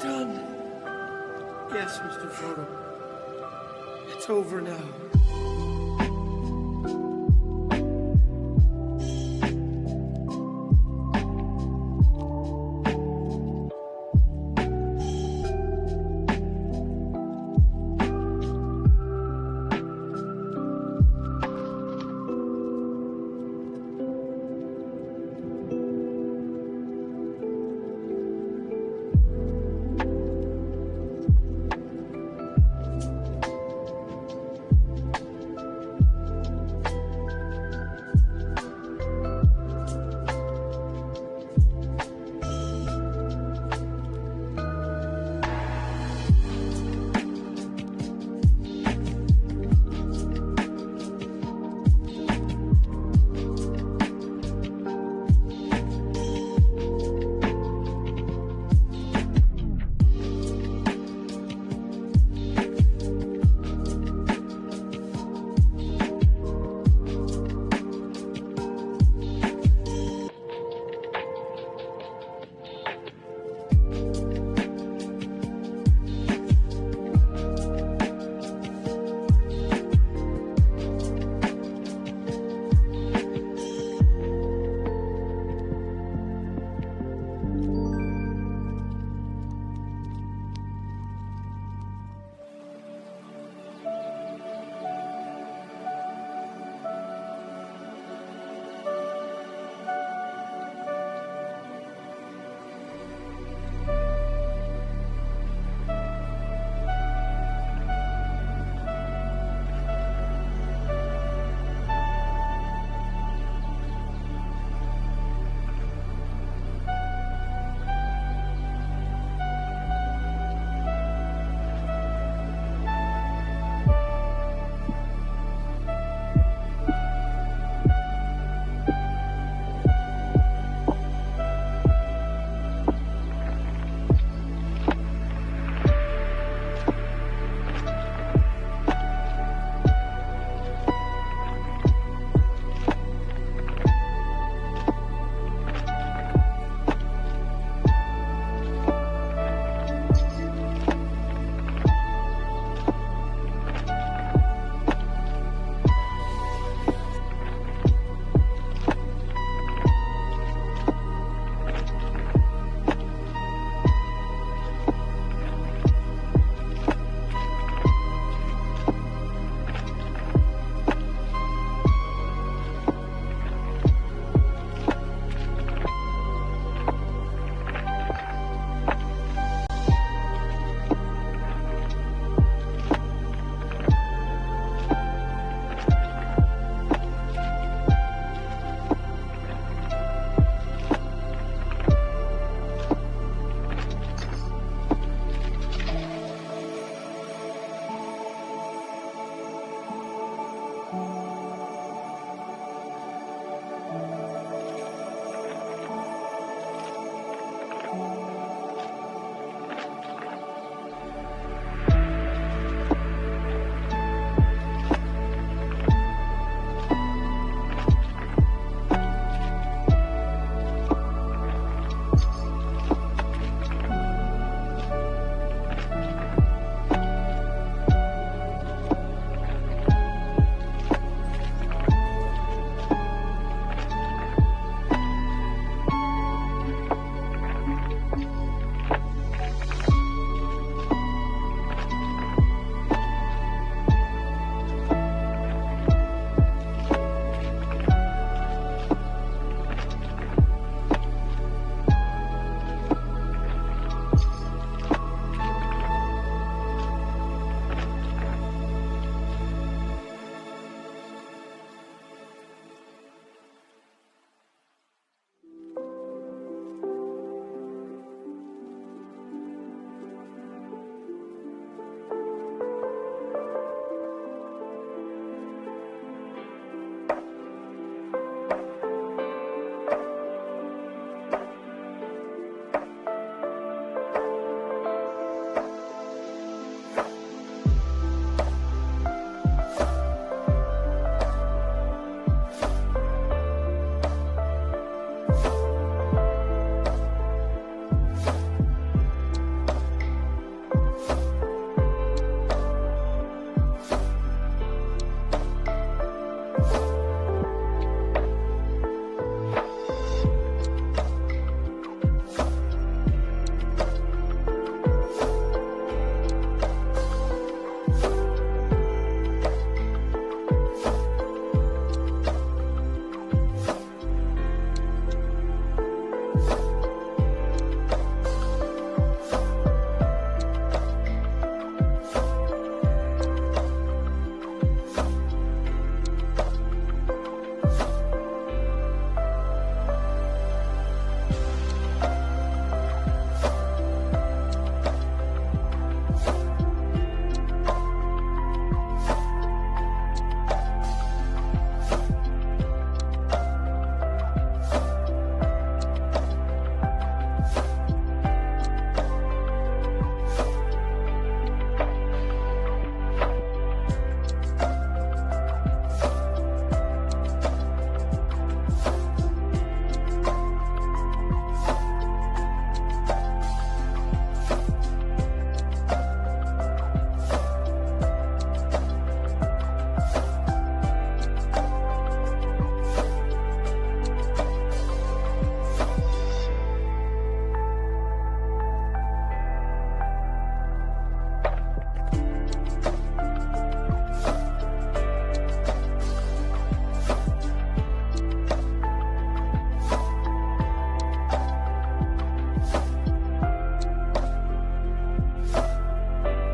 done. Yes, Mr. Frodo. It's over now.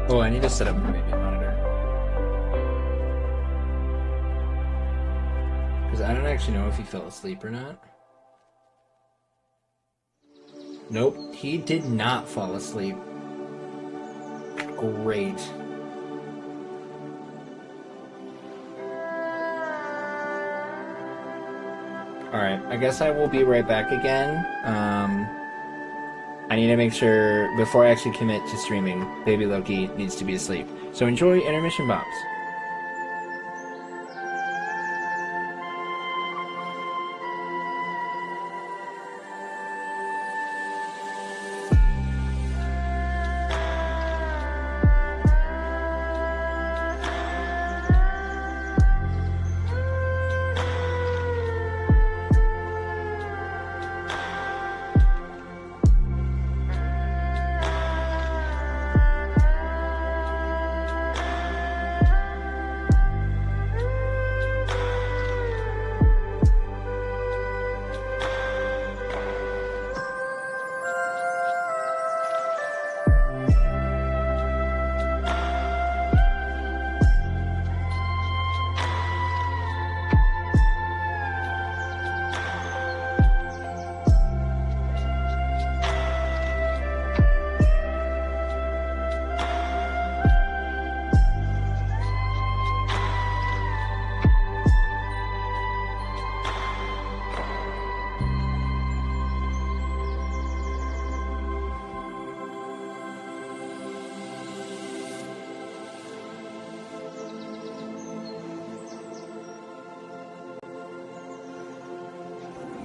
Oh, I need to set up the baby monitor. Because I don't actually know if he fell asleep or not. Nope, he did not fall asleep. Great. Alright, I guess I will be right back again. I need to make sure, before I actually commit to streaming, Baby Loki needs to be asleep. So enjoy intermission bombs.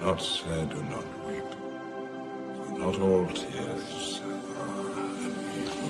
Not say do not weep, for not all tears are evil.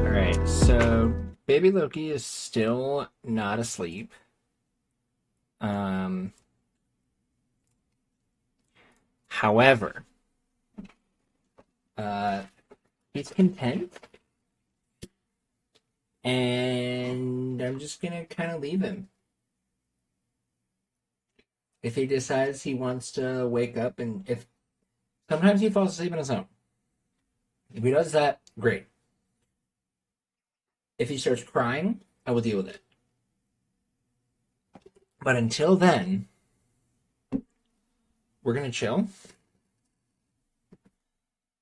Alright, so Baby Loki is still not asleep. Um, However, uh, he's content, and I'm just gonna kind of leave him. If he decides he wants to wake up, and if sometimes he falls asleep on his own. If he does that, great. If he starts crying, I will deal with it. But until then, we're gonna chill.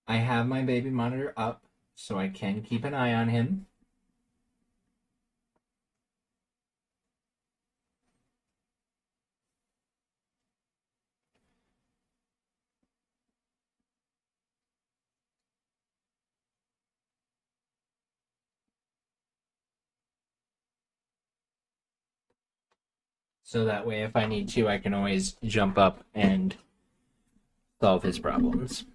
I have my baby monitor up so I can keep an eye on him. So that way, if I need to, I can always jump up and solve his problems.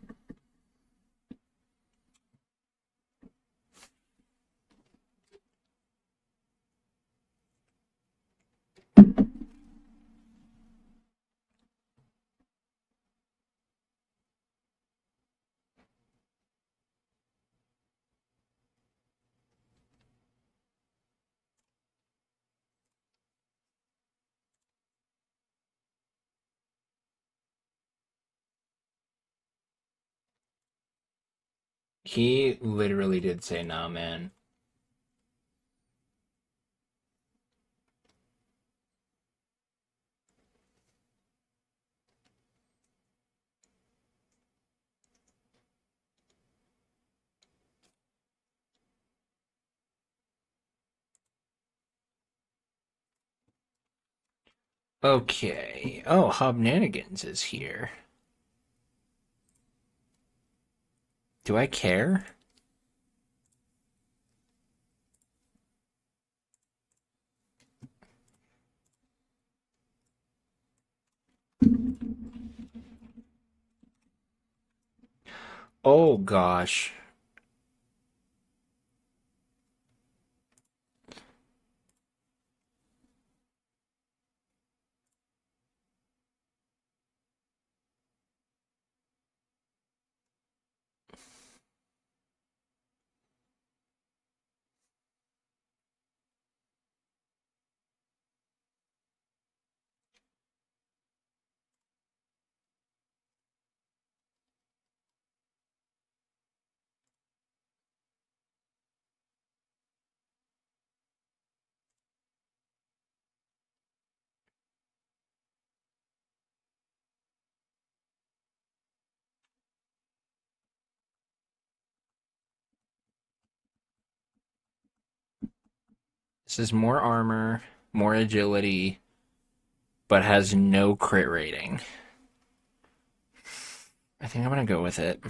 He literally did say, nah, man. Okay. Oh, Hobnanigans is here. Do I care? Oh, gosh. This is more armor, more agility, but has no crit rating. I think I'm gonna go with it.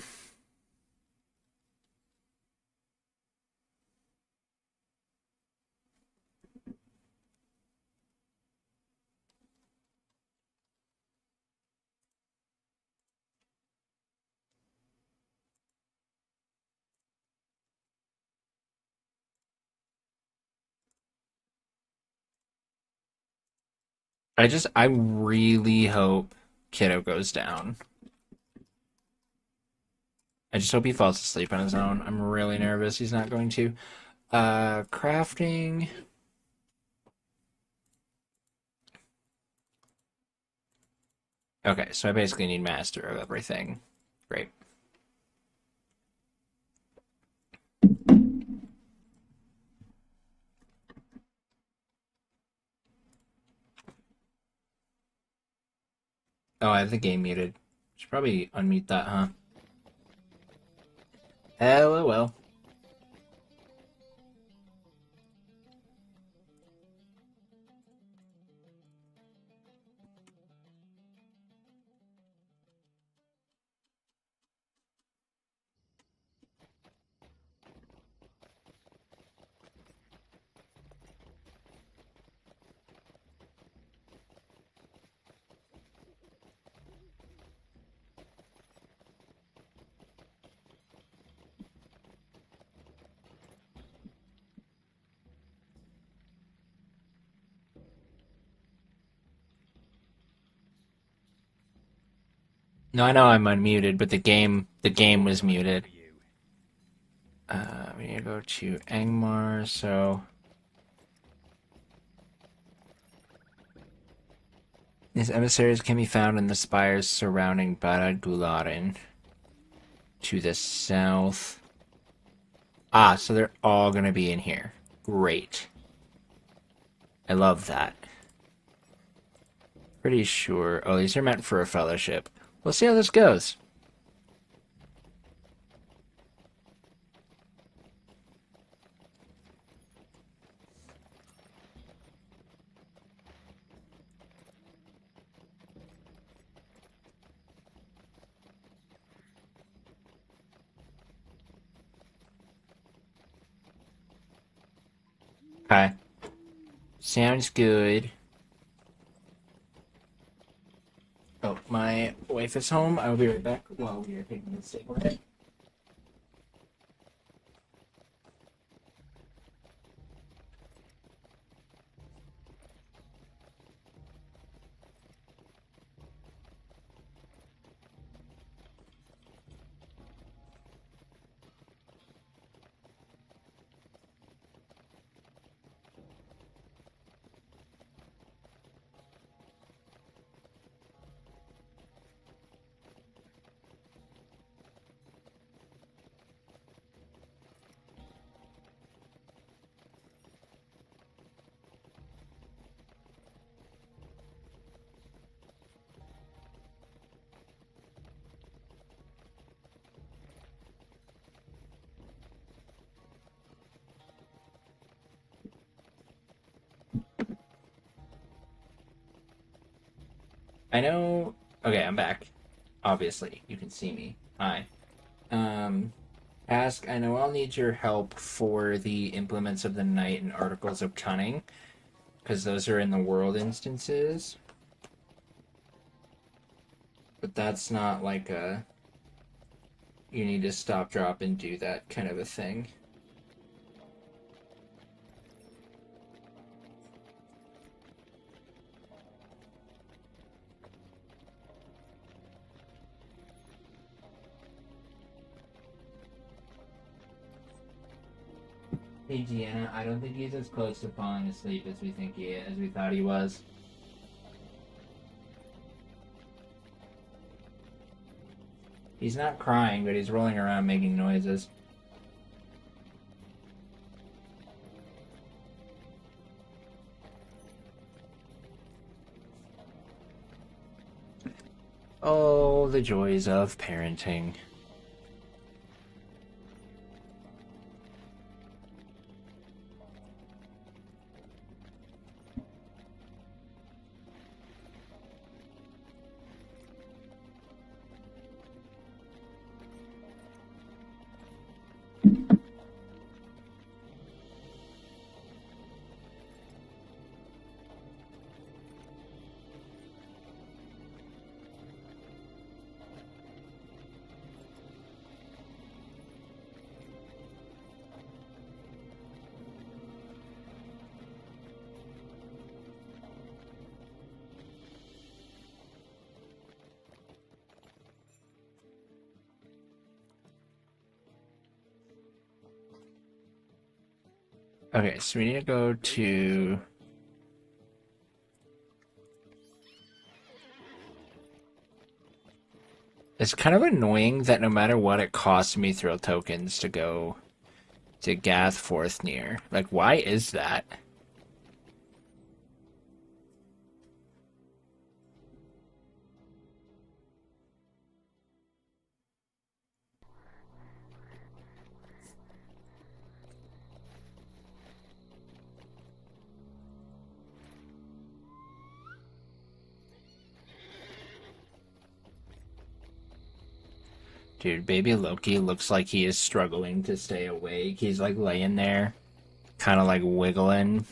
I really hope Kiddo goes down. I just hope he falls asleep on his own. I'm really nervous he's not going to. Crafting. Okay, so I basically need master of everything. Great. Oh, I have the game muted. Should probably unmute that, huh? LOL. No, I know I'm unmuted, but the game was muted. We need to go to Angmar, so these emissaries can be found in the spires surrounding Barad Gularin to the south. Ah, so they're all gonna be in here. Great. I love that. Pretty sure. Oh, these are meant for a fellowship. We'll see how this goes. Okay. Sounds good. Oh, my wife is home. I will be right back while we are taking this table. I know. Okay, I'm back. Obviously, you can see me. Hi. Um, Ask. I know I'll need your help for the implements of the night and articles of cunning, because those are in the world instances. But that's not like a you need to stop, drop, and do that kind of a thing. Hey Gianna, I don't think he's as close to falling asleep as we thought he was. He's not crying, but he's rolling around making noises. Oh, the joys of parenting. Okay, so we need to go to... It's kind of annoying that no matter what, it costs me thrill tokens to go to Gathforthnear. Like, why is that? Dude, baby Loki looks like he is struggling to stay awake. He's like laying there, kind of like wiggling.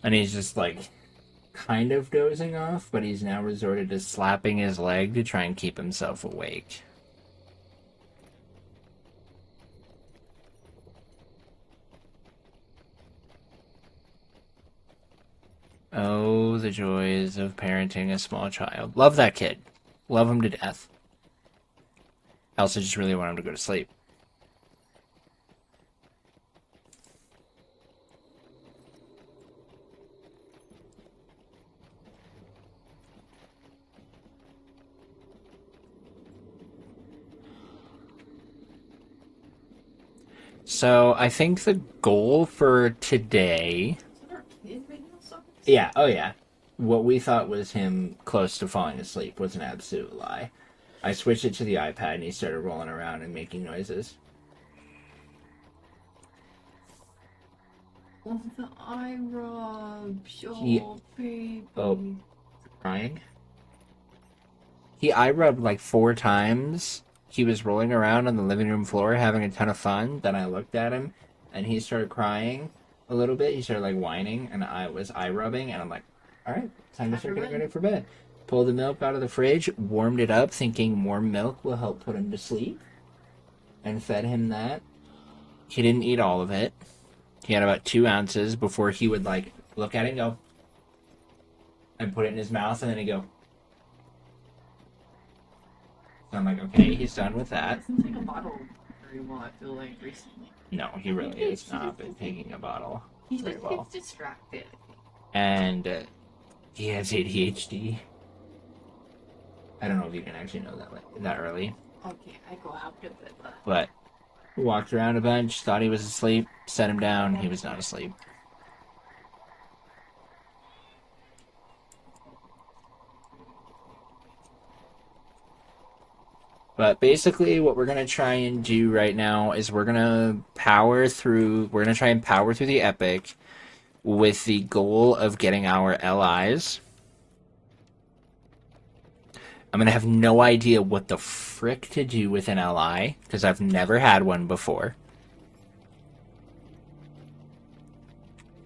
And he's just like kind of dozing off, but he's now resorted to slapping his leg to try and keep himself awake. Oh, the joys of parenting a small child. Love that kid. Love him to death. I also just really want him to go to sleep. So I think the goal for today... Yeah, oh yeah. What we thought was him close to falling asleep was an absolute lie. I switched it to the iPad and he started rolling around and making noises. Oh, the eye rub. He- Oh, baby. Oh, crying? He eye rubbed like 4 times. He was rolling around on the living room floor having a ton of fun. Then I looked at him and he started crying a little bit. He started like whining and I was eye rubbing and I'm like, alright, time to start getting ready for bed. Pulled the milk out of the fridge, warmed it up, thinking warm milk will help put him to sleep, and fed him that. He didn't eat all of it. He had about 2 ounces before he would like look at it and go, and put it in his mouth, and then he'd go. So I'm like, okay, he's done with that. Doesn't take a bottle very well, I feel like, recently. No, he really has not been taking a bottle He very just well. gets distracted. And he has ADHD. I don't know if you can actually know that early. Okay, I go out a bit, But walked around a bunch, thought he was asleep, set him down, he was not asleep. But basically what we're going to try and do right now is we're going to try and power through the epic. with the goal of getting our LIs. I'm going to have no idea what the frick to do with an LI, because I've never had one before.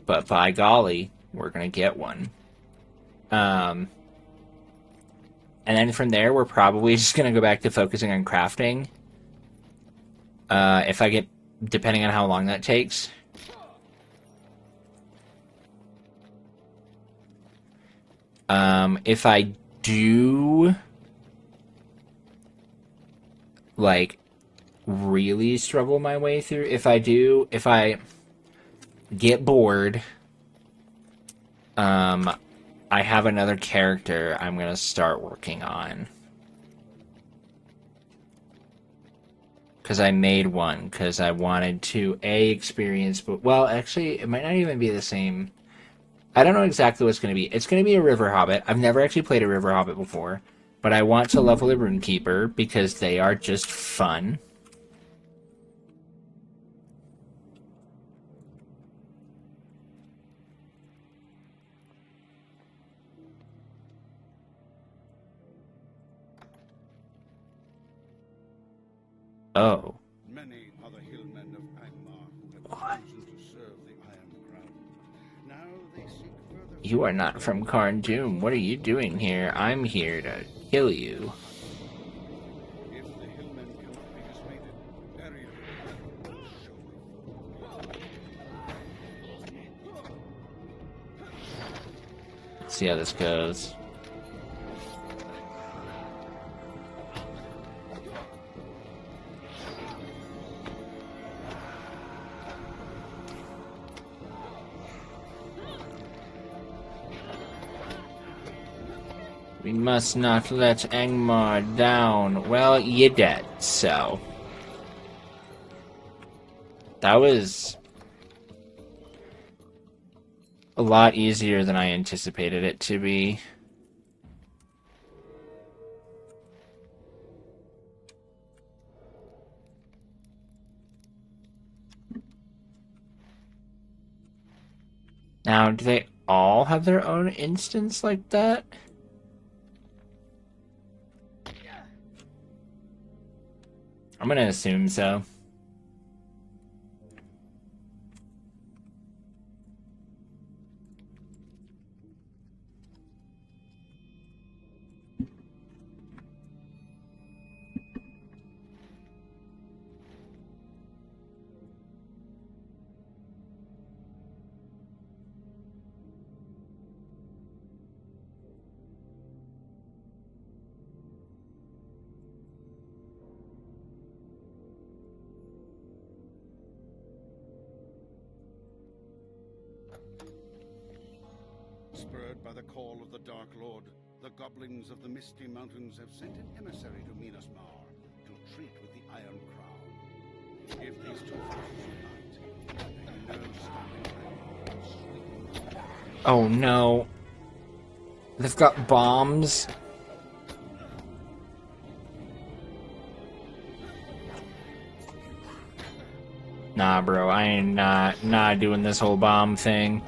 But by golly, we're going to get one. And then from there, we're probably just going to go back to focusing on crafting. If I get, depending on how long that takes. If I do, like, really struggle my way through, if I get bored, I have another character I'm going to start working on. Because I made one, because I wanted to, experience, but, well, actually, it might not even be the same. I don't know exactly what it's going to be. It's going to be a River Hobbit. I've never actually played a River Hobbit before, but I want to level a Runekeeper, because they are just fun. Oh. Many are the hillmen of Angmar who have chosen to serve the Iron Crown. Now they seek further. You are not from Karn Doom. What are you doing here? I'm here to kill you. If the hillmen cannot be dissuaded, bury them. Let's see how this goes. We must not let Angmar down. Well, you're dead, so. That was a lot easier than I anticipated it to be. Now, do they all have their own instance like that? I'm gonna assume so. Spurred by the call of the Dark Lord, the goblins of the Misty Mountains have sent an emissary to Minas Mar to treat with the Iron Crown. If these two forces unite, there is no stopping them. Oh no. They've got bombs. Nah, bro, I ain't not doing this whole bomb thing.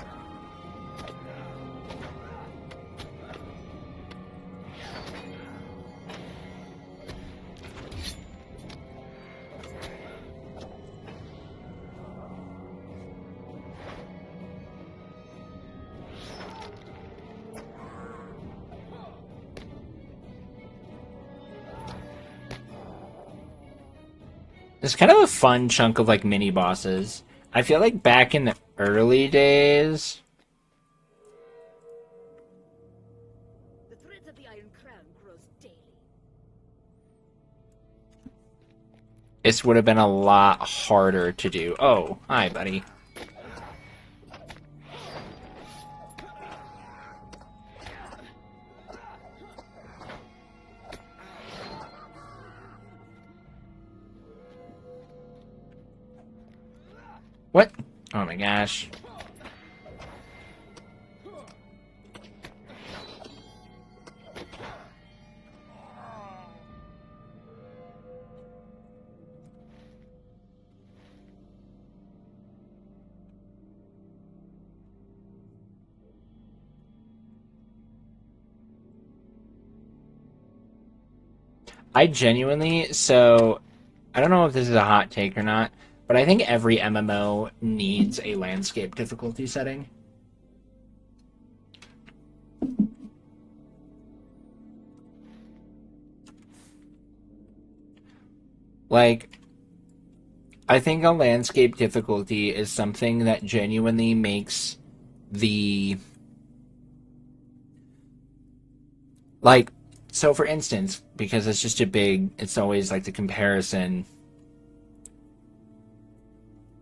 It's kind of a fun chunk of, like, mini-bosses. I feel like back in the early days... The threat of the Iron Crown grows daily. This would have been a lot harder to do. Oh, hi, buddy. What? Oh my gosh. I genuinely, so I don't know if this is a hot take or not, but I think every MMO needs a landscape difficulty setting. Like, I think a landscape difficulty is something that genuinely makes the, like, so for instance, because it's just a big, it's always like the comparison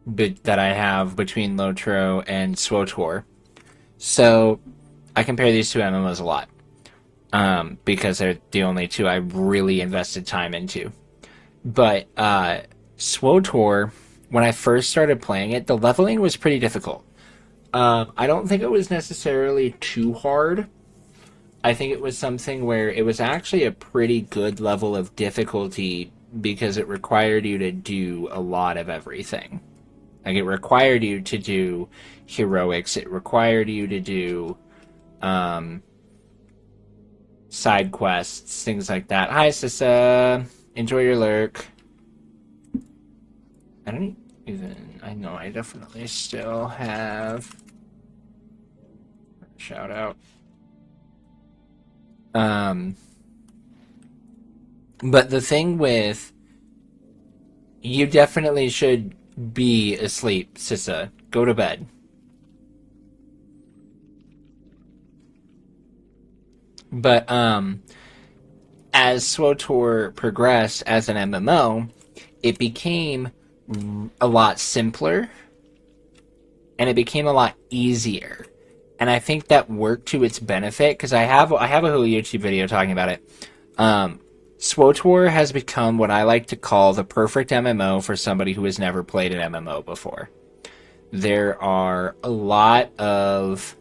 that I have between Lotro and SWTOR. So I compare these two MMOs a lot, because they're the only two I really invested time into. But SWTOR, when I first started playing it, the leveling was pretty difficult. I don't think it was necessarily too hard. I think it was something where it was actually a pretty good level of difficulty because it required you to do a lot of everything. Like, it required you to do heroics, it required you to do side quests, things like that. Hi, Sissa. Enjoy your lurk. I don't even... I know I definitely still have... Shout out. But the thing with... You definitely should be asleep, Sissa. Go to bed. But, as SWTOR progressed as an MMO, it became a lot simpler, and it became a lot easier. And I think that worked to its benefit, because I have a whole YouTube video talking about it. SWTOR has become what I like to call the perfect MMO for somebody who has never played an MMO before. There are a lot of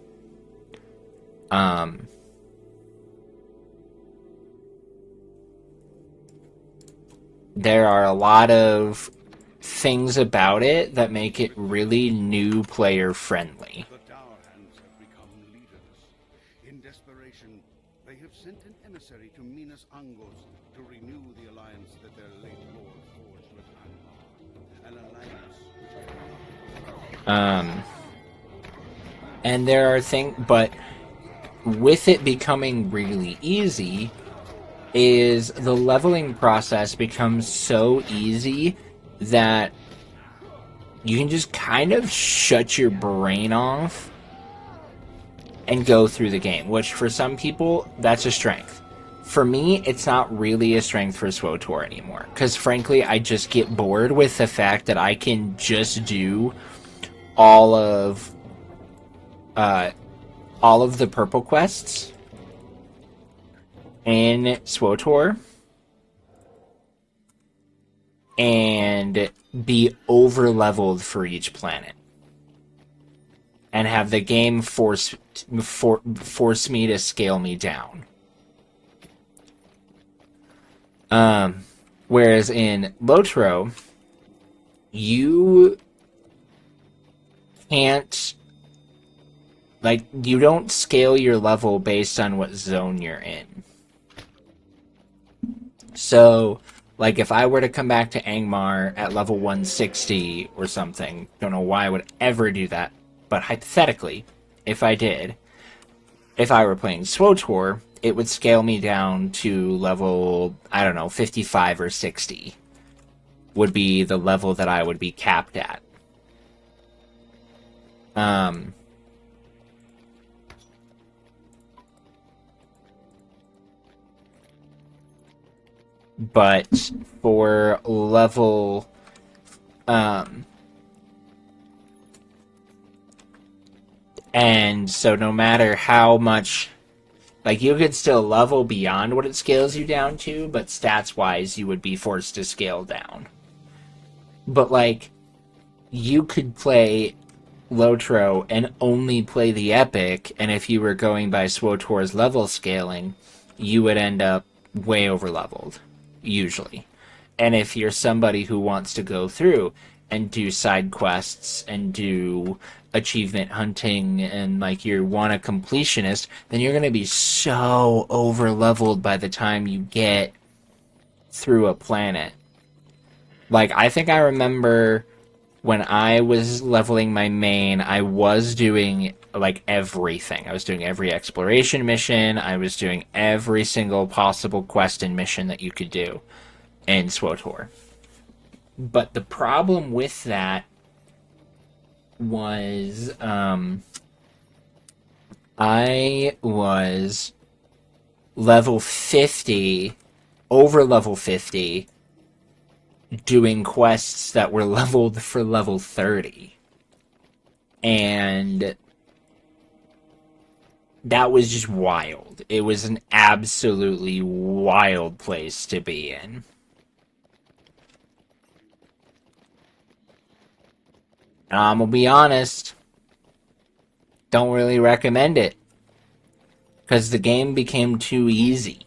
things about it that make it really new player friendly. The Dowerhands have become leaderless. In desperation, they have sent an emissary to Minas Angos to renew the alliance that their late lord forged with Angmar. An alliance which And there are things, but with it becoming really easy, is the leveling process becomes so easy that you can just kind of shut your brain off and go through the game, which for some people, that's a strength. For me, it's not really a strength for SWTOR anymore, because frankly, I just get bored with the fact that I can just do all of the purple quests in SWTOR and be over leveled for each planet, and have the game force me to scale me down. Whereas in Lotro, you can't, like, you don't scale your level based on what zone you're in. So, like, if I were to come back to Angmar at level 160 or something, don't know why I would ever do that, but hypothetically, if I did, if I were playing SWTOR, it would scale me down to level, I don't know, 55 or 60 would be the level that I would be capped at. But for level, and so no matter how much, like, you could still level beyond what it scales you down to, but stats-wise, you would be forced to scale down. But, like, you could play Lotro and only play the Epic, and if you were going by SWTOR's level scaling, you would end up way over-leveled, usually. And if you're somebody who wants to go through and do side quests and do achievement hunting and, like, you want a completionist, then you're going to be so over-leveled by the time you get through a planet. Like, I think I remember when I was leveling my main, I was doing, like, everything. I was doing every exploration mission. I was doing every single possible quest and mission that you could do in SWTOR. But the problem with that was, I was level 50, over level 50, doing quests that were leveled for level 30. And that was just wild. It was an absolutely wild place to be in. And I'm gonna be honest, don't really recommend it. Because the game became too easy.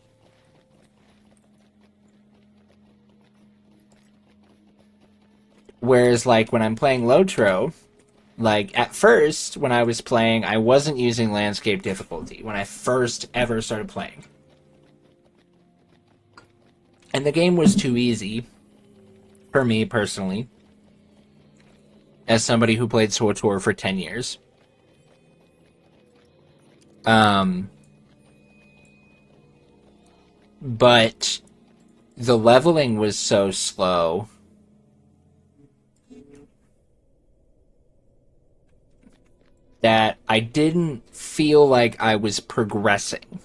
Whereas, like, when I'm playing Lotro, like, at first, when I was playing, I wasn't using landscape difficulty when I first ever started playing. And the game was too easy, for me, personally, as somebody who played SWTOR for 10 years. But the leveling was so slow that I didn't feel like I was progressing.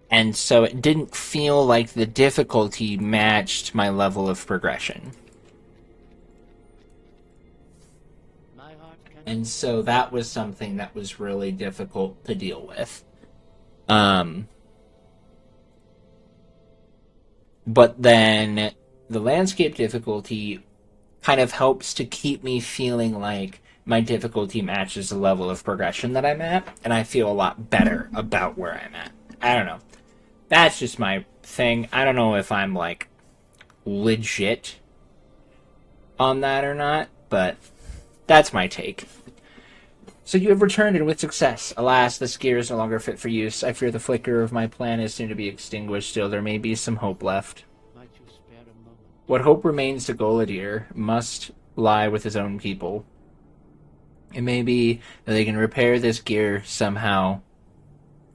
And so it didn't feel like the difficulty matched my level of progression. And so that was something that was really difficult to deal with. But then the landscape difficulty kind of helps to keep me feeling like my difficulty matches the level of progression that I'm at, and I feel a lot better about where I'm at. I don't know. That's just my thing. I don't know if I'm, like, legit on that or not, but that's my take. So you have returned and with success. Alas, this gear is no longer fit for use. I fear the flicker of my plan is soon to be extinguished. Still, there may be some hope left. What hope remains to Golidir must lie with his own people. It may be that they can repair this gear somehow,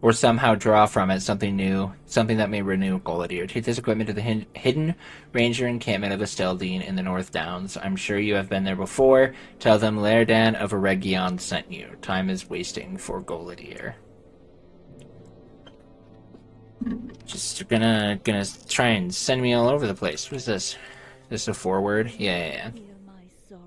or somehow draw from it something new, something that may renew Golidir. Take this equipment to the hidden ranger encampment of Esteldine in the North Downs. I'm sure you have been there before. Tell them Laerdan of Eregion sent you. Time is wasting for Golidir. Just gonna try and send me all over the place. What is this? This a forward? Yeah. Hear my sorrows.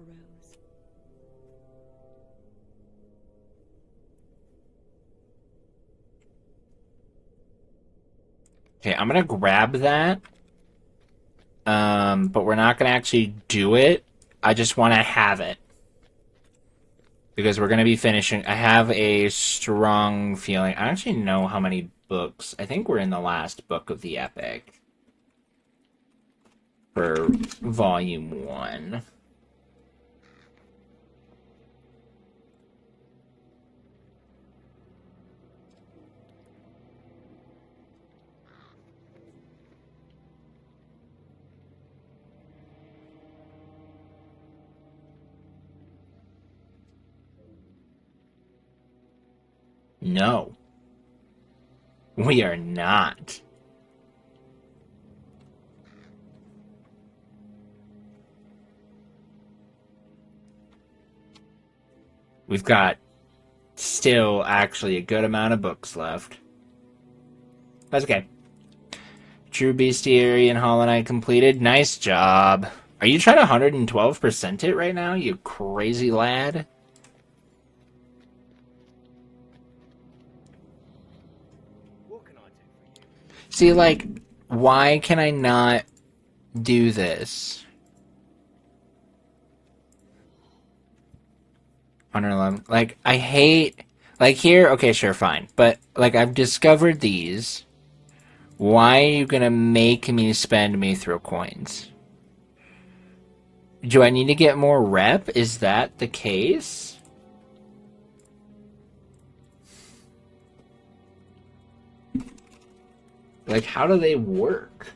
Okay, I'm gonna grab that. But we're not gonna actually do it. I just want to have it. Because we're gonna be finishing. I have a strong feeling. I actually know how many books. I think we're in the last book of the epic. For volume 1. No. We are not. We've got still actually a good amount of books left. That's okay. True Bestiary and Hollow Knight completed. Nice job. Are you trying to 112% it right now, you crazy lad? See, like, why can I not do this? 111. Like, I hate... Like, here, okay, sure, fine. But, like, I've discovered these. Why are you gonna make me spend Mithril coins? Do I need to get more rep? Is that the case? Like, how do they work?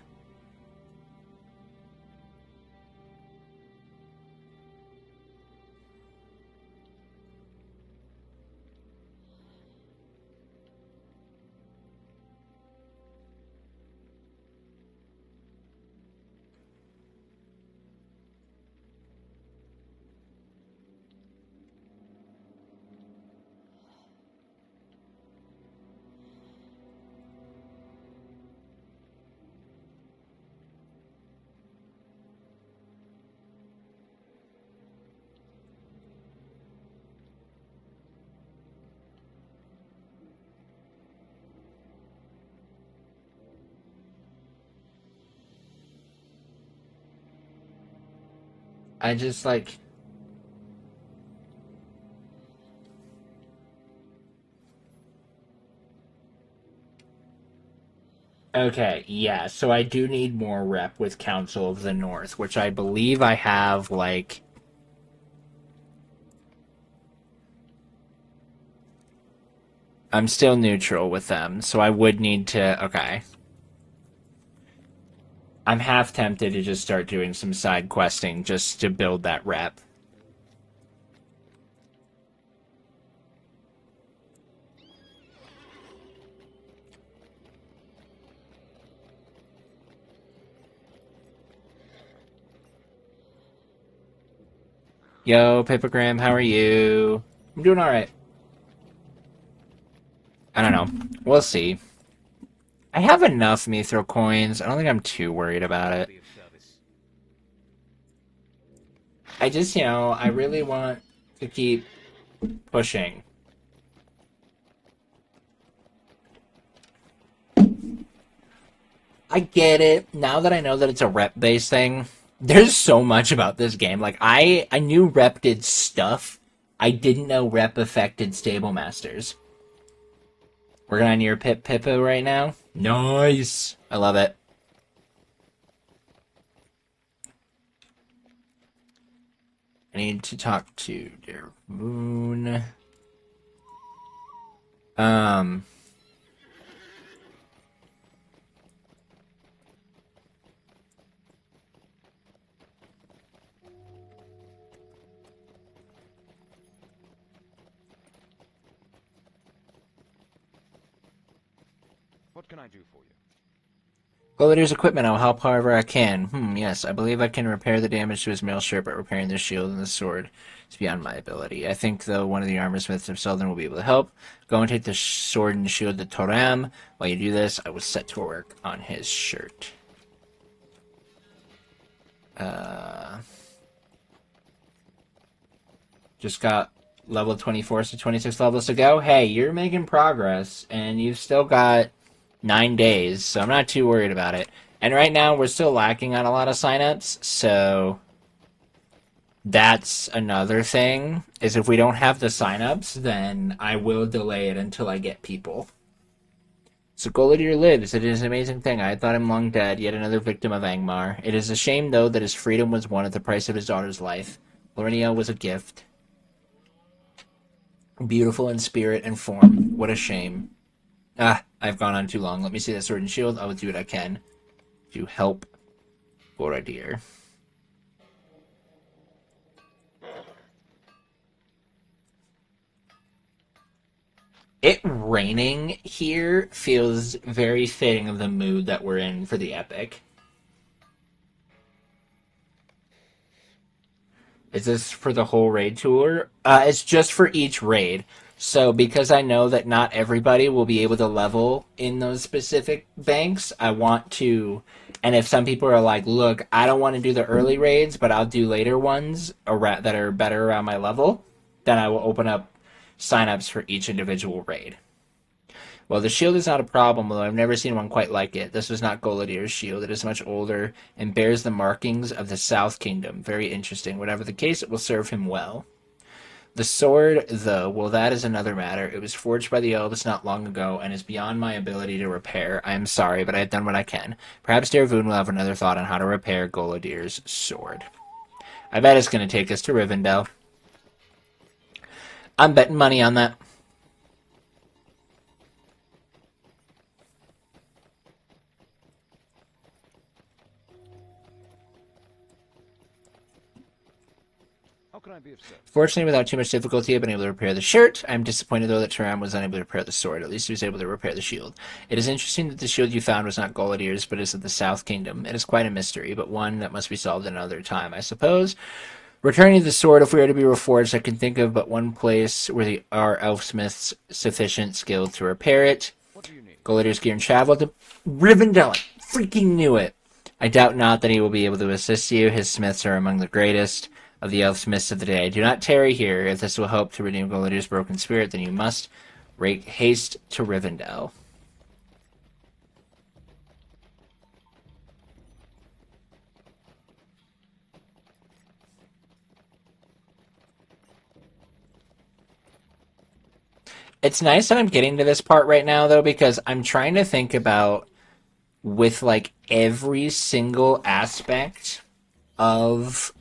I just like. Okay, yeah, so I do need more rep with Council of the North, which I believe I have, like. I'm still neutral with them, so I would need to. Okay. I'm half tempted to just start doing some side questing just to build that rep. Yo, Peregrin, how are you? I'm doing alright. I don't know. We'll see. I have enough Mithril coins. I don't think I'm too worried about it. I just, I really want to keep pushing. I get it. Now that I know that it's a rep-based thing, there's so much about this game. Like, I knew rep did stuff. I didn't know rep affected stable masters. Working on your Pippo right now? Nice! I love it. I need to talk to Dear Moon. What can I do for you? Gladiator's equipment, I'll help however I can. Yes, I believe I can repair the damage to his mail shirt, but repairing the shield and the sword is beyond my ability. I think, though, one of the armor smiths of Selden will be able to help. Go and take the sword and shield to Toram. While you do this, I will set to work on his shirt. Just got level 24, so 26 levels to go. Hey, you're making progress, and you've still got 9 days, so I'm not too worried about it. And right now, we're still lacking on a lot of signups, so that's another thing, is if we don't have the signups, then I will delay it until I get people. So Goladier lives. It is an amazing thing. I had thought him long dead, yet another victim of Angmar. It is a shame, though, that his freedom was won at the price of his daughter's life. Lornia was a gift. Beautiful in spirit and form. What a shame. I've gone on too long. Let me see that sword and shield. I will do what I can to help Goladier. It raining here feels very fitting of the mood that we're in for the epic. Is this for the whole raid tour? It's just for each raid. So because I know that not everybody will be able to level in those specific banks, I want to... And if some people are like, look, I don't want to do the early raids, but I'll do later ones that are better around my level, then I will open up signups for each individual raid. Well, the shield is not a problem, although I've never seen one quite like it. This was not Goladier's shield. It is much older and bears the markings of the South Kingdom. Very interesting. Whatever the case, it will serve him well. The sword, though, well, that is another matter. It was forged by the elves not long ago and is beyond my ability to repair. I am sorry, but I have done what I can. Perhaps Darvoon will have another thought on how to repair Goladier's sword. I bet it's going to take us to Rivendell. I'm betting money on that. How can I be of service? Fortunately, without too much difficulty, I've been able to repair the shirt. I'm disappointed, though, that Taram was unable to repair the sword. At least he was able to repair the shield. It is interesting that the shield you found was not Goladir's, but is of the South Kingdom. It is quite a mystery, but one that must be solved another time, I suppose. Returning the sword, if we are to be reforged, I can think of but one place where there are elfsmiths sufficient skill to repair it. What do you need? Goladir's gear and travel to Rivendell. I freaking knew it. I doubt not that he will be able to assist you. His smiths are among the greatest of the elfsmiths of the day. Do not tarry here. If this will help to redeem Goladir's broken spirit, then you must make haste to Rivendell. It's nice that I'm getting to this part right now, though, because I'm trying to think about, with, like, every single aspect of,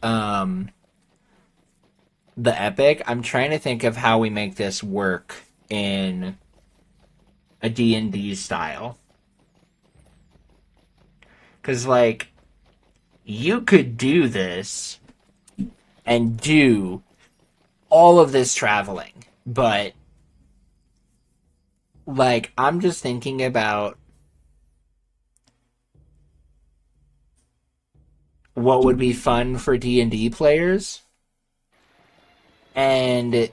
the epic, I'm trying to think of how we make this work in a D&D style. Because, like, you could do this and do all of this traveling, but, like, I'm just thinking about what would be fun for D&D players. And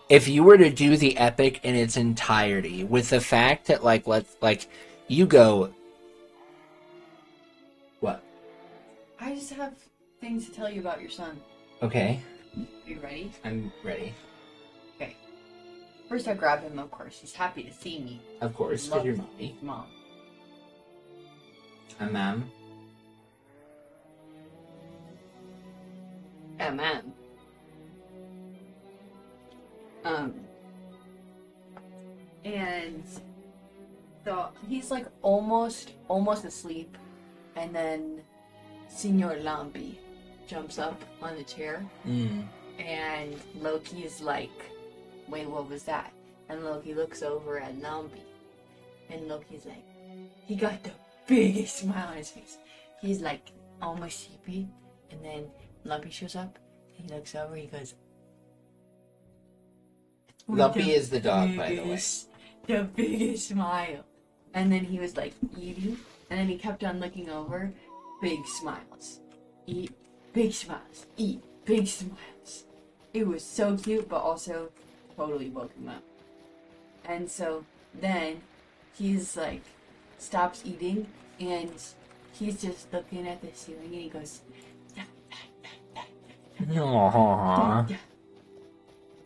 if you were to do the epic in its entirety, with the fact that, like, you go... What? I just have things to tell you about your son. Okay, Are you ready? I'm ready. Okay. First, I grab him, of course. He's happy to see me. Of course, because Loves you're mommy. his mom. I'm ma'am. Yeah, man. And so he's like almost asleep, and then Senor Lambi jumps up on the chair, and Loki is like, "Wait, what was that?" And Loki looks over at Lambi, and Loki's like, he got the biggest smile on his face. He's like almost sleepy, and then Lumpy shows up. He looks over. He goes, Lumpy is the dog, by the way. The biggest smile. And then he was like eating, and then he kept on looking over. Big smiles. Eat. Big smiles. Eat. Big smiles. It was so cute, but also totally woke him up. And so then he's like, stops eating, and he's just looking at the ceiling, and he goes, da, Aww.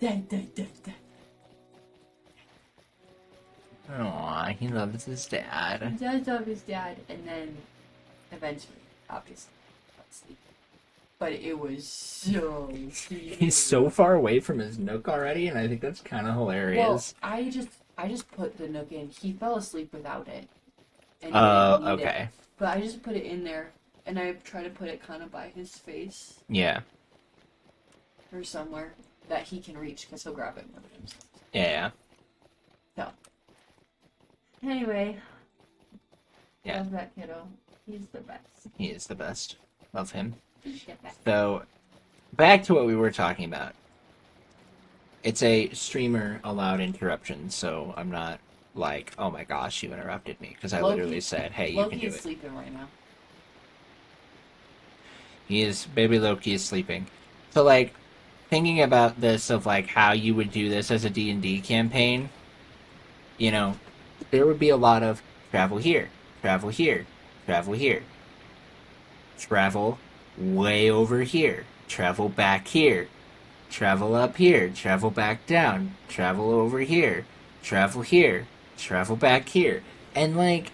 da, da, da, da. Aww, he loves his He dad. does love his dad, and then eventually, obviously, fell asleep. But it was so cute. He's so far away from his nook already, and I think that's kind of Well, hilarious. I just put the nook in. He fell asleep without it. And he didn't need it. Okay. But I just put it in there, and I try to put it kind of by his face Yeah. or somewhere that he can reach, because he'll grab it and move it himself. Yeah. So, anyway, Yeah. love that kiddo. He's the best. He is the best. Love him. He's the best. So, back to what we were talking about. It's a streamer allowed interruption, so I'm not like, oh my gosh, you interrupted me, because I Loki- literally said, hey, you Loki can do is it. sleeping right now. Baby Loki is sleeping. So, like, thinking about this of, like, how you would do this as a D&D campaign, you know, there would be a lot of travel here, travel here, travel here, travel way over here, travel back here, travel up here, travel back down, travel over here, travel here, travel back here. And, like,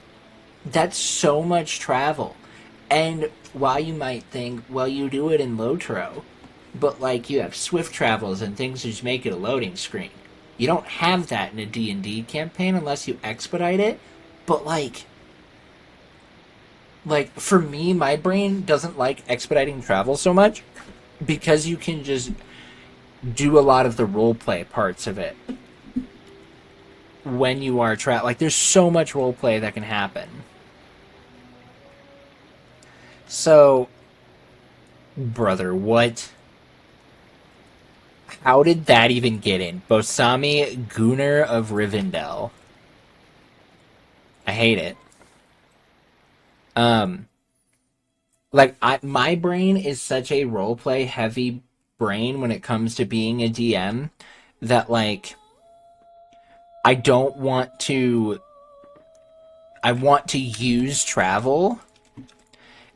that's so much travel. And while you might think, well, you do it in Lotro, but, like, you have swift travels and things that just make it a loading screen. You don't have that in a D&D campaign unless you expedite it. But, like, for me, my brain doesn't like expediting travel so much because you can just do a lot of the roleplay parts of it when you are like, there's so much roleplay that can happen. So, Brother, what? How did that even get in? Bosami, Gunnar of Rivendell. I hate it. Um, my brain is such a roleplay heavy brain when it comes to being a DM that like I don't want to. I want to use travel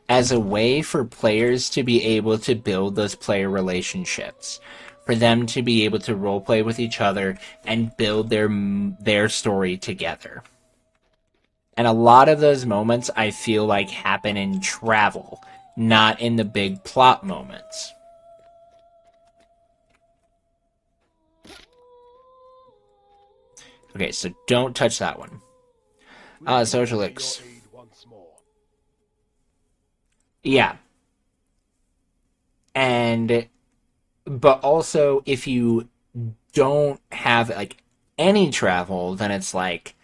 as a way for players to be able to build those player relationships, for them to be able to roleplay with each other and build their story together. And a lot of those moments I feel like happen in travel, not in the big plot moments. Okay, so don't touch that one. Socialix. Yeah. And but also if you don't have like any travel, then it's like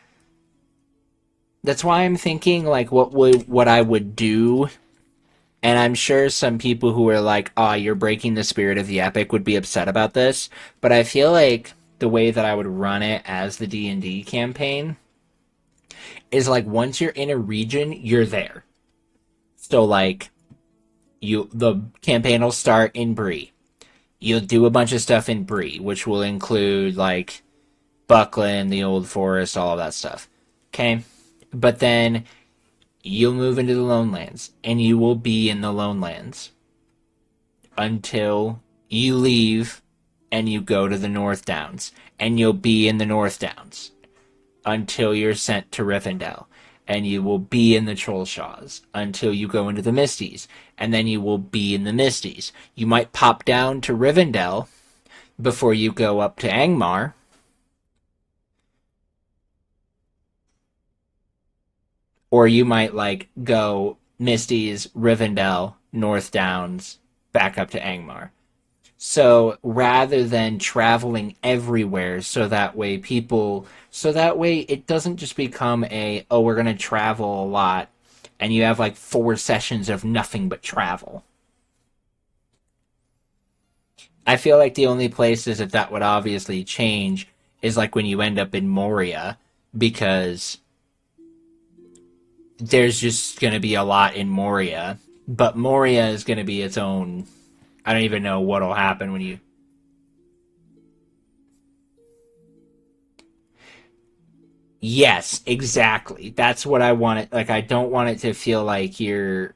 that's why I'm thinking like what I would do, and I'm sure some people who are like, "Oh, you're breaking the spirit of the epic" would be upset about this, but I feel like the way that I would run it as the D&D campaign is like once you're in a region, you're there. So like the campaign will start in Bree. You'll do a bunch of stuff in Bree, which will include like Buckland, the Old Forest, all of that stuff. Okay? But then you'll move into the Lonelands, and you will be in the Lonelands until you leave and you go to the North Downs, and you'll be in the North Downs until you're sent to Rivendell, and you will be in the Trollshaws until you go into the Misties, and then you will be in the Misties. You might pop down to Rivendell before you go up to Angmar, or you might like go Misties, Rivendell, North Downs, back up to Angmar. So rather than traveling everywhere, so that way it doesn't just become oh, we're going to travel a lot, and you have like 4 sessions of nothing but travel. I feel like the only places that would obviously change is like when you end up in Moria, because there's just going to be a lot in Moria, but Moria is going to be its own. I don't even know what'll happen when you. Yes, exactly. That's what I want it. Like, I don't want it to feel like you're.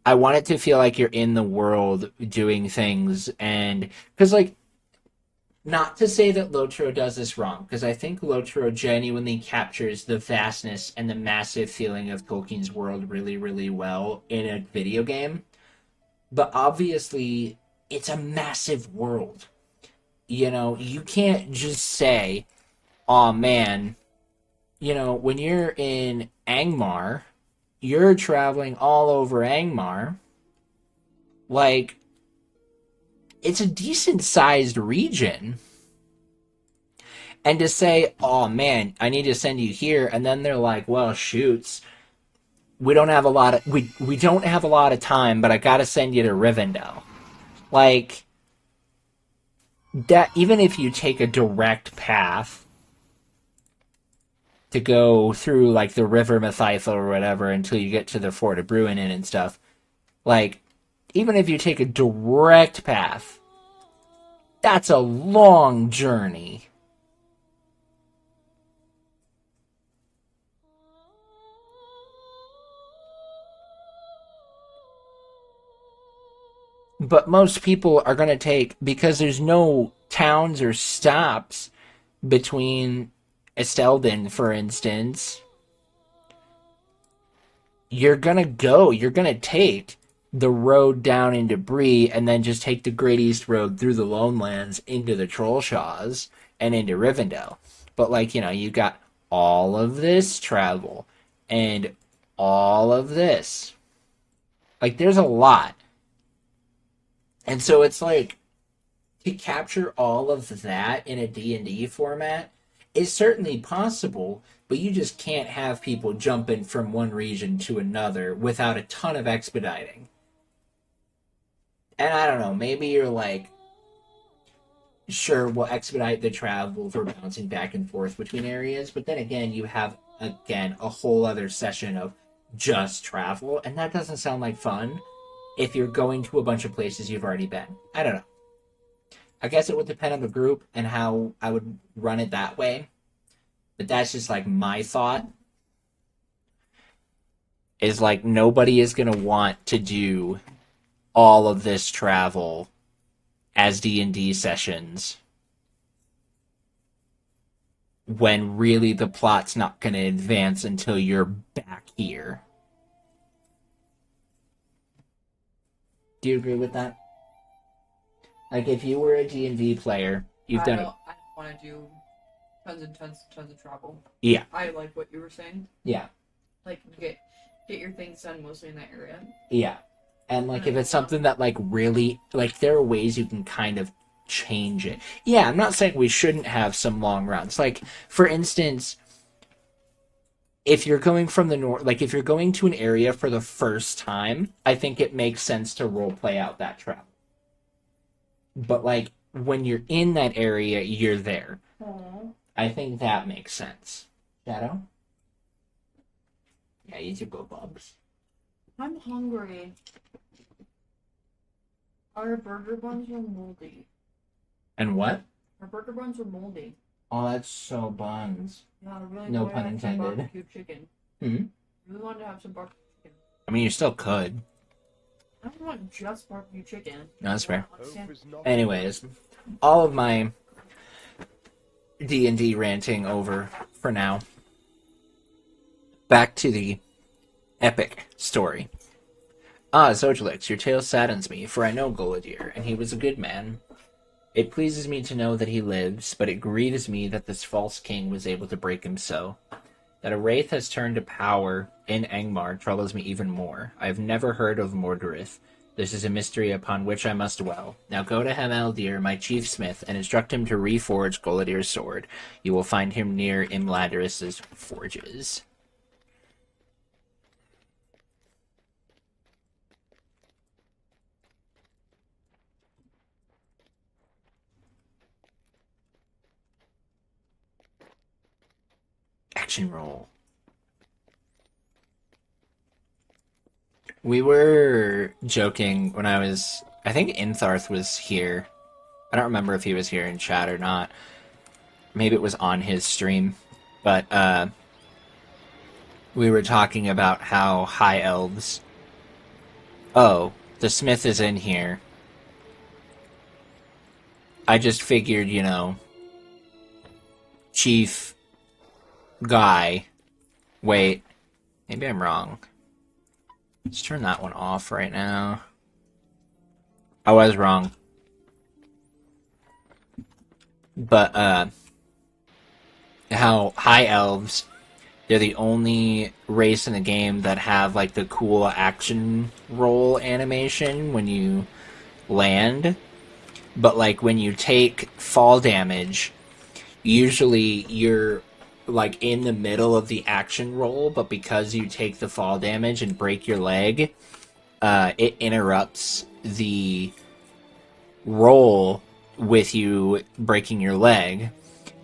I want it to feel like you're in the world doing things, and because like, not to say that Lotro does this wrong, because I think Lotro genuinely captures the vastness and the massive feeling of Tolkien's world really, really well in a video game. But obviously, it's a massive world. You know, you can't just say, "Oh man," you know, when you're in Angmar, you're traveling all over Angmar. Like, it's a decent sized region. And to say, "Oh man, I need to send you here," and then they're like, "Well, shoots, we don't have a lot of time, but I gotta send you to Rivendell." Like that, even if you take a direct path to go through like the River Mathythel or whatever until you get to the Fort of Bruinen and stuff, like even if you take a direct path, that's a long journey. But most people are going to take, because there's no towns or stops between Estelden, for instance, you're going to take the road down into Bree and then just take the Great East Road through the Lonelands into the Trollshaws and into Rivendell. But, like, you know, you got all of this travel and all of this. Like, there's a lot. And so it's like, to capture all of that in a D&D format is certainly possible, but you just can't have people jumping from one region to another without a ton of expediting. And I don't know, maybe you're like, sure, we'll expedite the travel for bouncing back and forth between areas, but then again, you have, again, a whole other session of just travel, and that doesn't sound like fun if you're going to a bunch of places you've already been. I don't know. I guess it would depend on the group and how I would run it that way, but that's just like my thought. Is like nobody is going to want to do all of this travel as D&D sessions when really the plot's not going to advance until you're back here. Do you agree with that? Like, if you were a D&D player, you've done it. I don't want to do tons and tons of travel. Yeah. I like what you were saying. Yeah. Like, get your things done mostly in that area. Yeah. And, like, if it's something that, like, really... Like, there are ways you can kind of change it. Yeah, I'm not saying we shouldn't have some long rounds. Like, for instance, if you're going from the north... Like, if you're going to an area for the first time, I think it makes sense to roleplay out that travel. But, like, when you're in that area, you're there. Aww. I think that makes sense. Shadow? Yeah, eat your go bubs. I'm hungry. Our burger buns are moldy. And what? Our burger buns are moldy. Oh, that's so buns. Yeah, I really No wanted pun to have some intended. barbecue chicken. Hmm? I really wanted to have some barbecue chicken. I mean, you still could. I don't want just barbecue chicken. No, that's fair. Hope is not Anyways, all of my D&D ranting over for now. Back to the epic story. Ah, Zojlix, your tale saddens me, for I know Gullidir, and he was a good man. It pleases me to know that he lives, but it grieves me that this false king was able to break him so. That a wraith has turned to power in Angmar troubles me even more. I have never heard of Mordorith. This is a mystery upon which I must dwell. Now go to Hemaldir, my chief smith, and instruct him to reforge Gullidir's sword. You will find him near Imladris's forges. Action roll. We were joking when I think Intharth was here. I don't remember if he was here in chat or not. Maybe it was on his stream. But, we were talking about how high elves... Oh, the smith is in here. I just figured, you know... Chief... Guy... Wait. Maybe I'm wrong. Let's turn that one off right now. I was wrong. But, how high elves, they're the only race in the game that have, like, the cool action roll animation when you land. But, like, when you take fall damage, usually you're, like, in the middle of the action roll, but because you take the fall damage and break your leg, it interrupts the roll with you breaking your leg.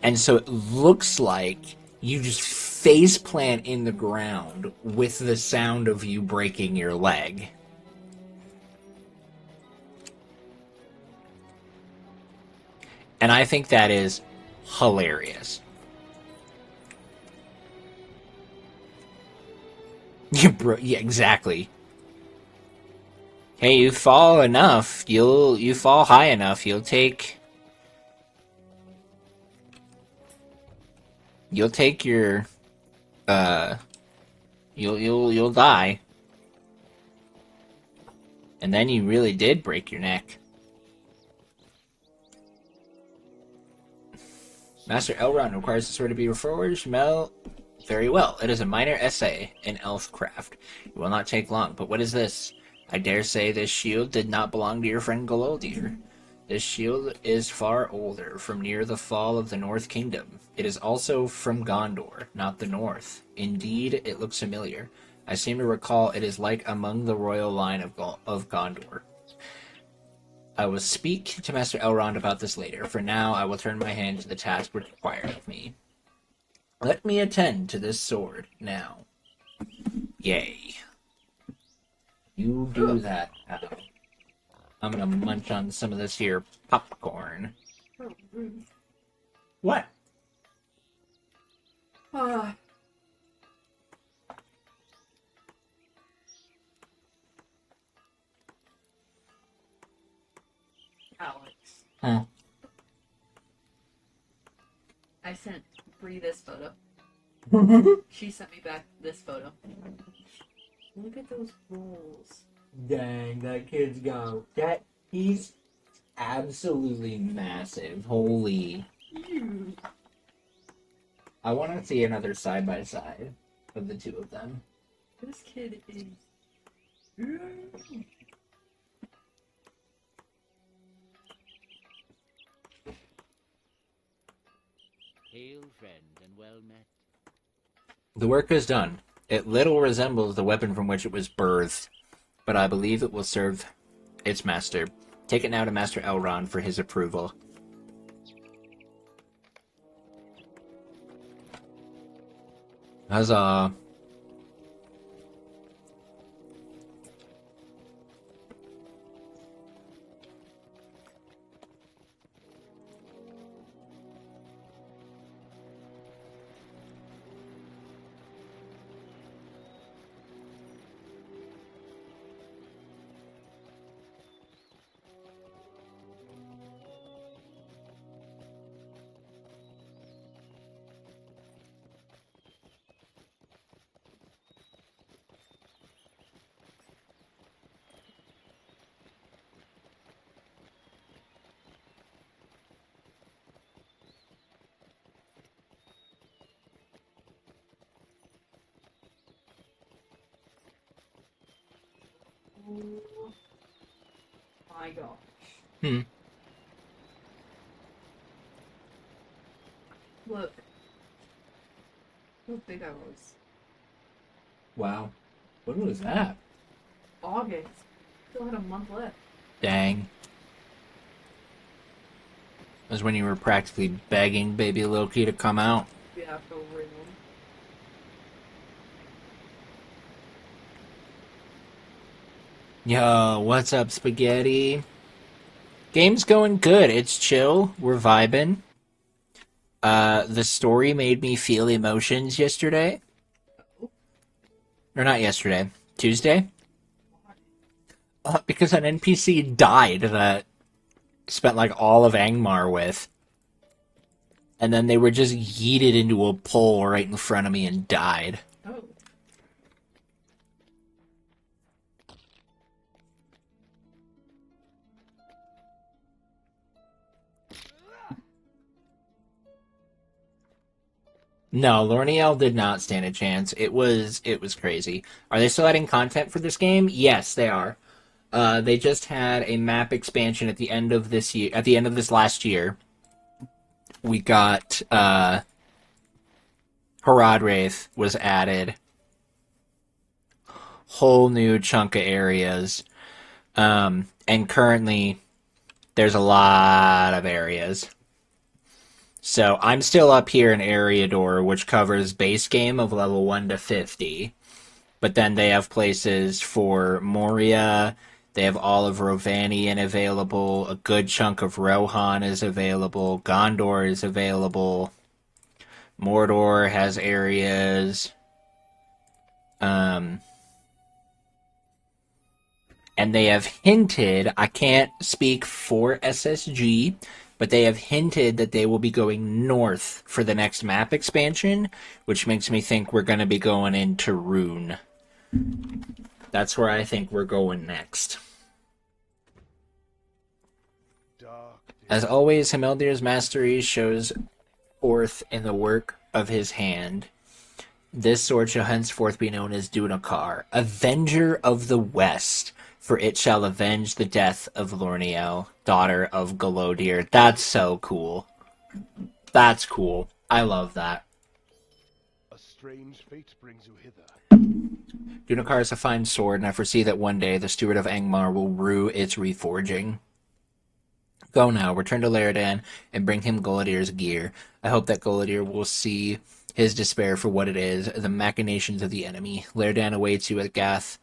And so it looks like you just face plant in the ground with the sound of you breaking your leg. And I think that is hilarious. Yeah, exactly. Hey, you fall enough, you fall high enough, you'll take your you'll die. And then you really did break your neck. Master Elrond requires the sword to be reforged. Mel, very well. It is a minor essay in elfcraft. It will not take long. But what is this? I dare say this shield did not belong to your friend Gololdir. This shield is far older, from near the fall of the North Kingdom. It is also from Gondor, not the North. Indeed, it looks familiar. I seem to recall it is like among the royal line of Gondor. I will speak to Master Elrond about this later. For now, I will turn my hand to the task required of me. Let me attend to this sword now. Yay. You do that, pal. I'm gonna munch on some of this here popcorn. Oh, rude. What? Ah. Alex. Huh. I sent Bree this photo. She sent me back this photo. Look at those rolls. Dang, that kid's got that. He's absolutely massive. Holy. I want to see another side by side of the two of them. This kid is. Hail, friend, and well met. The work is done. It little resembles the weapon from which it was birthed, but I believe it will serve its master. Take it now to Master Elrond for his approval. Huzzah. Oh my gosh. Hmm. Look. Look big I was. Wow. When was that? August. Still had a month left. Dang. That was when you were practically begging baby Loki to come out. Yeah, for real. Yo, what's up, Spaghetti? Game's going good. It's chill. We're vibing. The story made me feel emotions yesterday. Or not yesterday. Tuesday? Because an NPC died that I spent like all of Angmar with. And then they were just yeeted into a pole right in front of me and died. Oh. No, Lorniel did not stand a chance. It was crazy. Are they still adding content for this game? Yes, they are. They just had a map expansion at the end of this year. At the end of this last year, we got Haradwraith was added. Whole new chunk of areas, and currently there's a lot of areas. So I'm still up here in Eriador, which covers base game of level 1 to 50. But then they have places for Moria, they have all of Rovanian available, a good chunk of Rohan is available, Gondor is available, Mordor has areas, and they have hinted, I can't speak for SSG, but they have hinted that they will be going north for the next map expansion, which makes me think we're going to be going into Rune. That's where I think we're going next. As always, Himeldir's mastery shows forth in the work of his hand. This sword shall henceforth be known as Dunakar, Avenger of the West, for it shall avenge the death of Lorniel, daughter of Galodir. That's so cool. That's cool. I love that. A strange fate brings you hither. Dunakar is a fine sword, and I foresee that one day the Steward of Angmar will rue its reforging. Go now, return to Laradan, and bring him Goladir's gear. I hope that Goladir will see his despair for what it is, the machinations of the enemy. Laradan awaits you at Gath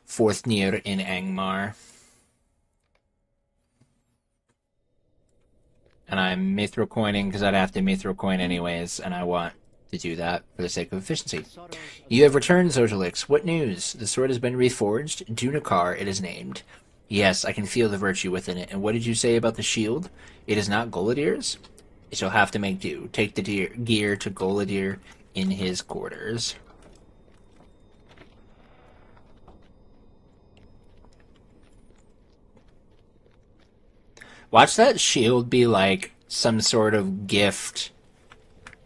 Forthnir in Angmar. And I'm mithril coining because I'd have to mithril coin anyways, and I want to do that for the sake of efficiency. You have returned, Zojalix. What news? The sword has been reforged. Dunakar it is named. Yes, I can feel the virtue within it. And what did you say about the shield? It is not Goladir's? It shall have to make do. Take the gear to Goladir in his quarters. Watch that shield be like some sort of gift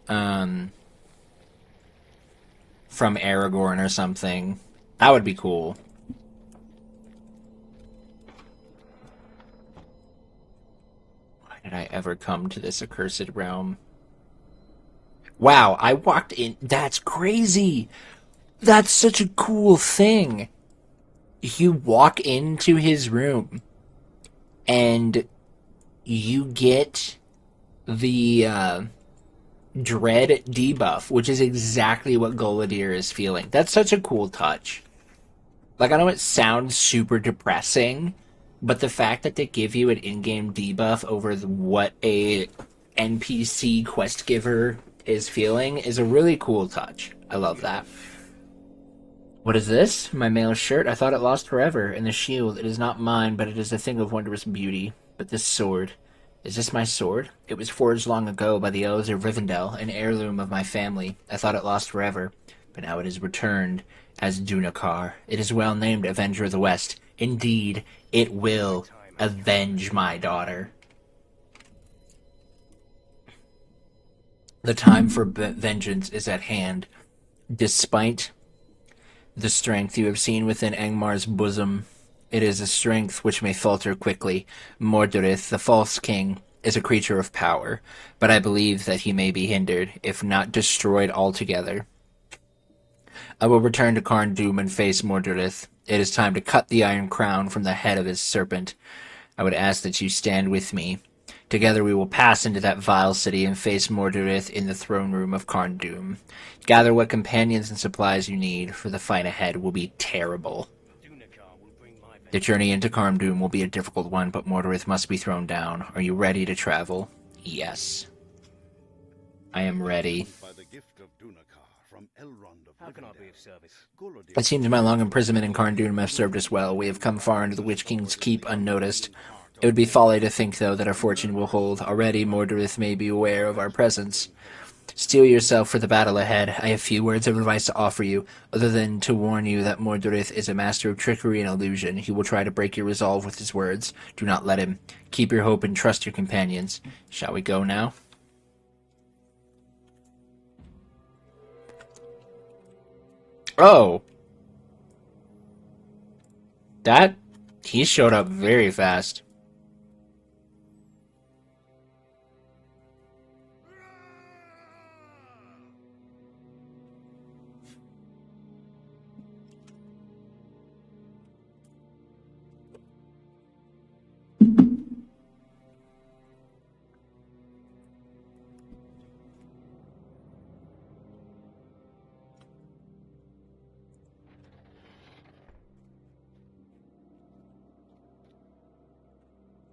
from Aragorn or something. That would be cool. Why did I ever come to this accursed realm? Wow, I walked in. That's crazy. That's such a cool thing. You walk into his room and you get the dread debuff, which is exactly what Goladir is feeling. That's such a cool touch. Like, I know it sounds super depressing, but the fact that they give you an in-game debuff over what a NPC quest giver is feeling is a really cool touch. I love that. What is this? My mail shirt? I thought it lost forever. And the shield, it is not mine, but it is a thing of wondrous beauty. But this sword, is this my sword? It was forged long ago by the elves of Rivendell, an heirloom of my family. I thought it lost forever, but now it is returned as Dunakar. It is well named Avenger of the West. Indeed, it will avenge my daughter. The time for vengeance is at hand. Despite the strength you have seen within Angmar's bosom, it is a strength which may falter quickly. Mordorith, the false king, is a creature of power, but I believe that he may be hindered, if not destroyed altogether. I will return to Carn Dûm and face Mordorith. It is time to cut the iron crown from the head of his serpent. I would ask that you stand with me. Together we will pass into that vile city and face Mordorith in the throne room of Carn Dûm. Gather what companions and supplies you need, for the fight ahead will be terrible. The journey into Carn Dûm will be a difficult one, but Mordorith must be thrown down. Are you ready to travel? Yes. I am ready. How can I be of service? It seems my long imprisonment in Carn Dûm has served us well. We have come far into the Witch King's keep unnoticed. It would be folly to think, though, that our fortune will hold. Already Mordorith may be aware of our presence. Steel yourself for the battle ahead. I have few words of advice to offer you, other than to warn you that Mordorith is a master of trickery and illusion. He will try to break your resolve with his words. Do not let him. Keep your hope and trust your companions. Shall we go now? Oh! He showed up very fast.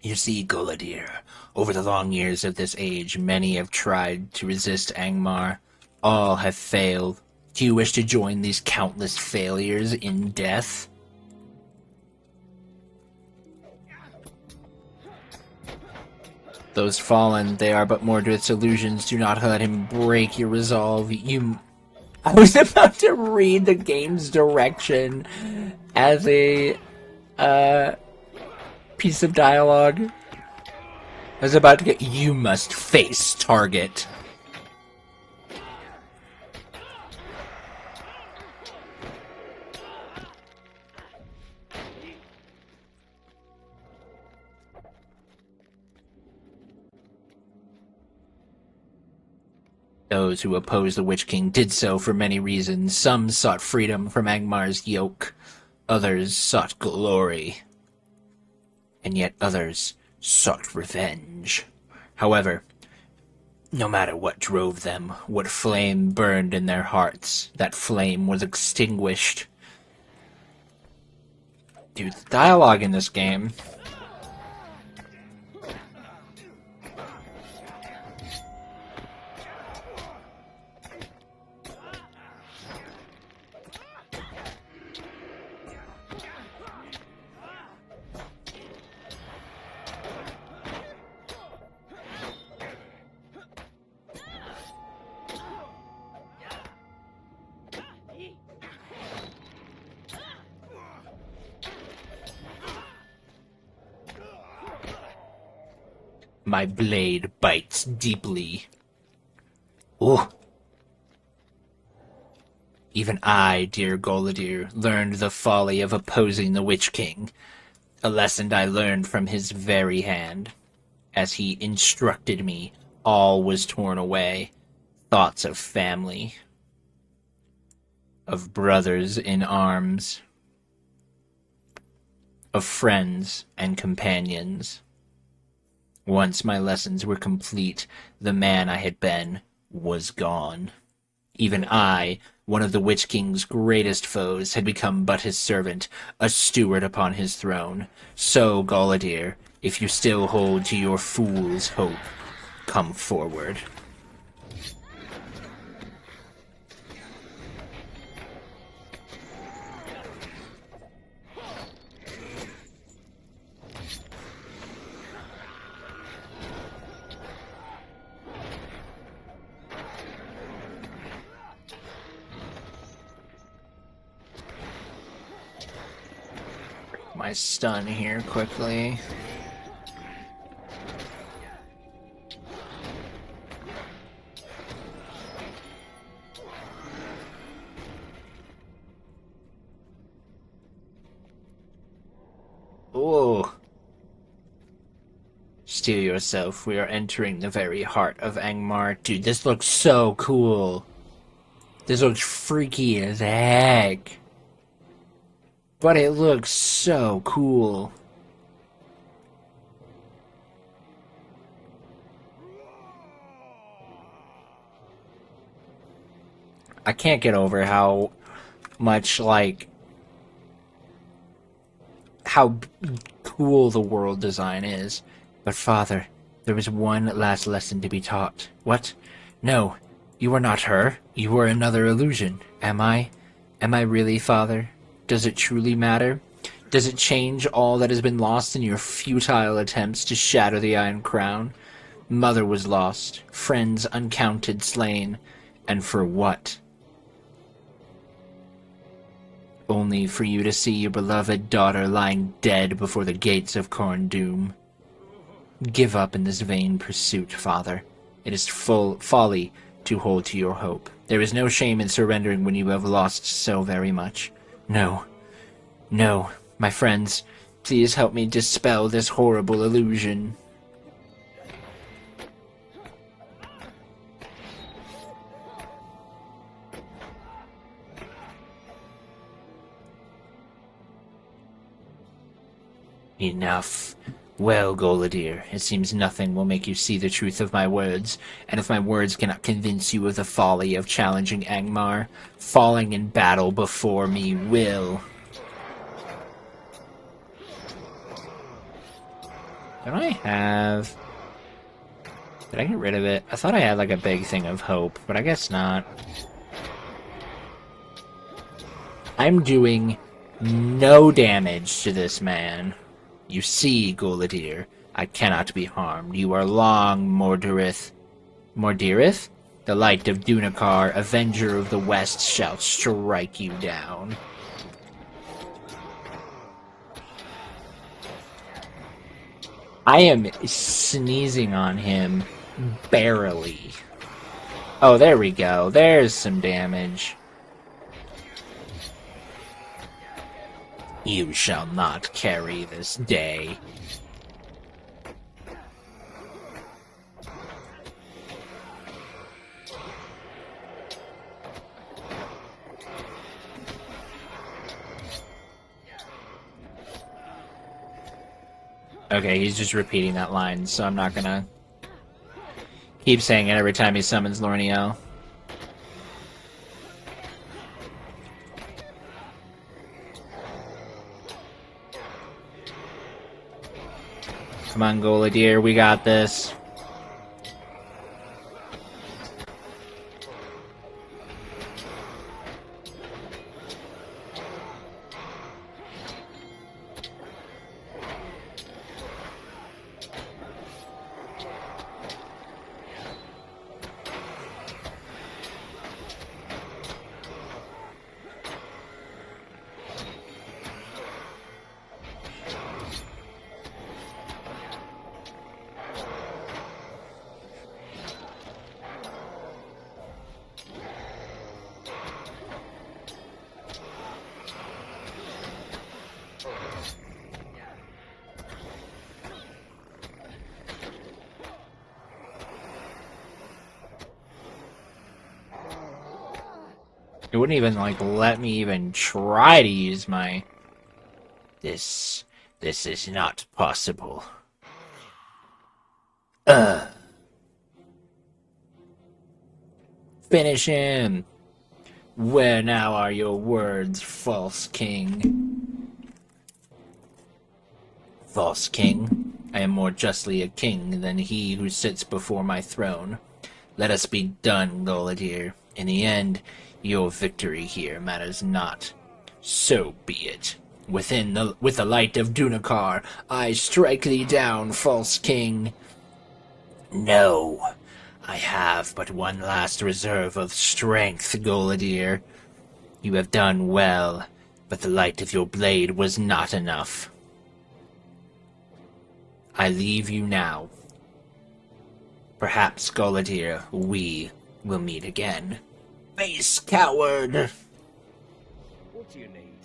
You see, Goladir, over the long years of this age, many have tried to resist Angmar. All have failed. Do you wish to join these countless failures in death? Those fallen, they are but Mordred's illusions. Do not let him break your resolve. I was about to read the game's direction as a, piece of dialogue. I was about to get, you must face target. Those who opposed the Witch King did so for many reasons. Some sought freedom from Angmar's yoke. Others sought glory. And yet others sought revenge. However, no matter what drove them, what flame burned in their hearts, that flame was extinguished. Dude, the dialogue in this game. My blade bites deeply. Ooh. Even I, dear Goladir, learned the folly of opposing the Witch King, a lesson I learned from his very hand. As he instructed me, all was torn away. Thoughts of family, of brothers in arms, of friends and companions. Once my lessons were complete, the man I had been was gone. Even I, one of the Witch King's greatest foes, had become but his servant, a steward upon his throne. So, Galadir, if you still hold to your fool's hope, come forward. My stun here quickly. Ooh. Steel yourself. We are entering the very heart of Angmar. Dude, this looks so cool. This looks freaky as heck. But it looks so cool. I can't get over how much, like, how cool the world design is. But Father, there is one last lesson to be taught. What? No, you are not her. You are another illusion. Am I? Am I really, Father? Does it truly matter? Does it change all that has been lost in your futile attempts to shatter the Iron Crown? Mother was lost, friends uncounted slain, and for what? Only for you to see your beloved daughter lying dead before the gates of Khorne Doom. Give up in this vain pursuit, Father. It is folly to hold to your hope. There is no shame in surrendering when you have lost so very much. No. No, my friends, please help me dispel this horrible illusion. Enough. Well, Goladir, it seems nothing will make you see the truth of my words, and if my words cannot convince you of the folly of challenging Angmar, falling in battle before me will. Don't I have... Did I get rid of it? I thought I had like a big thing of hope, but I guess not. I'm doing no damage to this man. You see, Guladir, I cannot be harmed. You are long, Mordirith. Mordirith? The light of Dunakar, Avenger of the West, shall strike you down. I am sneezing on him barely. Oh, there we go. There's some damage. You shall not carry this day. Okay, he's just repeating that line, so I'm not gonna keep saying it every time he summons Lorniel. Come on, Goladier, we got this. It wouldn't even, like, let me even try to use my... This is not possible. Finish him! Where now are your words, false king? False king, I am more justly a king than he who sits before my throne. Let us be done, Goladier. In the end, your victory here matters not. So be it. With the light of Dunakar, I strike thee down, false king. No, I have but one last reserve of strength, Goladier. You have done well, but the light of your blade was not enough. I leave you now. Perhaps, Goladier, we will meet again. Base coward! What do you need?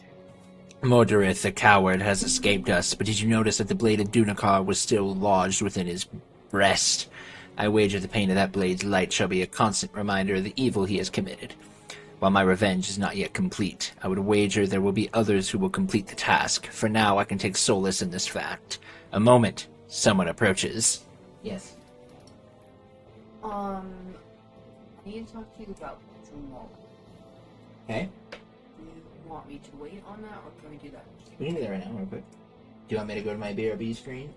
Morderith, the coward, has escaped us, but did you notice that the blade of Dunakar was still lodged within his breast? I wager the pain of that blade's light shall be a constant reminder of the evil he has committed. While my revenge is not yet complete, I would wager there will be others who will complete the task. For now, I can take solace in this fact. A moment. Someone approaches. Yes. I need to talk to you about some more. Okay. Do you want me to wait on that, or can we do that? We can do that right now, real quick. Do you want me to go to my BRB screen?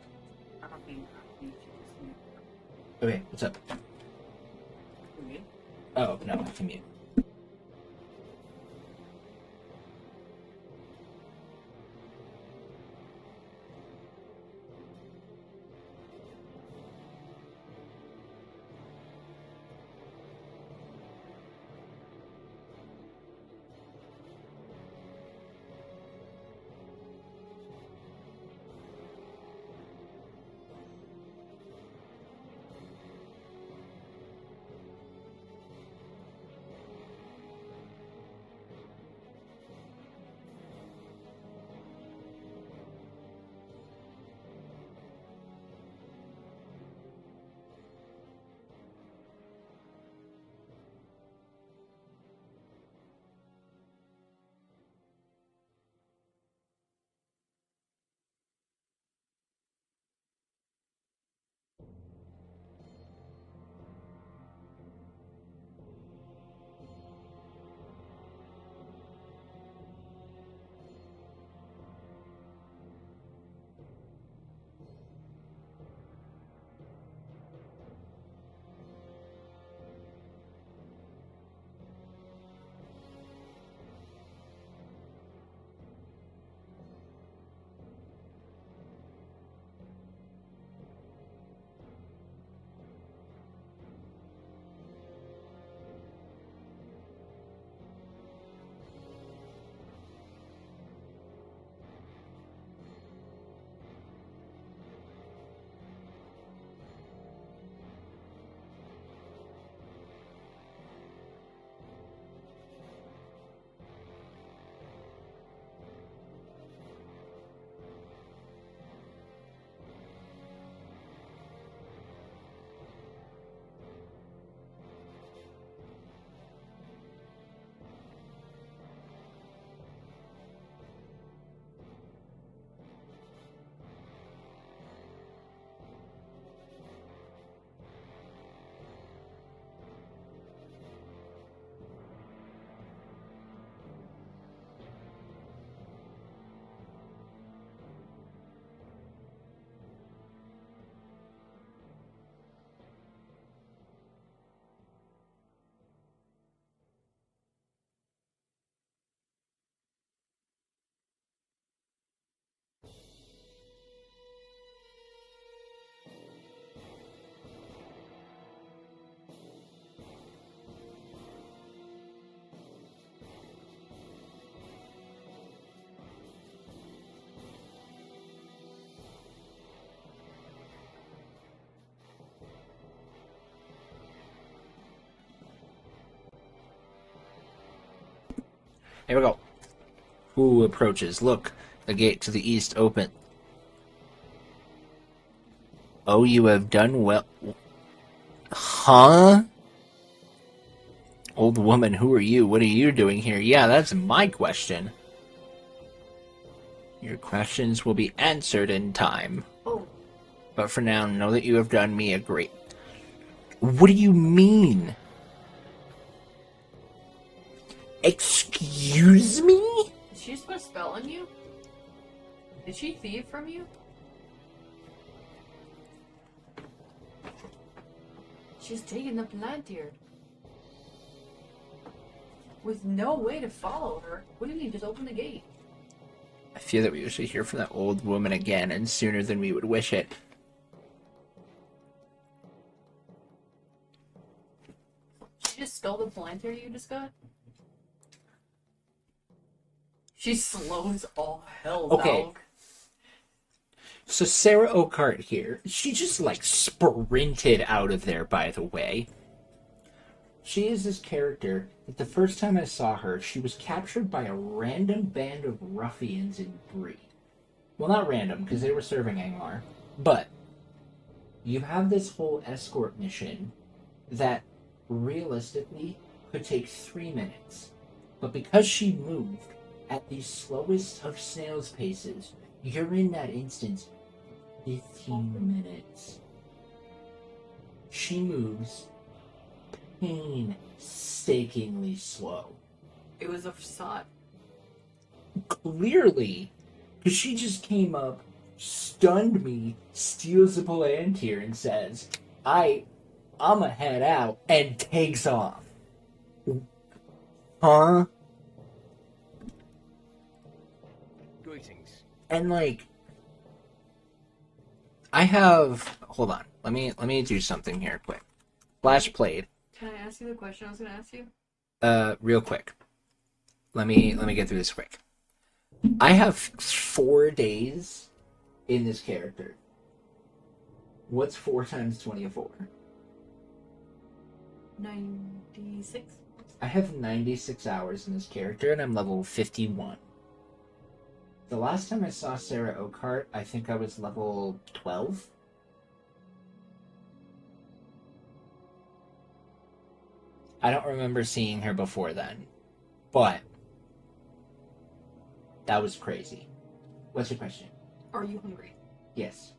I don't think I need to. Okay, what's up? Okay. Oh, no, I can mute. Here we go. Who approaches? Look, the gate to the east open. Oh, you have done well. Huh? Old woman, who are you? What are you doing here? Yeah, that's my question. Your questions will be answered in time. Oh. But for now, know that you have done me a great... What do you mean? Excuse me? Did she just put a spell on you? Did she thieve from you? She's taking the plant here. With no way to follow her. What do you mean? Just open the gate. I fear that we should hear from that old woman again, and sooner than we would wish it. She just stole the planter you just got? She slows all hell down. Okay. So Sarah Oakart here, she just like sprinted out of there, by the way. She is this character that the first time I saw her, she was captured by a random band of ruffians in Bree. Well, not random, because they were serving Angmar. But you have this whole escort mission that realistically could take 3 minutes. But because she moved at the slowest of snail's paces, you're in that instance 15 minutes. She moves painstakingly slow. It was a facade. Clearly, because she just came up, stunned me, steals the Palantir, and says, I'ma head out, and takes off. Huh? Greetings. And like, I have. Hold on. Let me do something here quick. Flash played. Can I ask you the question I was gonna ask you? Real quick. Let me get through this quick. I have 4 days in this character. What's 4 times 24? 96. I have 96 hours in this character, and I'm level 51. The last time I saw Sarah Oakart, I think I was level 12. I don't remember seeing her before then, but that was crazy. What's your question? Are you hungry? Yes.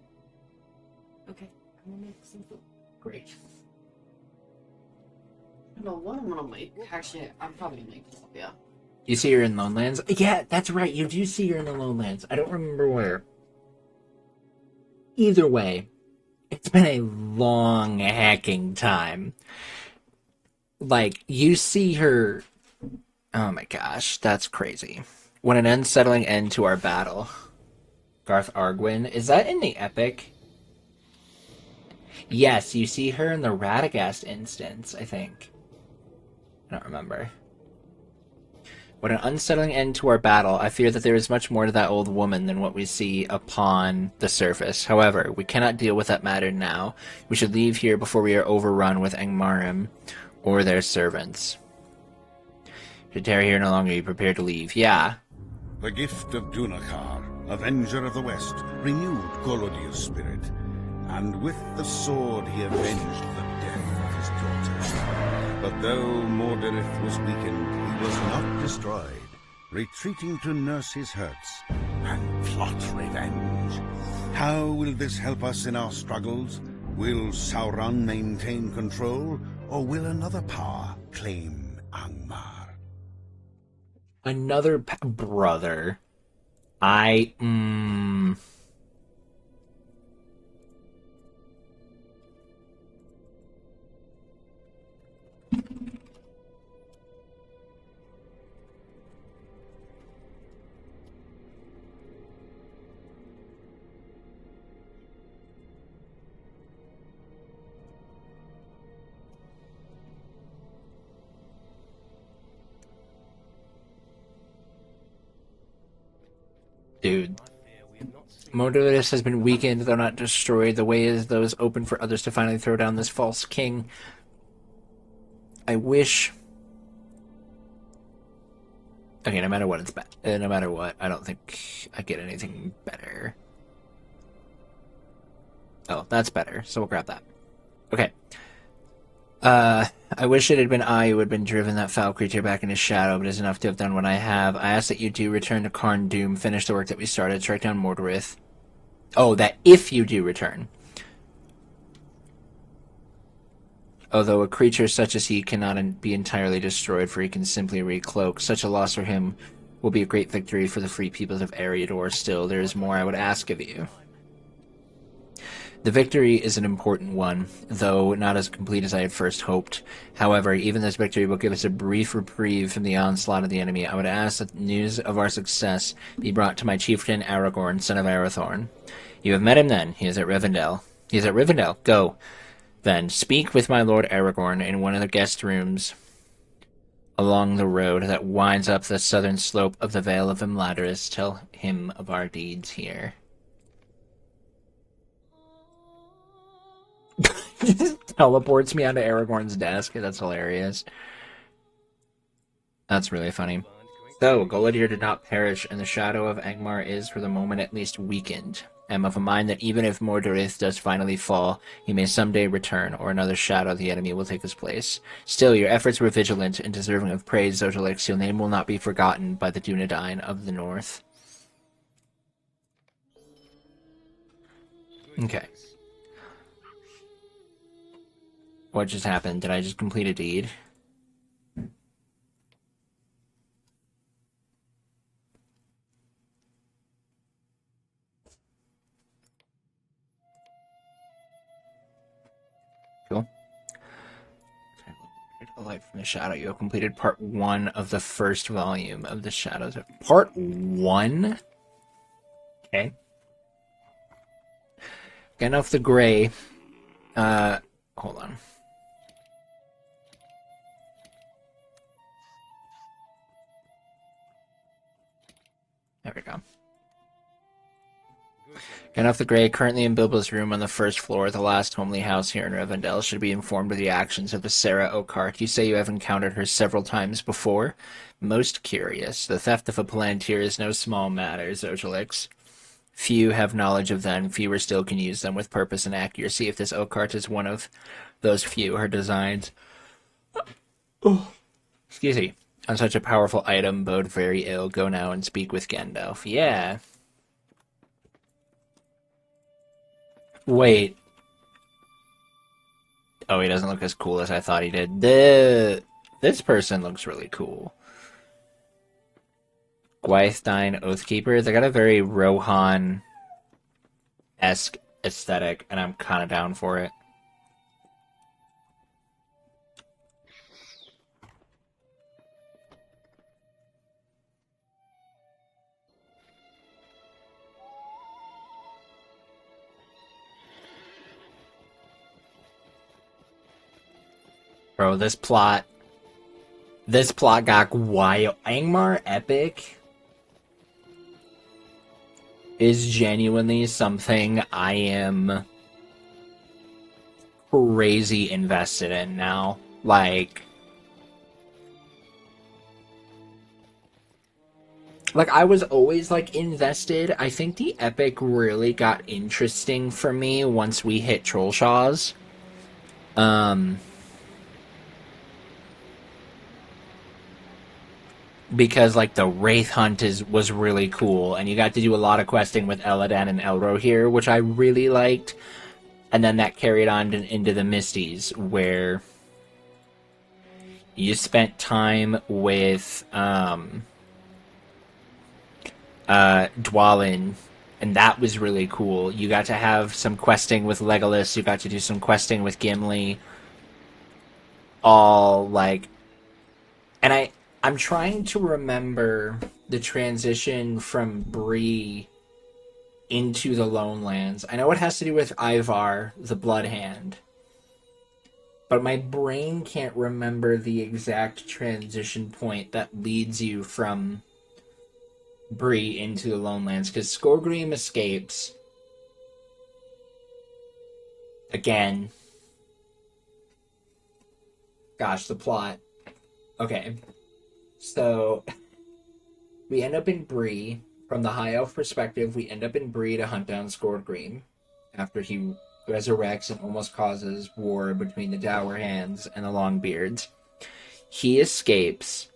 Okay, I'm gonna make some food. Great. No, what I'm gonna make? Actually, I'm probably gonna make this. Yeah. You see her in Lowlands? Yeah, that's right. You do see her in the Lowlands. I don't remember where. Either way, it's been a long hacking time. Like, you see her... Oh my gosh, that's crazy. When an unsettling end to our battle. Garth Argwin. Is that in the epic? Yes, you see her in the Radagast instance, I think. I don't remember. When an unsettling end to our battle, I fear that there is much more to that old woman than what we see upon the surface. However, we cannot deal with that matter now. We should leave here before we are overrun with Angmarim or their servants. To tarry here no longer, you prepare to leave. Yeah. The gift of Dunakar, Avenger of the West, renewed Golodil's spirit, and with the sword he avenged the death of his daughter. But though Morderith was weakened, he was not destroyed, retreating to nurse his hurts and plot revenge. How will this help us in our struggles? Will Sauron maintain control, or will another power claim Angmar? Another brother. Dude. Modulus has been weakened, though not destroyed. The way is those open for others to finally throw down this false king. I wish Okay, no matter what, it's bad. No matter what, I don't think I get anything better. Oh, that's better, so we'll grab that. Okay. I wish it had been I who had been driven that foul creature back in his shadow, but it is enough to have done what I have. I ask that you do return to Karn Doom, finish the work that we started, strike down Mordorith. Oh, that if you do return. Although a creature such as he cannot be entirely destroyed, for he can simply recloak. Such a loss for him will be a great victory for the free peoples of Eriador. Still, there is more I would ask of you. The victory is an important one, though not as complete as I had first hoped. However, even this victory will give us a brief reprieve from the onslaught of the enemy. I would ask that news of our success be brought to my chieftain Aragorn, son of Arathorn. You have met him then. He is at Rivendell. He is at Rivendell. Go. Then, speak with my lord Aragorn in one of the guest rooms along the road that winds up the southern slope of the Vale of Imladris. Tell him of our deeds here. He just teleports me onto Aragorn's desk. That's hilarious. That's really funny. So, Golidir did not perish, and the shadow of Angmar is, for the moment at least, weakened. I am of a mind that even if Mordorith does finally fall, he may someday return, or another shadow of the enemy will take his place. Still, your efforts were vigilant and deserving of praise, Zotalix. Your name will not be forgotten by the Dunedain of the North. Okay. What just happened? Did I just complete a deed? Cool. A Light from the Shadow. You have completed part 1 of the first volume of the Shadows. Part 1? Okay. Gandalf the Grey. Hold on. There we go. Gandalf the Grey, currently in Bilbo's room on the first floor, the last homely house here in Rivendell, should be informed of the actions of the Sarah Oakheart. You say you have encountered her several times before? Most curious. The theft of a Palantir is no small matter, Zotalix. Few have knowledge of them, fewer still can use them with purpose and accuracy. If this Oakheart is one of those few, her designs... Excuse me. On such a powerful item bode very ill. Go now and speak with Gandalf. Yeah. Wait. Oh, he doesn't look as cool as I thought he did. This person looks really cool. Gwythedyne Oathkeeper. They got a very Rohan-esque aesthetic, and I'm kind of down for it. Bro, this plot got wild. Angmar Epic is genuinely something I am crazy invested in now. Like I was always like invested. I think the Epic really got interesting for me once we hit Trollshaws. Because like the Wraith Hunt was really cool, and you got to do a lot of questing with Eladan and Elrohir, which I really liked. And then that carried on into the Misties, where you spent time with Dwalin, and that was really cool. You got to have some questing with Legolas, you got to do some questing with Gimli, all like... And I'm trying to remember the transition from Bree into the Lone Lands. I know it has to do with Ivar, the Blood Hand, but my brain can't remember the exact transition point that leads you from Bree into the Lone Lands, because Skorgrim escapes. Again. Gosh, the plot. Okay. So, We end up in Bree. From the High Elf perspective, we end up in Bree to hunt down Scourgrim after he resurrects and almost causes war between the Dour Hands and the Longbeards. He escapes.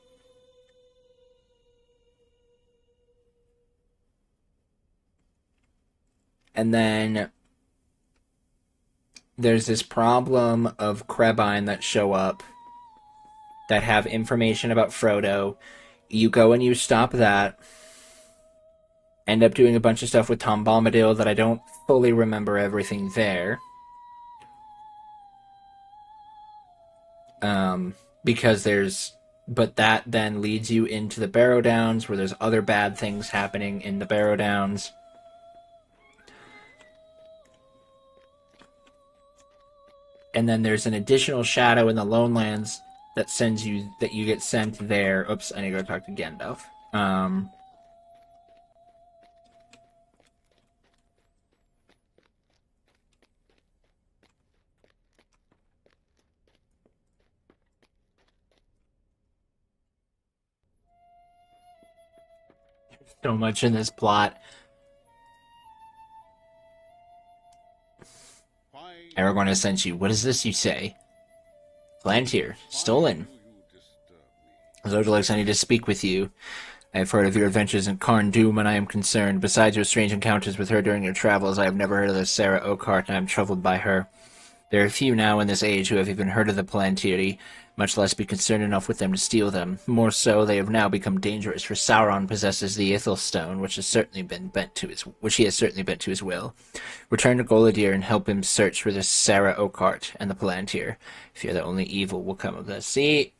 And then there's this problem of Krebine that show up that have information about Frodo. You go and you stop that. End up doing a bunch of stuff with Tom Bombadil that I don't fully remember everything there. Because there's... But that then leads you into the Barrow Downs, where there's other bad things happening in the Barrow Downs. And then there's an additional shadow in the Lone Lands that sends you... That you get sent there. Oops, I need to go talk to Gandalf. So much in this plot. Aragorn has sent you. What is this you say? Palantir. Stolen. Zodalix, I need to speak with you. I have heard of your adventures in Carn Dûm, and I am concerned. Besides your strange encounters with her during your travels, I have never heard of the Sarah Oakheart, and I am troubled by her. There are few now in this age who have even heard of the Palantiri, much less be concerned enough with them to steal them. More so, they have now become dangerous, for Sauron possesses the Ithil Stone, which he has certainly bent to his will. Return to Goladir and help him search for the Sarah Oakheart and the Palantir. Fear that only evil will come of this. See?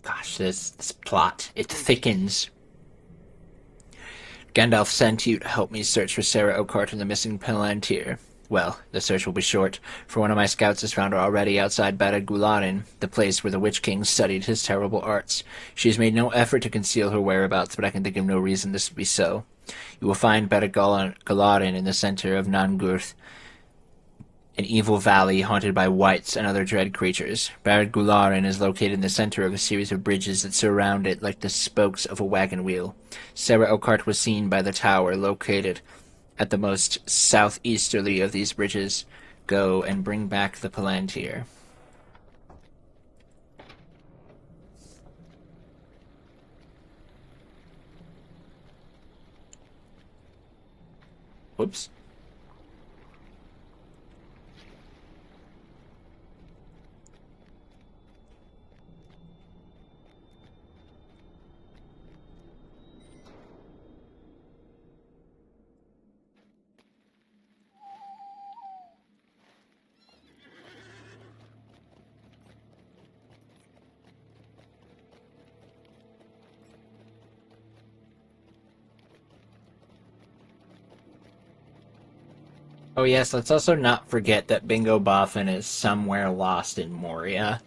Gosh, this plot, it thickens. Gandalf sent you to help me search for Sarah Oakheart and the missing Palantir. Well, the search will be short, for one of my scouts has found her already outside Barad Gularin, the place where the Witch King studied his terrible arts. She has made no effort to conceal her whereabouts, but I can think of no reason this would be so. You will find Barad Gularin in the center of Nangurth, an evil valley haunted by wights and other dread creatures. Barad Gularin is located in the center of a series of bridges that surround it like the spokes of a wagon wheel. Sarah Oakheart was seen by the tower located at the most southeasterly of these bridges. Go and bring back the Palantir. Whoops. Oh yes, let's also not forget that Bingo Boffin is somewhere lost in Moria.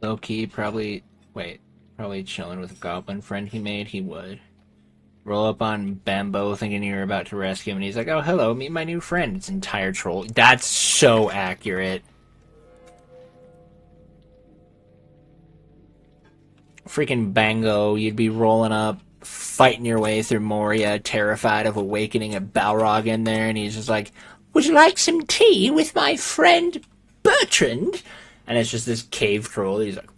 Low-key, probably... Wait. Probably chilling with a goblin friend he made. He would. Roll up on Bambo thinking you're about to rescue him, and he's like, oh, hello, meet my new friend. It's entire troll. That's so accurate. Freaking Bango, you'd be rolling up, fighting your way through Moria, terrified of awakening a Balrog in there, and he's just like, would you like some tea with my friend Bertrand? And it's just this cave troll. He's like,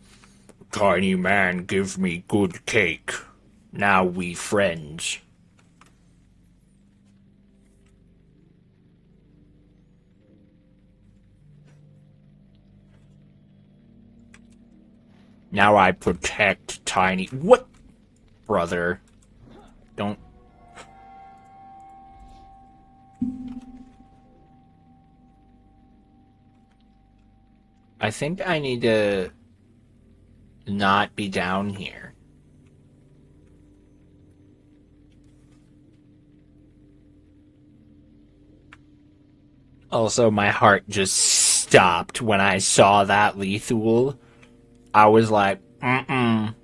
tiny man, give me good cake. Now we friends. Now I protect Tiny... What? Brother. Don't... I think I need to... not be down here. Also, my heart just stopped when I saw that lethal. I was like, mm-mm.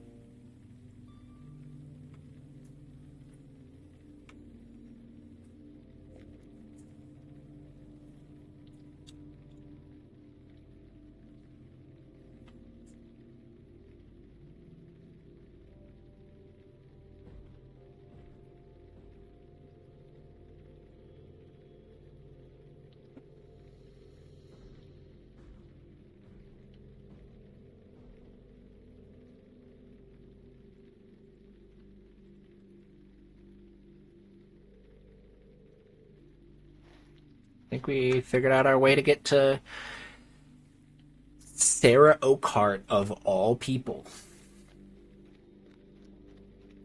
I think we figured out our way to get to Sarah Oakhart of all people.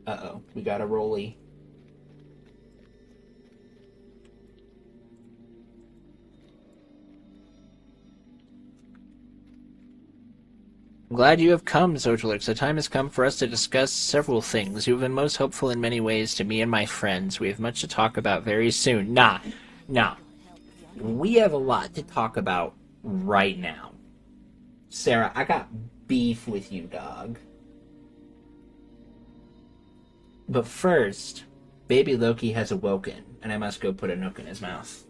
Uh-oh, we got a rollie. I'm glad you have come, Zojalix. The time has come for us to discuss several things. You have been most helpful in many ways to me and my friends. We have much to talk about very soon. Nah. We have a lot to talk about right now. Sarah, I got beef with you, dog. But first, baby Loki has awoken, and I must go put a nook in his mouth.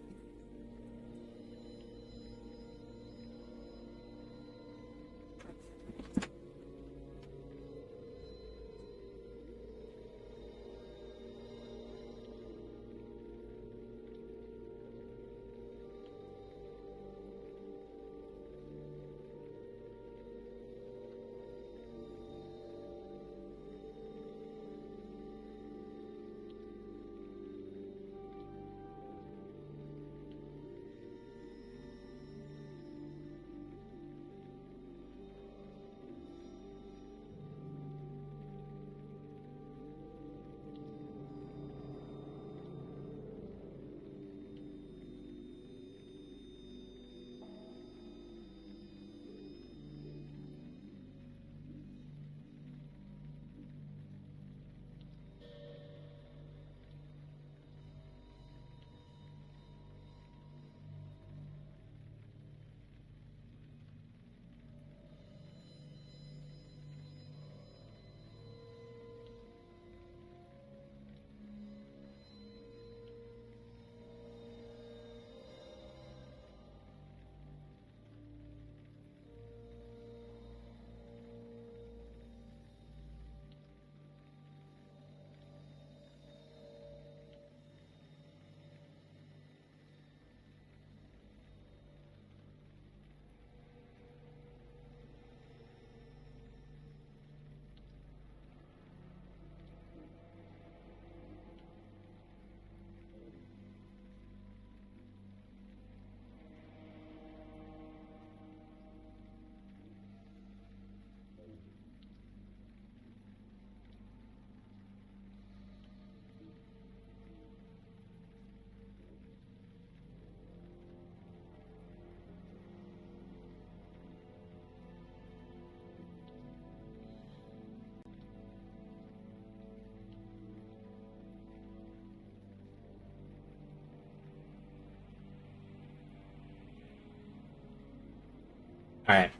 Alright.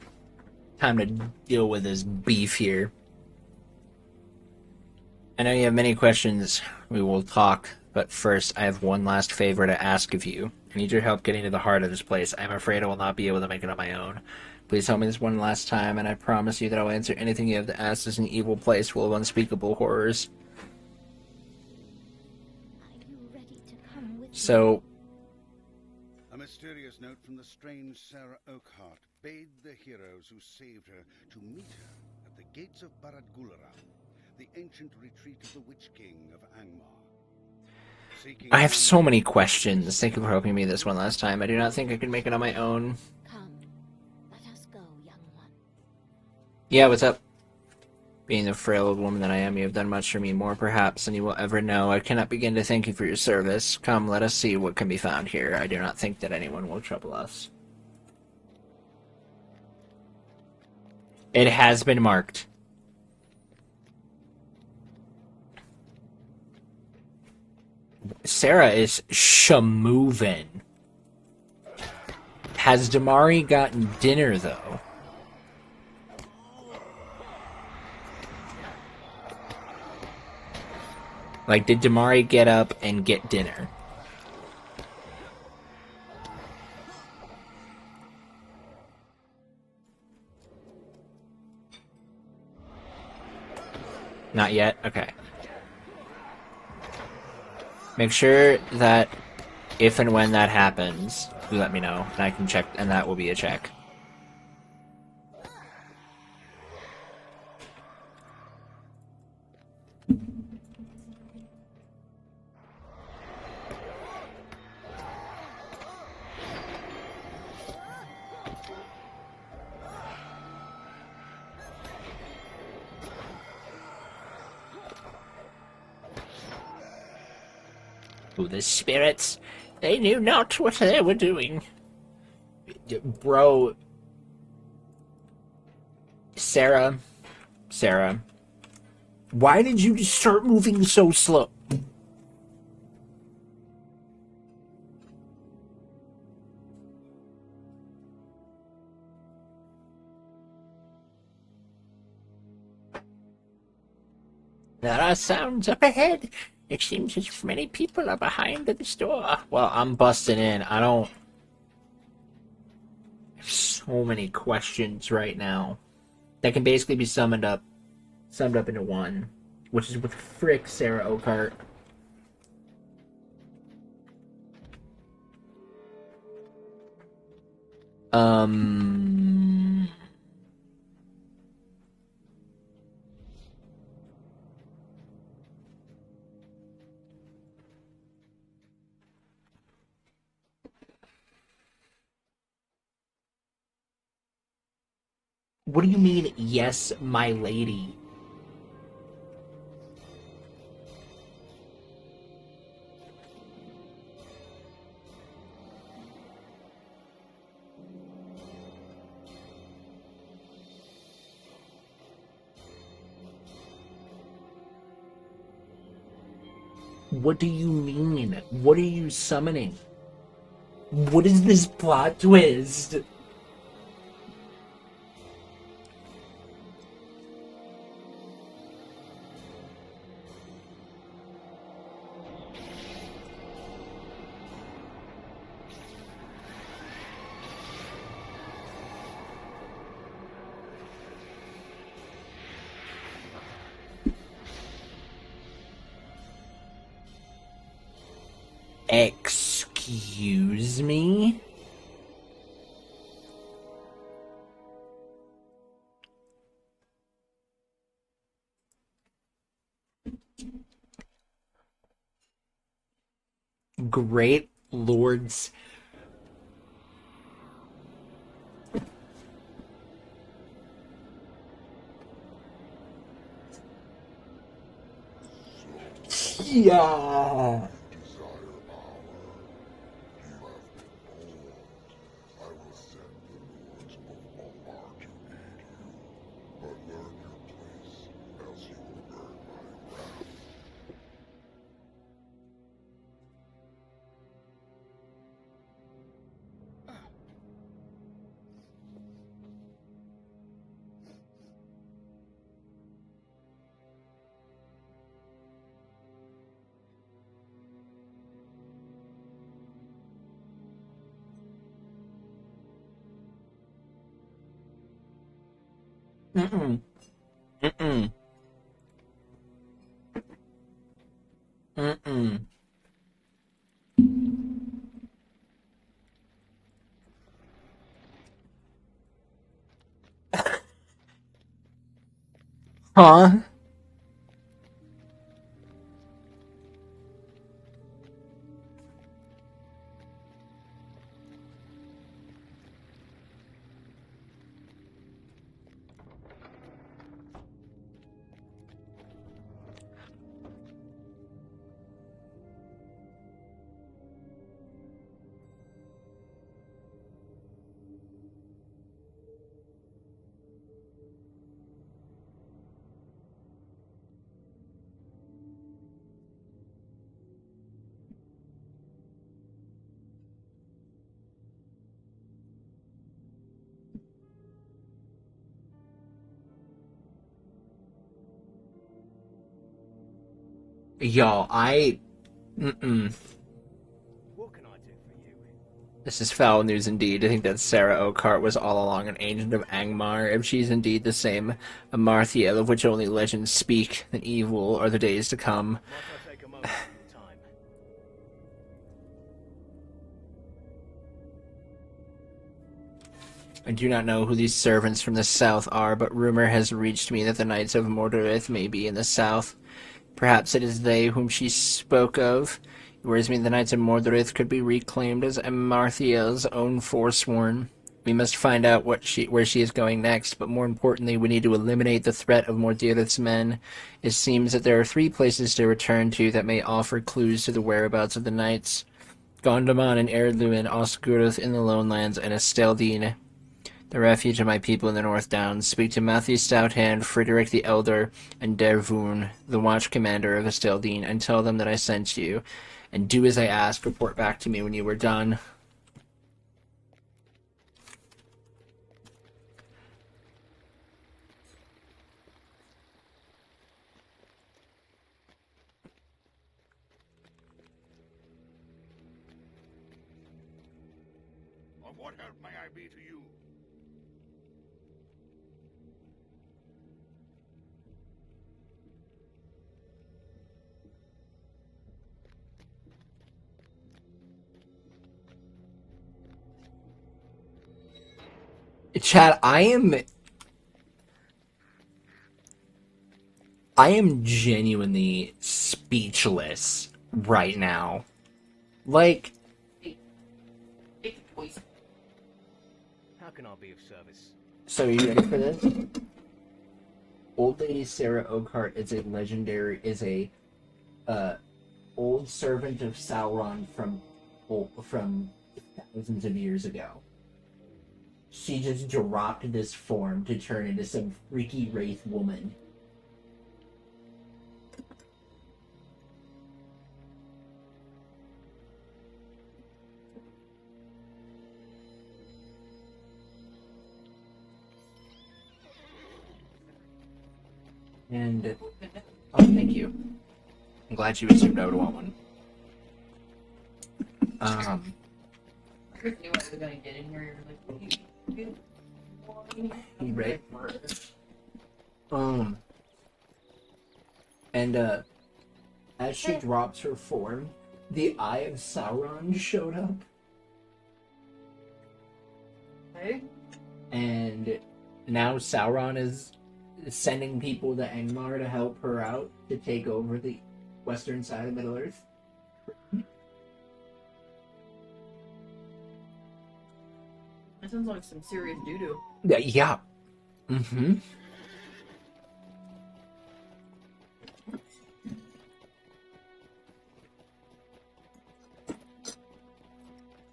Time to deal with this beef here. I know you have many questions. We will talk, but first I have one last favor to ask of you. I need your help getting to the heart of this place. I'm afraid I will not be able to make it on my own. Please help me this one last time, and I promise you that I will answer anything you have to ask. This is an evil place full of unspeakable horrors. Are you ready to come with So, A mysterious note from the strange Sarah Oakhart bade the heroes who saved her to meet her at the gates of Barad Gularam, the ancient retreat of the Witch King of Angmar. Seeking I have so many one- questions. Thank you for helping me this one last time. I do not think I can make it on my own. Come, let us go, young one. Yeah, what's up? Being the frail old woman that I am, you have done much for me, more perhaps than you will ever know. I cannot begin to thank you for your service. Come, let us see what can be found here. I do not think that anyone will trouble us. It has been marked. Sarah is shamovin'. Has Damari gotten dinner, though? Like, did Damari get up and get dinner? Not yet? Okay. Make sure that if and when that happens, you let me know, and I can check, and that will be a check. Ooh, the spirits. They knew not what they were doing. Bro. Sarah. Why did you just start moving so slow? There are sounds up ahead. It seems as if many people are behind this door. Well, I'm busting in. I don't... So many questions right now that can basically be summed up into one, which is with frick Sarah Oakhart. What do you mean, yes, my lady? What do you mean? What are you summoning? What is this plot twist? Excuse me? Great lords. Yeah. Mm-mm. Mm-mm. Mm-mm. Huh? Y'all, Mm-mm. What can I do for you? This is foul news indeed. I think that Sarah Oakheart was all along an agent of Angmar. If she's indeed the same Amarthiel of which only legends speak, then evil are the days to come. Might I take a moment of your time? I do not know who these servants from the south are, but rumor has reached me that the Knights of Mordorith may be in the south. Perhaps it is they whom she spoke of. It worries me the Knights of Mordorith could be reclaimed as Amarthiel's own forsworn. We must find out where she is going next, but more importantly, we need to eliminate the threat of Mordorith's men. It seems that there are 3 places to return to that may offer clues to the whereabouts of the Knights. Gondomar and Erdluin, Osgurth in the Lowlands, and Esteldine, the refuge of my people in the North Downs. Speak to Matthew Stouthand, Frederick the Elder, and Dervoon, the watch commander of Esteldine, and tell them that I sent you. And do as I asked. Report back to me when you were done. Of what help may I be to you? Chad, I am genuinely speechless right now. Like, How can I be of service? so are you ready for this? Old Lady Sarah Oakheart is a old servant of Sauron from thousands of years ago. She just dropped this form to turn into some freaky wraith woman. And oh, thank you. I'm glad you assumed I would want one. I just knew I was gonna get in here. You're like, Right. And as she drops her form, the Eye of Sauron showed up, hey? and now Sauron is sending people to Angmar to help her out to take over the western side of Middle Earth. That sounds like some serious doo-doo. Yeah. Mm-hmm.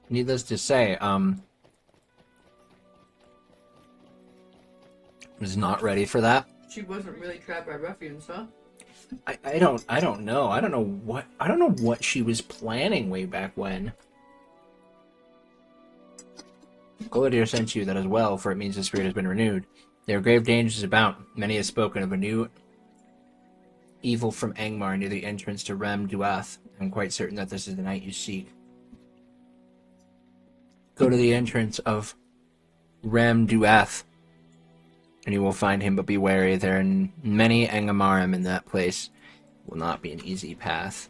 Needless to say, was not ready for that. She wasn't really trapped by ruffians, huh? I don't know. I don't know what she was planning way back when. Golodir sent you that as well, for it means the spirit has been renewed. There are grave dangers about. Many have spoken of a new evil from Angmar near the entrance to Rem Duath. I'm quite certain that this is the night you seek. Go to the entrance of Rem Duath. and you will find him, but be wary. There are many Angamarim in that place. It will not be an easy path.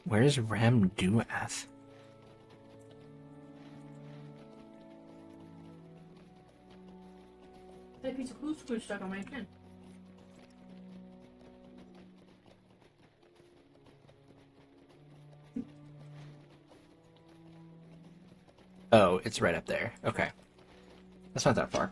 Where's Ramduath? That piece of glue screw stuck on my chin. Oh, it's right up there. Okay. That's not that far.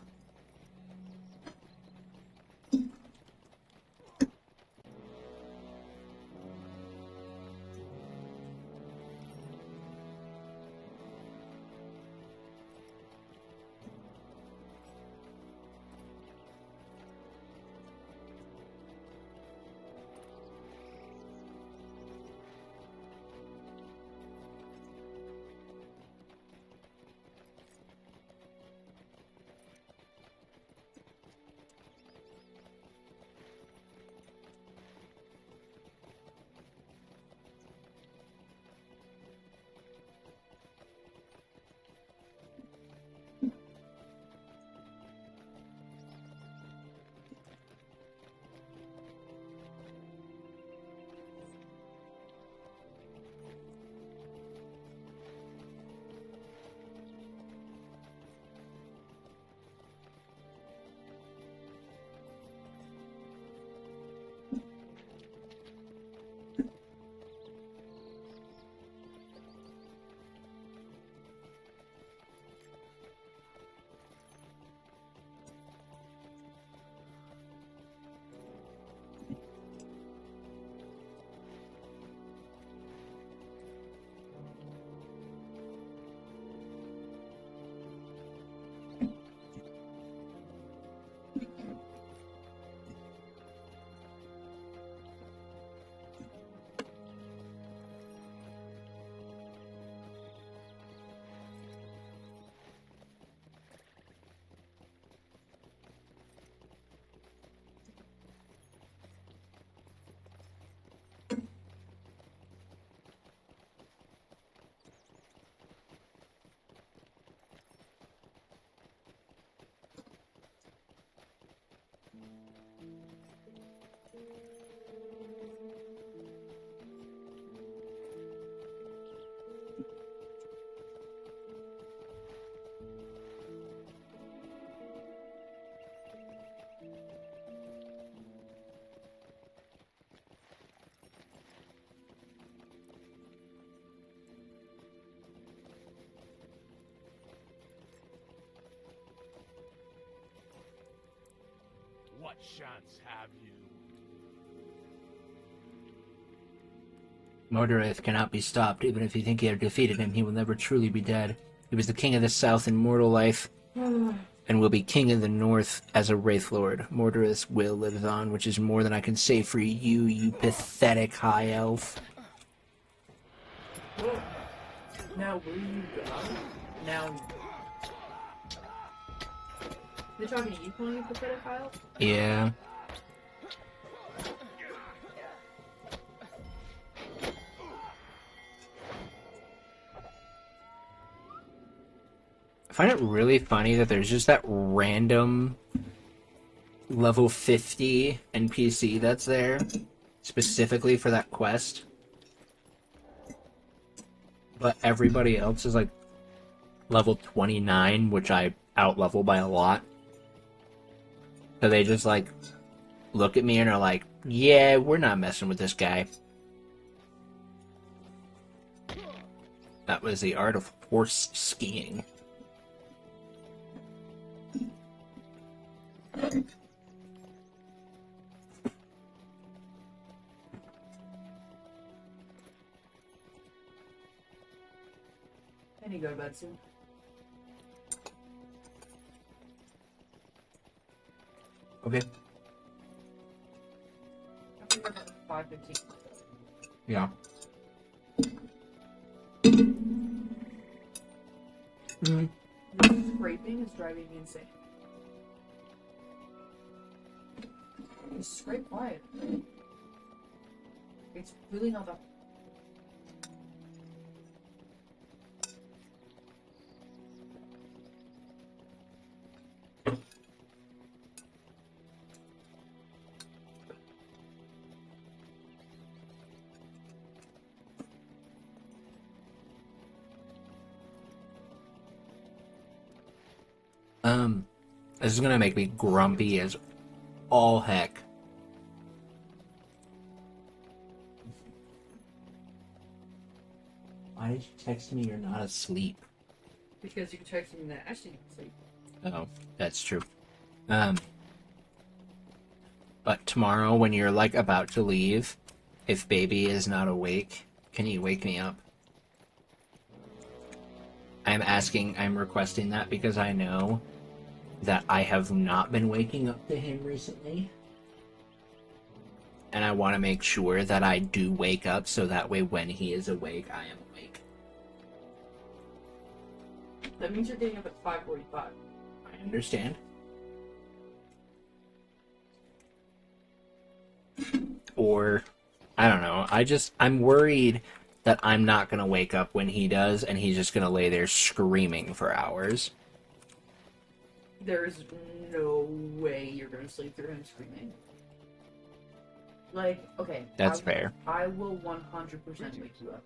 What chance have you? Mordorith cannot be stopped. Even if you think you have defeated him, he will never truly be dead. He was the king of the south in mortal life, and will be king of the north as a Wraith Lord. Mordorith's will lives on, which is more than I can say for you, you pathetic high elf. Now will you go? Now. They're talking to you, calling you pathetic, Kyle? Yeah. I find it really funny that there's just that random level 50 NPC that's there specifically for that quest. But everybody else is like level 29, which I out-level by a lot. So they just like look at me and are like, yeah, we're not messing with this guy. That was the art of horse skiing. I need to go to bed soon. Okay. I think that's 5:15. Yeah. Mm. The scraping is driving me insane. Just scrape quiet. It's really not that. This is gonna make me grumpy as all heck. Why did you text me you're not asleep? Because you texted me that Ashley didn't sleep. Oh, that's true. But tomorrow when you're like about to leave, if baby is not awake, can you wake me up? I'm requesting that because I know that I have not been waking up to him recently. And I want to make sure that I do wake up so that way when he is awake, I am awake. That means you're getting up at 5:45. I understand. Or, I don't know, I'm worried that I'm not going to wake up when he does, and he's just going to lay there screaming for hours. There's no way you're gonna sleep through him screaming. Like, okay. That's fair. I will 100% wake you up.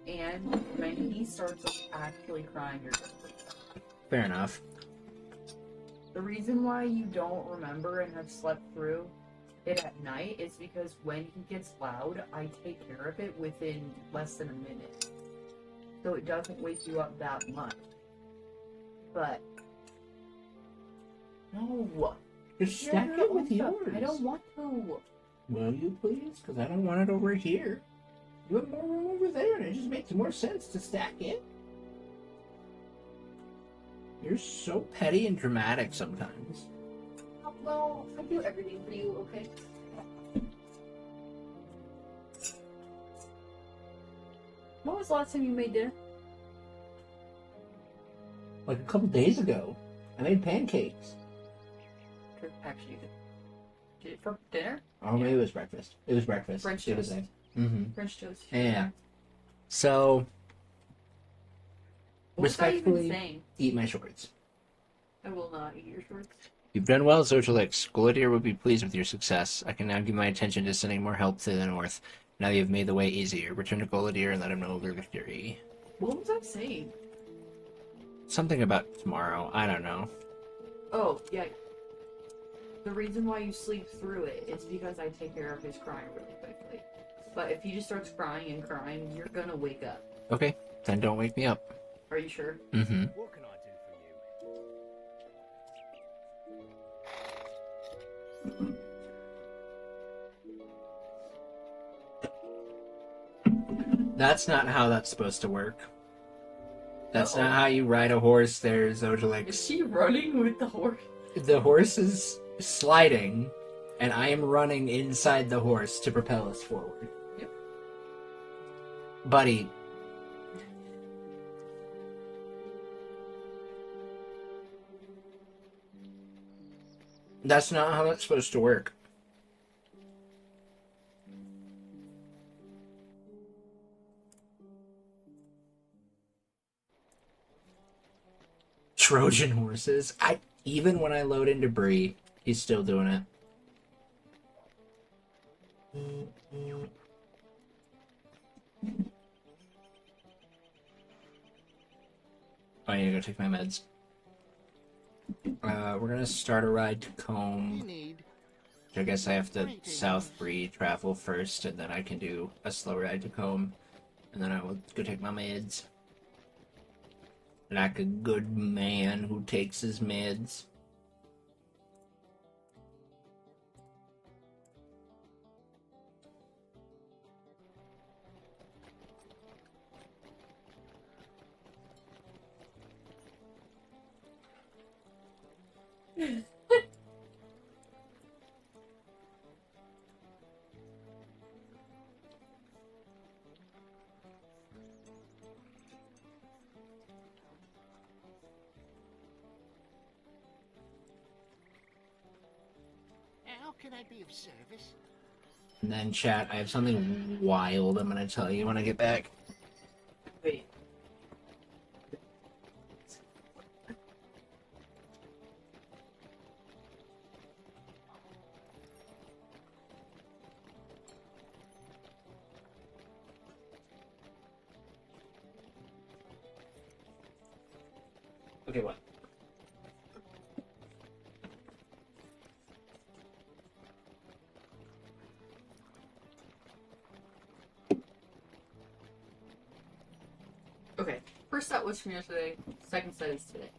And when he starts like, actually crying, you're gonna wake up. Fair enough. The reason why you don't remember and have slept through it at night is because when he gets loud, I take care of it within less than a minute. So it doesn't wake you up that much. But no. Just stack it with yours. yours. I don't want to. Will you please? Because I don't want it over here. You have more room over there, and it just makes more sense to stack it. You're so petty and dramatic sometimes. Well, I do everything for you, okay? When was the last time you made dinner? Like a couple days ago, I made pancakes. Actually, did it for dinner? Oh, maybe it was breakfast. It was breakfast. French It was toast. French toast. Yeah. So, What was I even respectfully, saying? eat my shorts. I will not eat your shorts. You've done well, Socialix. Golodier will be pleased with your success. I can now give my attention to sending more help to the north. Now you have made the way easier. Return to Golodier and let him know of your victory. What was I saying? Something about tomorrow. I don't know. Oh, yeah. The reason why you sleep through it is because I take care of his crying really quickly. But if he just starts crying and crying, you're gonna wake up. Okay, then don't wake me up. Are you sure? Mm-hmm. What can I do for you? That's not how that's supposed to work. That's not how you ride a horse there, Zojalik. Is he running with the horse? The horse is sliding, and I am running inside the horse to propel us forward. Yep. Buddy. That's not how that's supposed to work. Trojan horses. Even when I load in debris, he's still doing it. I need to go take my meds. We're gonna start a ride to Combe. I guess I have to South Bree travel first, and then I can do a slow ride to Combe, and then I will go take my meds. Like a good man who takes his meds. How can I be of service? And then, chat, I have something wild I'm gonna tell you when I get back. Wait. Okay, what? Okay. First set was from yesterday. Second set is today.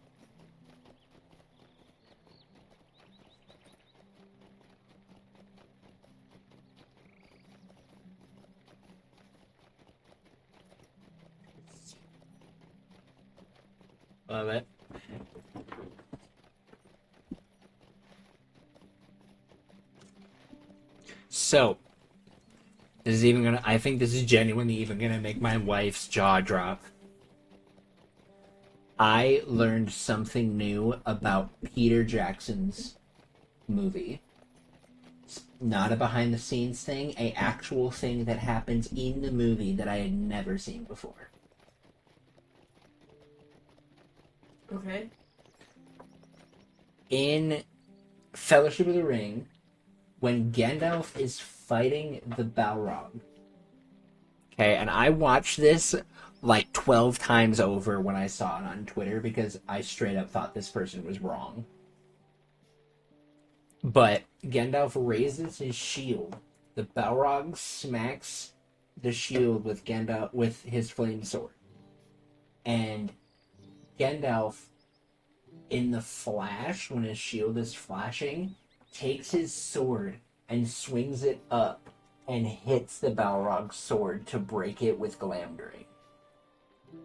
Love it. So, this is even gonna. I think this is genuinely even gonna make my wife's jaw drop. I learned something new about Peter Jackson's movie. It's not a behind the scenes thing, a actual thing that happens in the movie that I had never seen before. Okay. In Fellowship of the Ring, when Gandalf is fighting the Balrog. Okay, and I watched this like 12 times over when I saw it on Twitter because I straight up thought this person was wrong. But Gandalf raises his shield. The Balrog smacks the shield with his flame sword. And Gandalf, in the flash, when his shield is flashing, takes his sword and swings it up and hits the Balrog's sword to break it with Glamdring.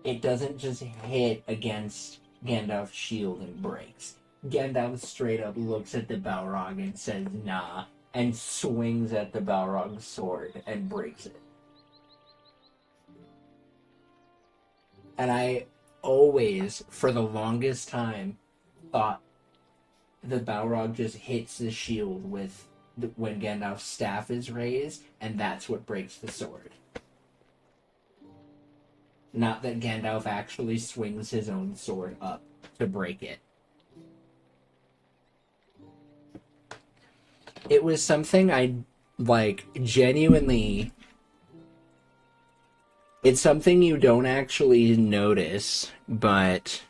It doesn't just hit against Gandalf's shield and breaks. Gandalf straight up looks at the Balrog and says, nah, and swings at the Balrog's sword and breaks it. And I always, for the longest time, thought the Balrog just hits the shield when Gandalf's staff is raised, and that's what breaks the sword. Not that Gandalf actually swings his own sword up to break it. It was something I, genuinely... It's something you don't actually notice, but...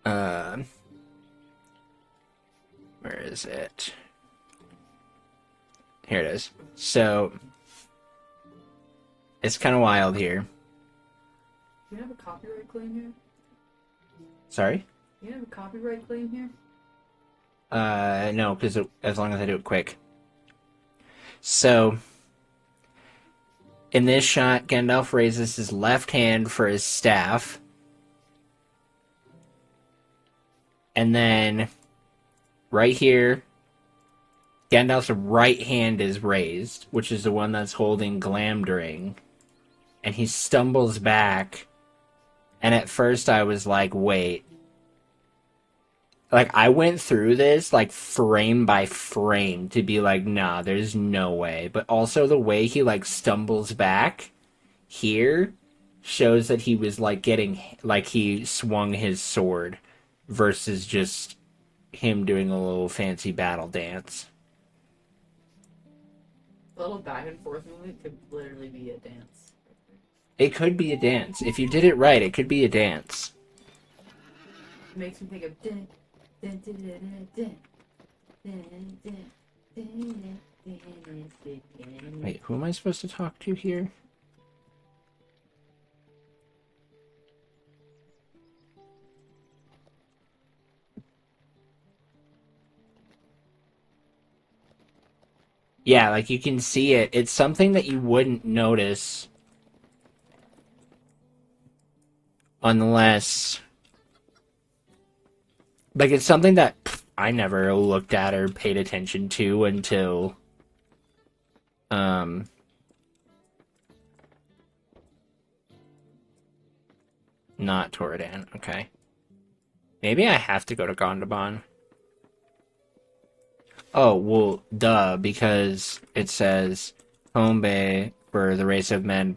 where is it? Here it is. So... It's kind of wild here. Do you have a copyright claim here? Sorry? Do you have a copyright claim here? No, because as long as I do it quick. So, in this shot, Gandalf raises his left hand for his staff. And then, right here, Gandalf's right hand is raised, which is the one that's holding Glamdring. And he stumbles back. And at first I was like, wait. Like, I went through this, frame by frame to be like, nah, there's no way. But also the way he, stumbles back here shows that he was, he swung his sword versus just him doing a little fancy battle dance. A little back and forth movement could literally be a dance. It could be a dance. If you did it right, it could be a dance. It makes me think of dun, dun, dun, dun, dun, dun, dun, dun, dun, dun. Wait, who am I supposed to talk to here? Yeah, you can see it. It's something that you wouldn't notice unless... it's something that I never looked at or paid attention to until... Not Torridan, okay. Maybe I have to go to Gondobon. Oh, well, duh, because it says Home Bay for the race of men,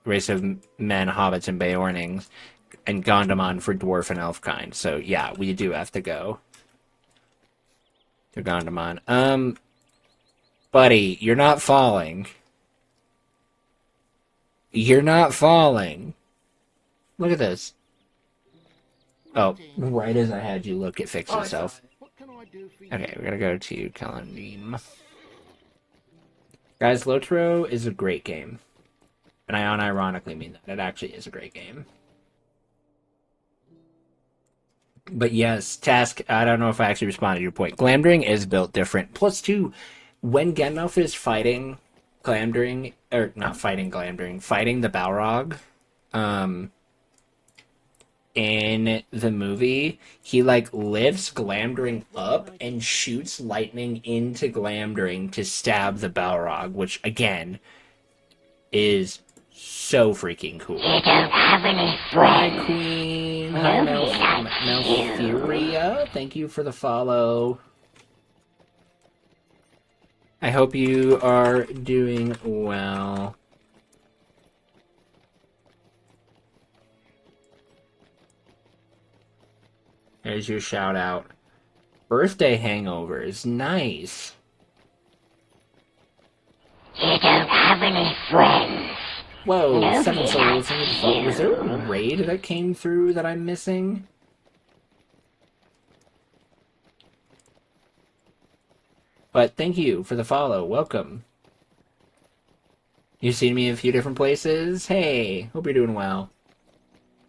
race of men, hobbits, and Beornings, and Gondomon for dwarf and elf kind. So, yeah, we do have to go to Gondomon. Buddy, you're not falling. You're not falling. Look at this. Oh, right as I had you look, it fixed itself. Okay, we're gonna go to Kalandim. Guys, Lotro is a great game. And I unironically mean that. It actually is a great game. But yes, Task, I don't know if I actually responded to your point. Glamdring is built different. Plus, two, when Gandalf is fighting Glamdring, or not fighting Glamdring, fighting the Balrog, in the movie, he like lifts Glamdring up and shoots lightning into Glamdring to stab the Balrog, which again is so freaking cool. You don't have any friends. Hi, Queen. Hi, Malfuria. Thank you for the follow. I hope you are doing well. There's your shout out. Birthday hangovers. Nice. You don't have any friends. Whoa, Nobody 7 souls. likes you. Was there a raid that came through that I'm missing? But thank you for the follow. Welcome. You've seen me in a few different places. Hey, hope you're doing well.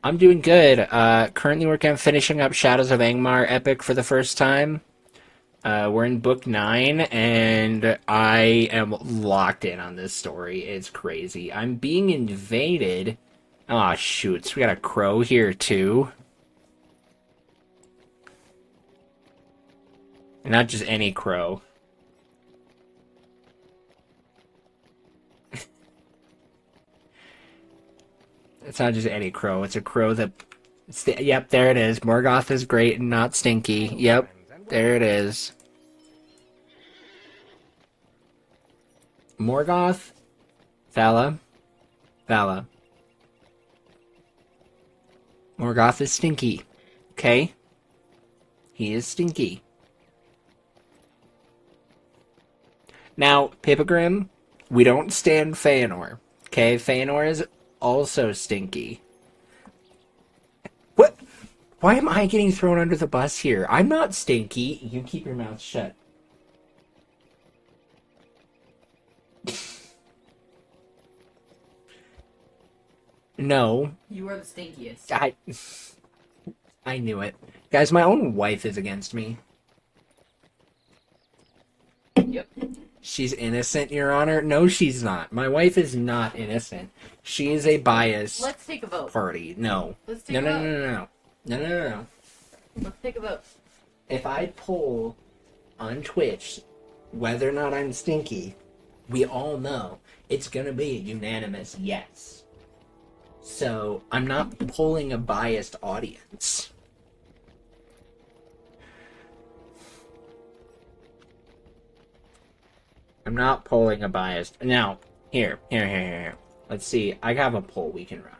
I'm doing good. Currently working on finishing up Shadows of Angmar Epic for the first time. We're in book 9, and I am locked in on this story. It's crazy. I'm being invaded. Aw, shoots. We got a crow here, too. And not just any crow. It's not just any crow. It's a crow that... Yep, there it is. Morgoth is great and not stinky. Yep, there it is. Morgoth, Vala. Morgoth is stinky. Okay? He is stinky. Now, Peregrin, we don't stand Feanor. Okay? Feanor is also stinky. What? Why am I getting thrown under the bus here? I'm not stinky. You keep your mouth shut. No. You are the stinkiest. I knew it. Guys, my own wife is against me. Yep. She's innocent, Your Honor? No, she's not. My wife is not innocent. She is a biased Let's take a vote. party. No. Let's take a vote. No. Let's take a vote. If I poll on Twitch whether or not I'm stinky, we all know it's gonna be a unanimous yes. So, I'm not polling a biased audience. I'm not polling a biased... Now, here. Let's see. I have a poll we can run.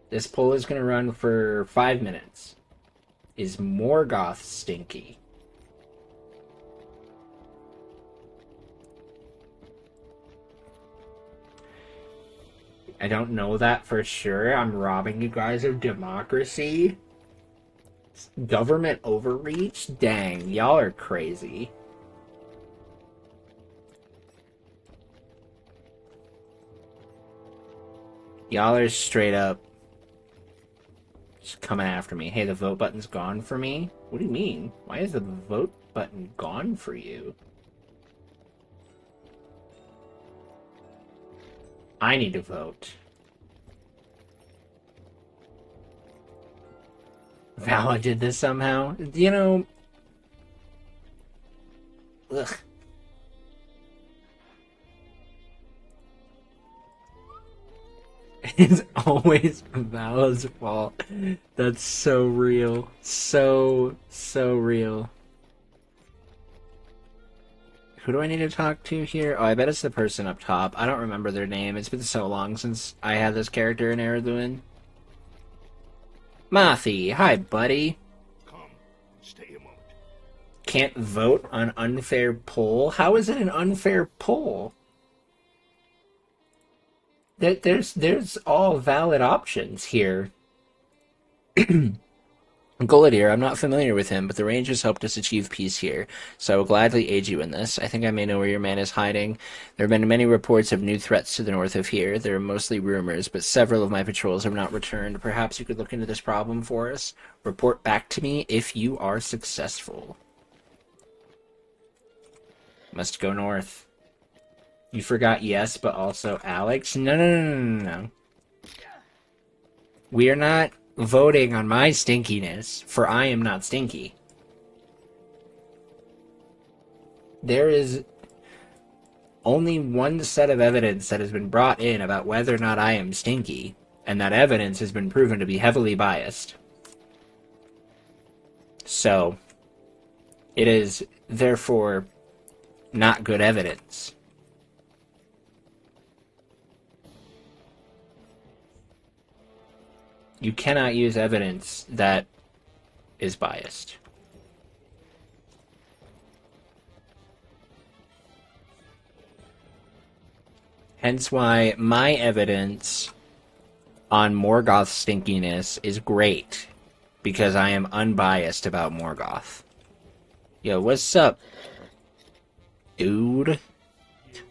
This poll is going to run for 5 minutes. Is Morgoth stinky? I don't know that for sure. I'm robbing you guys of democracy. Government overreach? Dang, y'all are crazy. Y'all are straight up just coming after me. Hey, the vote button's gone for me? What do you mean? Why is the vote button gone for you? I need to vote. Vala did this somehow? You know... Ugh. It's always Vala's fault. That's so real. So real. Who do I need to talk to here? Oh, I bet it's the person up top. I don't remember their name. It's been so long since I had this character in Eredluin. Mathi, hi, buddy. Come, stay a moment. can't vote on unfair poll? How is it an unfair poll? There's all valid options here. Golidir, I'm not familiar with him, but the Rangers helped us achieve peace here, so I will gladly aid you in this. I think I may know where your man is hiding. There have been many reports of new threats to the north of here. They are mostly rumors, but several of my patrols have not returned. Perhaps you could look into this problem for us. Report back to me if you are successful. Must go north. You forgot yes, but also Alex? No. We are not voting on my stinkiness, for I am not stinky. There is only one set of evidence that has been brought in about whether or not I am stinky, and that evidence has been proven to be heavily biased. So, it is, therefore, not good evidence. You cannot use evidence that is biased. Hence why my evidence on Morgoth's stinkiness is great, because I am unbiased about Morgoth. Yo, what's up, dude?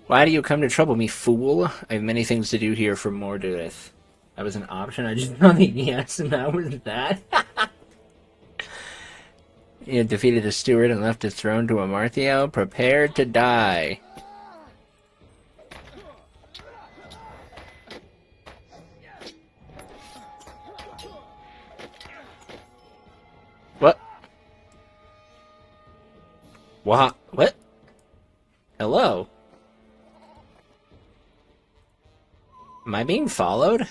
Why do you come to trouble me, fool? I have many things to do here for Mordorith. That was an option. I just found the yes, and that was that. You defeated a steward and left his throne to Amarthael, prepared to die. What? What? Hello? Am I being followed?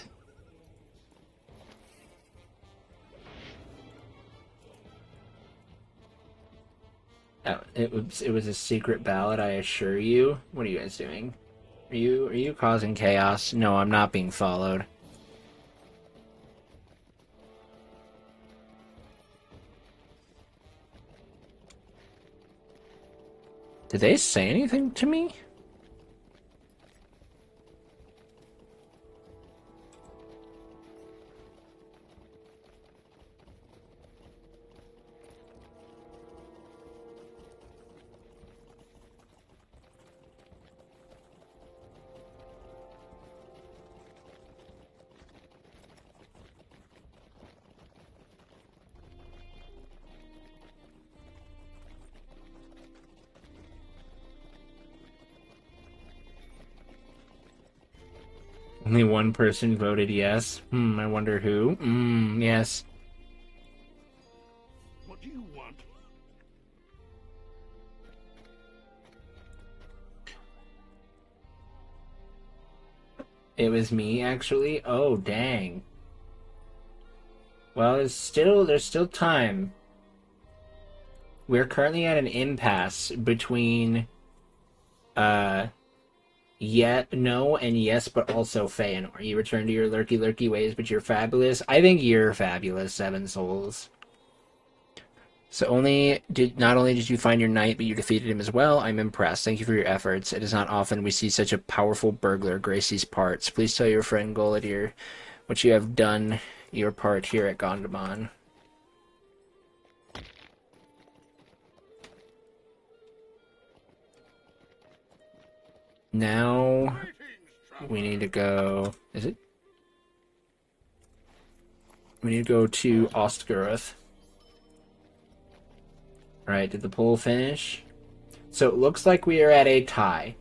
Oh, it was a secret ballot, I assure you. What are you guys doing? Are you causing chaos? No, I'm not being followed. Did they say anything to me? Only one person voted yes. I wonder who. Yes. What do you want? It was me, actually? Oh, dang. Well, there's still time. We're currently at an impasse between, no and yes, but also Feanor. You return to your lurky ways, but you're fabulous. I think you're fabulous, Seven Souls. So not only did you find your knight, but you defeated him as well. I'm impressed. Thank you for your efforts. It is not often we see such a powerful burglar grace these parts. Please tell your friend Golidir what you have done your part here at Gondomar. Now we need to go. Is it? We need to go to Ostgaroth. Alright, did the poll finish? So it looks like we are at a tie.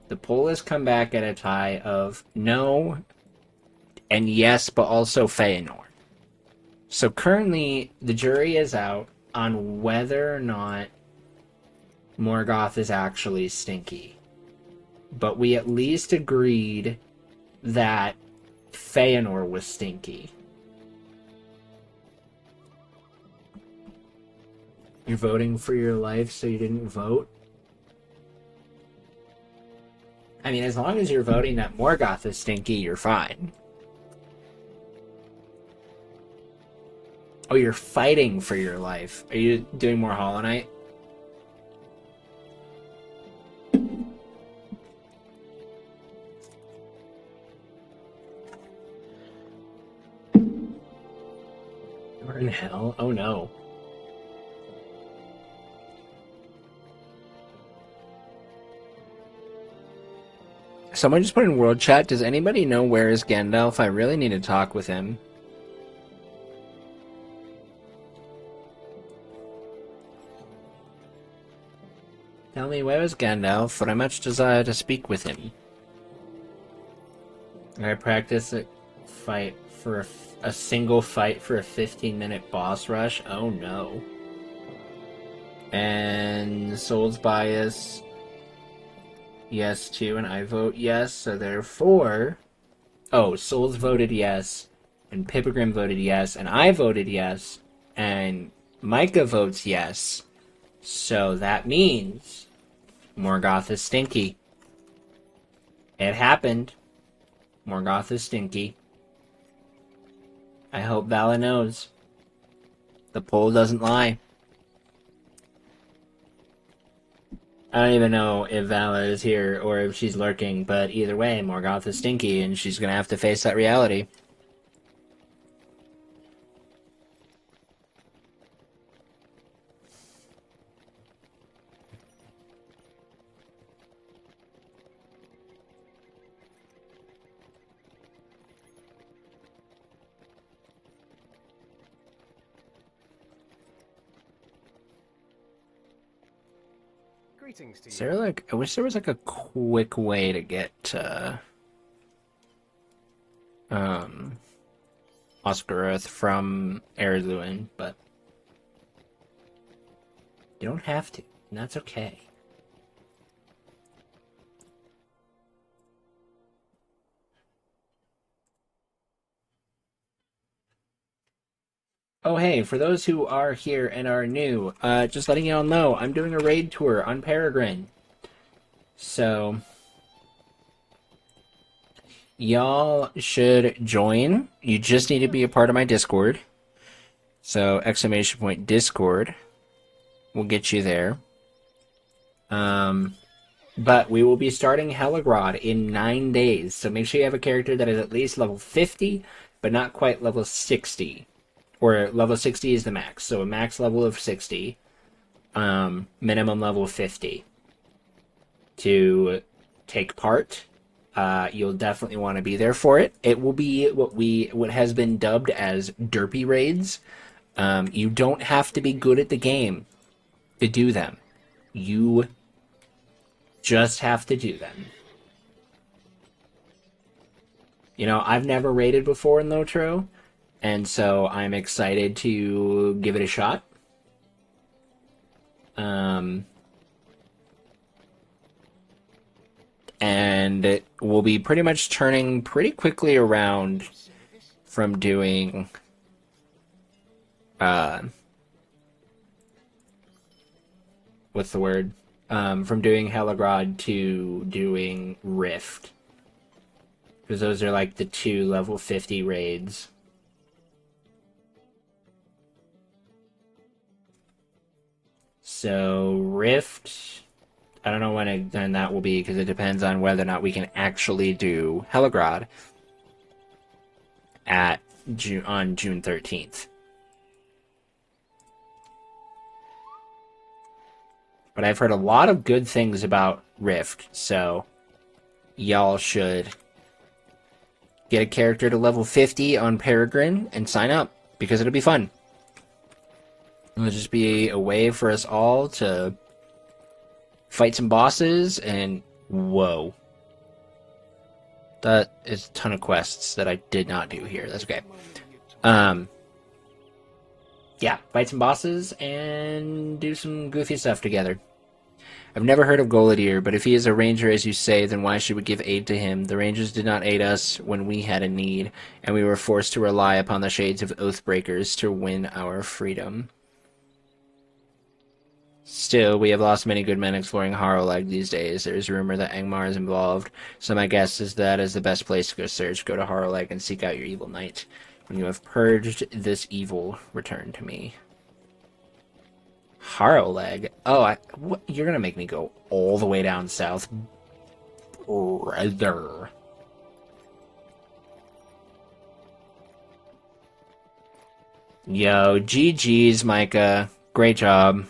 The poll has come back at a tie of no and yes, but also Feanor. So currently, the jury is out on whether or not Morgoth is actually stinky. But we at least agreed that Feanor was stinky. You're voting for your life, so you didn't vote? I mean, as long as you're voting that Morgoth is stinky, you're fine. Oh, you're fighting for your life. Are you doing more Hollow Knight? We're in hell? Oh no. Someone just put in world chat, does anybody know where is Gandalf? I really need to talk with him. Tell me, where is Gandalf? For I much desire to speak with him. I practice a fight for a single fight for a 15-minute boss rush? Oh no. And Soul's Bias, yes too, and I vote yes, so therefore... Oh, Souls voted yes, and Peregrin voted yes, and I voted yes, and Micah votes yes. So that means Morgoth is stinky. It happened. Morgoth is stinky. I hope Vala knows. The poll doesn't lie. I don't even know if Vala is here or if she's lurking, but either way, Morgoth is stinky, and she's gonna have to face that reality. Greetings to you. Is there like, I wish there was like a quick way to get to Oscaroth from Erluin, but you don't have to, and that's okay. Oh hey, for those who are here and are new, just letting y'all know, I'm doing a raid tour on Peregrin. So, y'all should join. You just need to be a part of my Discord. So, ! Discord will get you there. But we will be starting Heligrod in 9 days. So make sure you have a character that is at least level 50, but not quite level 60. Or level 60 is the max. So a max level of 60. Minimum level 50. To take part. You'll definitely want to be there for it. It will be what has been dubbed as derpy raids. You don't have to be good at the game to do them. You just have to do them. You know, I've never raided before in Lotro, and so I'm excited to give it a shot. And we'll be pretty much turning pretty quickly around from doing what's the word? From doing Heligrod to doing Rift. Because those are like the 2 level 50 raids. So, Rift, I don't know when that will be, because it depends on whether or not we can actually do Heligrod on June 13th. But I've heard a lot of good things about Rift, so y'all should get a character to level 50 on Peregrin and sign up, because it'll be fun. It'll just be a way for us all to fight some bosses, and whoa. That is a ton of quests that I did not do here. That's okay. Yeah, fight some bosses and do some goofy stuff together. I've never heard of Goladier, but if he is a ranger as you say, then why should we give aid to him? The rangers did not aid us when we had a need, and we were forced to rely upon the shades of Oathbreakers to win our freedom. Still, we have lost many good men exploring Harrowlag these days. There is rumor that Angmar is involved, so my guess is that is the best place to go search. Go to Harrowlag and seek out your evil knight. When you have purged this evil, return to me. Harrowlag? Oh, you're gonna make me go all the way down south, brother. Yo, GG's, Micah. Great job.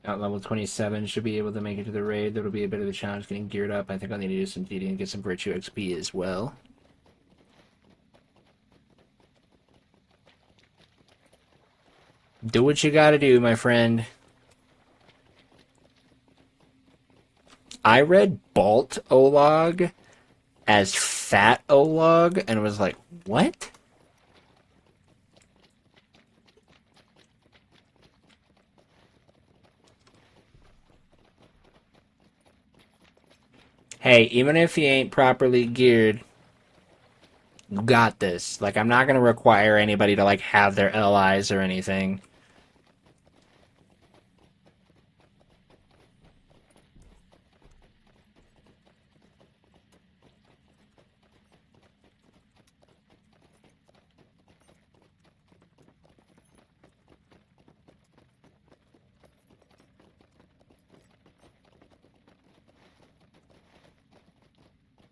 At level 27, should be able to make it to the raid. That'll be a bit of a challenge getting geared up. I think I'll need to do some feeding and get some Virtue XP as well. Do what you gotta do, my friend. I read Balt Olog as Fat Olog and was like, what? Hey, even if he ain't properly geared, you got this. Like, I'm not gonna require anybody to, like, have their allies or anything.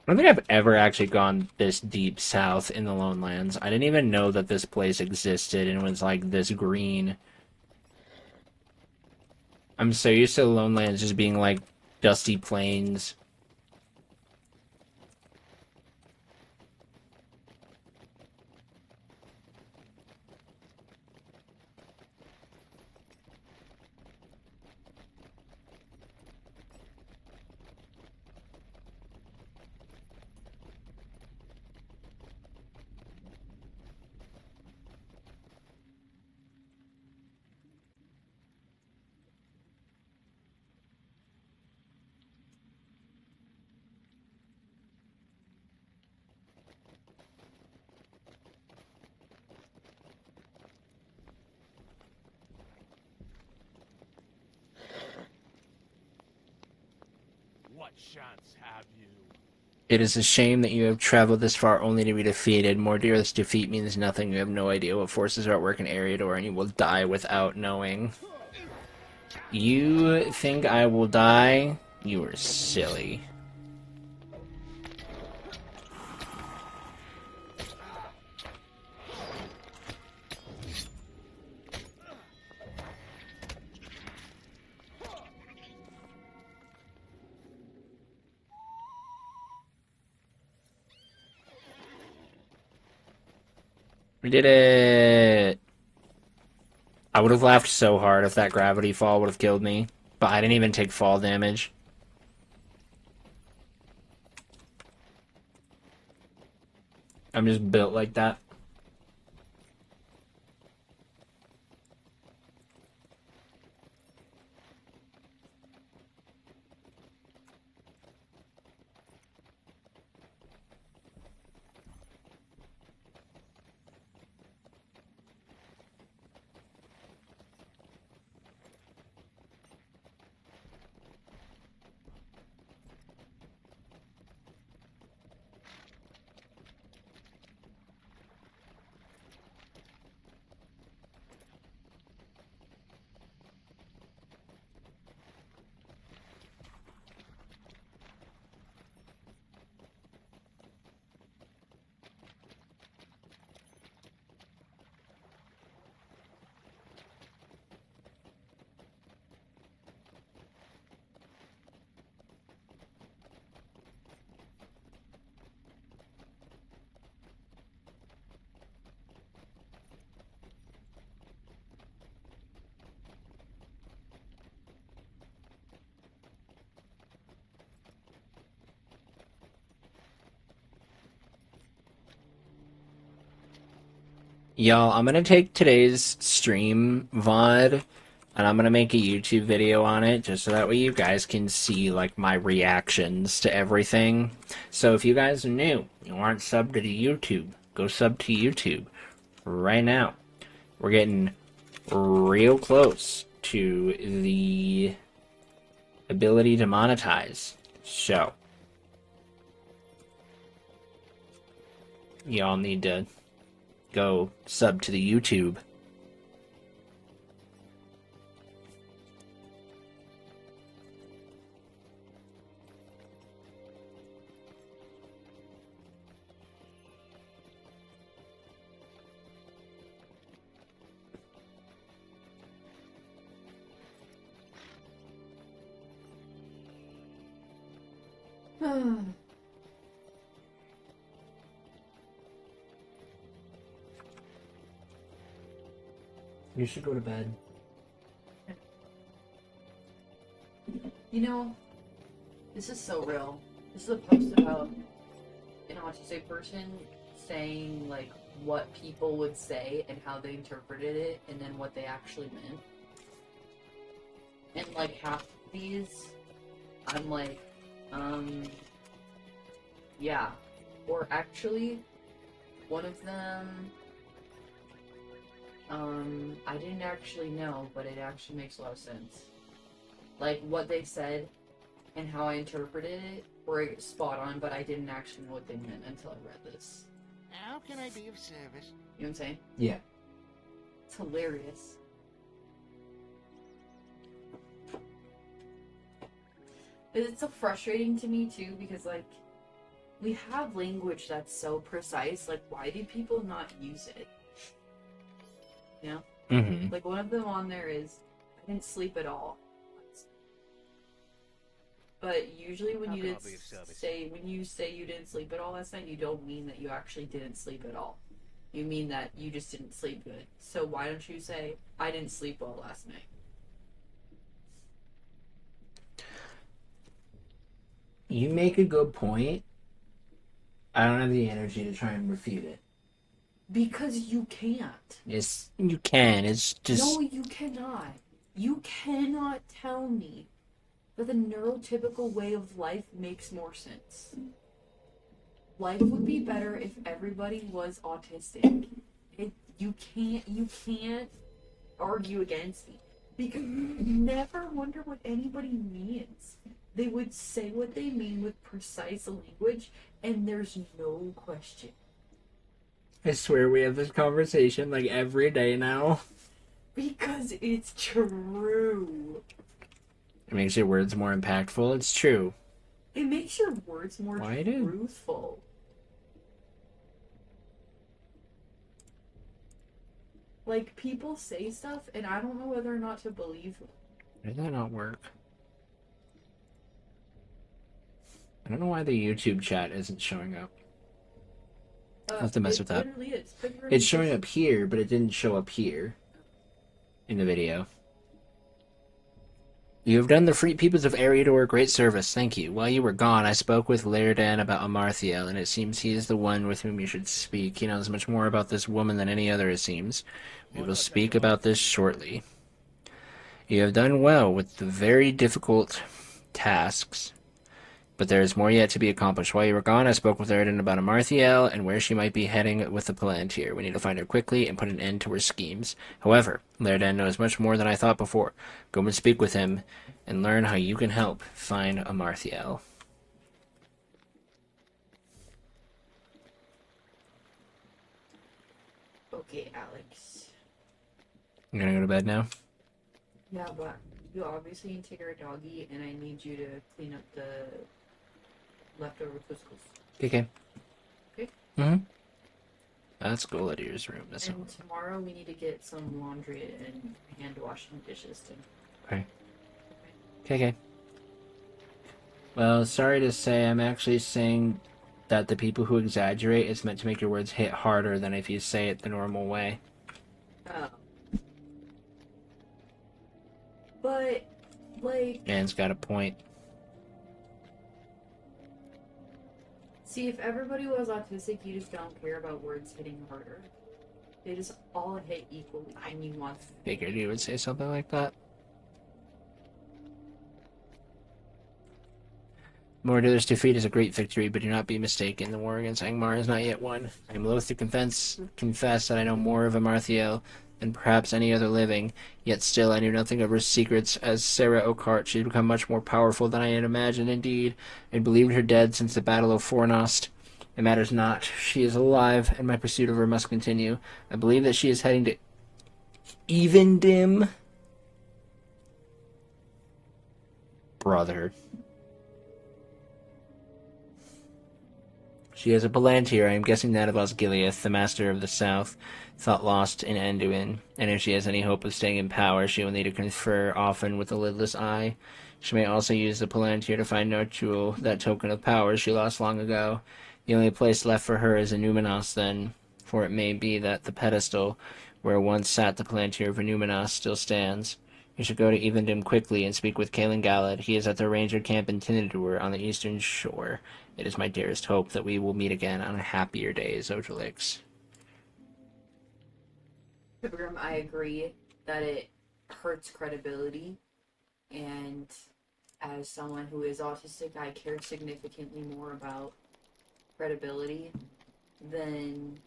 I don't think I've ever actually gone this deep south in the Lone Lands. I didn't even know that this place existed and was like this green. I'm so used to the Lone Lands just being like dusty plains. What chance have you? It is a shame that you have traveled this far only to be defeated. Mordir, this defeat means nothing. You have no idea what forces are at work in Eriador, and you will die without knowing. You think I will die? You are silly. We did it! I would have laughed so hard if that gravity fall would have killed me, but I didn't even take fall damage. I'm just built like that. Y'all, I'm gonna take today's stream VOD and I'm gonna make a YouTube video on it just so that way you guys can see like my reactions to everything. So if you guys are new, you aren't subbed to the YouTube, go sub to YouTube right now. We're getting real close to the ability to monetize. So y'all need to go sub to the YouTube. You should go to bed. You know, this is so real. This is a post about an autistic person saying like what people would say and how they interpreted it and then what they actually meant. And like half these, I'm like, yeah. Or actually, one of them, I didn't actually know, but it actually makes a lot of sense. Like, what they said and how I interpreted it were spot on, but I didn't actually know what they meant until I read this. How can I be of service? You know what I'm saying? Yeah. It's hilarious. But it's so frustrating to me, too, because, like, we have language that's so precise. Like, why do people not use it? You know? Mm-hmm. Like, one of them on there is, I didn't sleep at all. But usually when you say you didn't sleep at all last night, you don't mean that you actually didn't sleep at all. You mean that you just didn't sleep good. So why don't you say, I didn't sleep well last night? You make a good point. I don't have the energy to try and refute it. Because you can't. Yes, you can. It's just... No, you cannot. You cannot tell me that the neurotypical way of life makes more sense. Life would be better if everybody was autistic. You can't argue against me. Because you never wonder what anybody means. They would say what they mean with precise language, and there's no question. I swear we have this conversation like every day now. Because it's true. It makes your words more impactful. It's true. It makes your words more truthful. Like, people say stuff, and I don't know whether or not to believe them. Did that not work? I don't know why the YouTube chat isn't showing up. I'll have to mess with that. It's showing up here, but it didn't show up here in the video. You have done the free peoples of Eriador a great service. Thank you. While you were gone, I spoke with Laerdan about Amarthiel, and it seems he is the one with whom you should speak. He knows much more about this woman than any other, it seems. We will speak about this shortly. You have done well with the very difficult tasks, but there is more yet to be accomplished. While you were gone, I spoke with Laerdan about Amarthiel and where she might be heading with the Palantir. We need to find her quickly and put an end to her schemes. However, Laerdan knows much more than I thought before. Go and speak with him and learn how you can help find Amarthiel. Okay, Alex. I'm gonna go to bed now? Yeah, but you obviously need to take our doggy, and I need you to clean up the leftover couscous. Okay. Okay? Mm-hmm. That's Goladier's room. That's and tomorrow we need to get some laundry and hand washing dishes too. Okay. Okay. Well, sorry to say, I'm actually saying that the people who exaggerate is meant to make your words hit harder than if you say it the normal way. Oh. But, like... Man's got a point. See, if everybody was autistic, you just don't care about words hitting harder. They just all hit equally. I mean, once. Figured you would say something like that. Mordor's defeat is a great victory, but do not be mistaken. The war against Angmar is not yet won. I am loath to confess that I know more of Amarthael than perhaps any other living, yet still I knew nothing of her secrets. As Sarah Oakheart, she has become much more powerful than I had imagined. Indeed, I believed her dead since the Battle of Fornost. It matters not. She is alive, and my pursuit of her must continue. I believe that she is heading to Evendim. Brother. She has a Palantir, I am guessing that of Osgiliath, the master of the south, thought lost in Anduin, and if she has any hope of staying in power, she will need to confer often with the lidless eye. She may also use the Palantir to find Nortul, that token of power she lost long ago. The only place left for her is Numinos, then, for it may be that the pedestal where once sat the Palantir of Numinos still stands. You should go to Evendim quickly and speak with Kaelin Galad. He is at the ranger camp in Tinadur on the eastern shore. It is my dearest hope that we will meet again on a happier day, Zojalix. Peregrin, I agree that it hurts credibility, and as someone who is autistic, I care significantly more about credibility than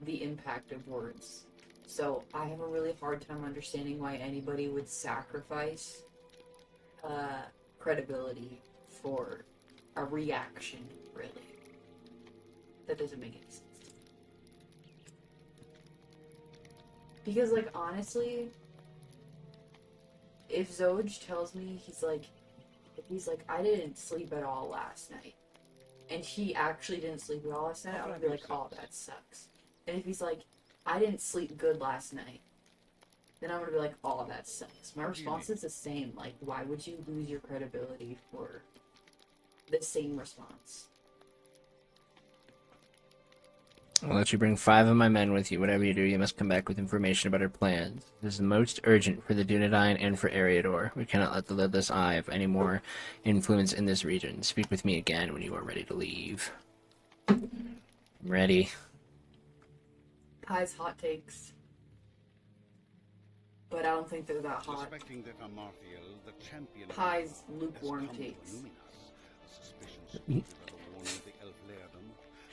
the impact of words. So I have a really hard time understanding why anybody would sacrifice credibility for a reaction, really. That doesn't make any sense. Because, like, honestly, if Zoj tells me he's like, I didn't sleep at all last night, and he actually didn't sleep at all last night, I would be like, oh, that sucks. And if he's like, I didn't sleep good last night, then I'm gonna be like, oh, that sucks. My response is the same. Like, why would you lose your credibility for the same response? I'll let you bring 5 of my men with you. Whatever you do, you must come back with information about our plans. This is most urgent for the Dunedain and for Eriador. We cannot let the lidless eye have any more influence in this region. Speak with me again when you are ready to leave. I'm ready. Pie's hot takes. But I don't think they're that hot. Suspecting that Amarthael, the champion of Pie's Elf, lukewarm has come to takes. Luminos. Suspicions sprouted at the warning of the Elf Lairdom.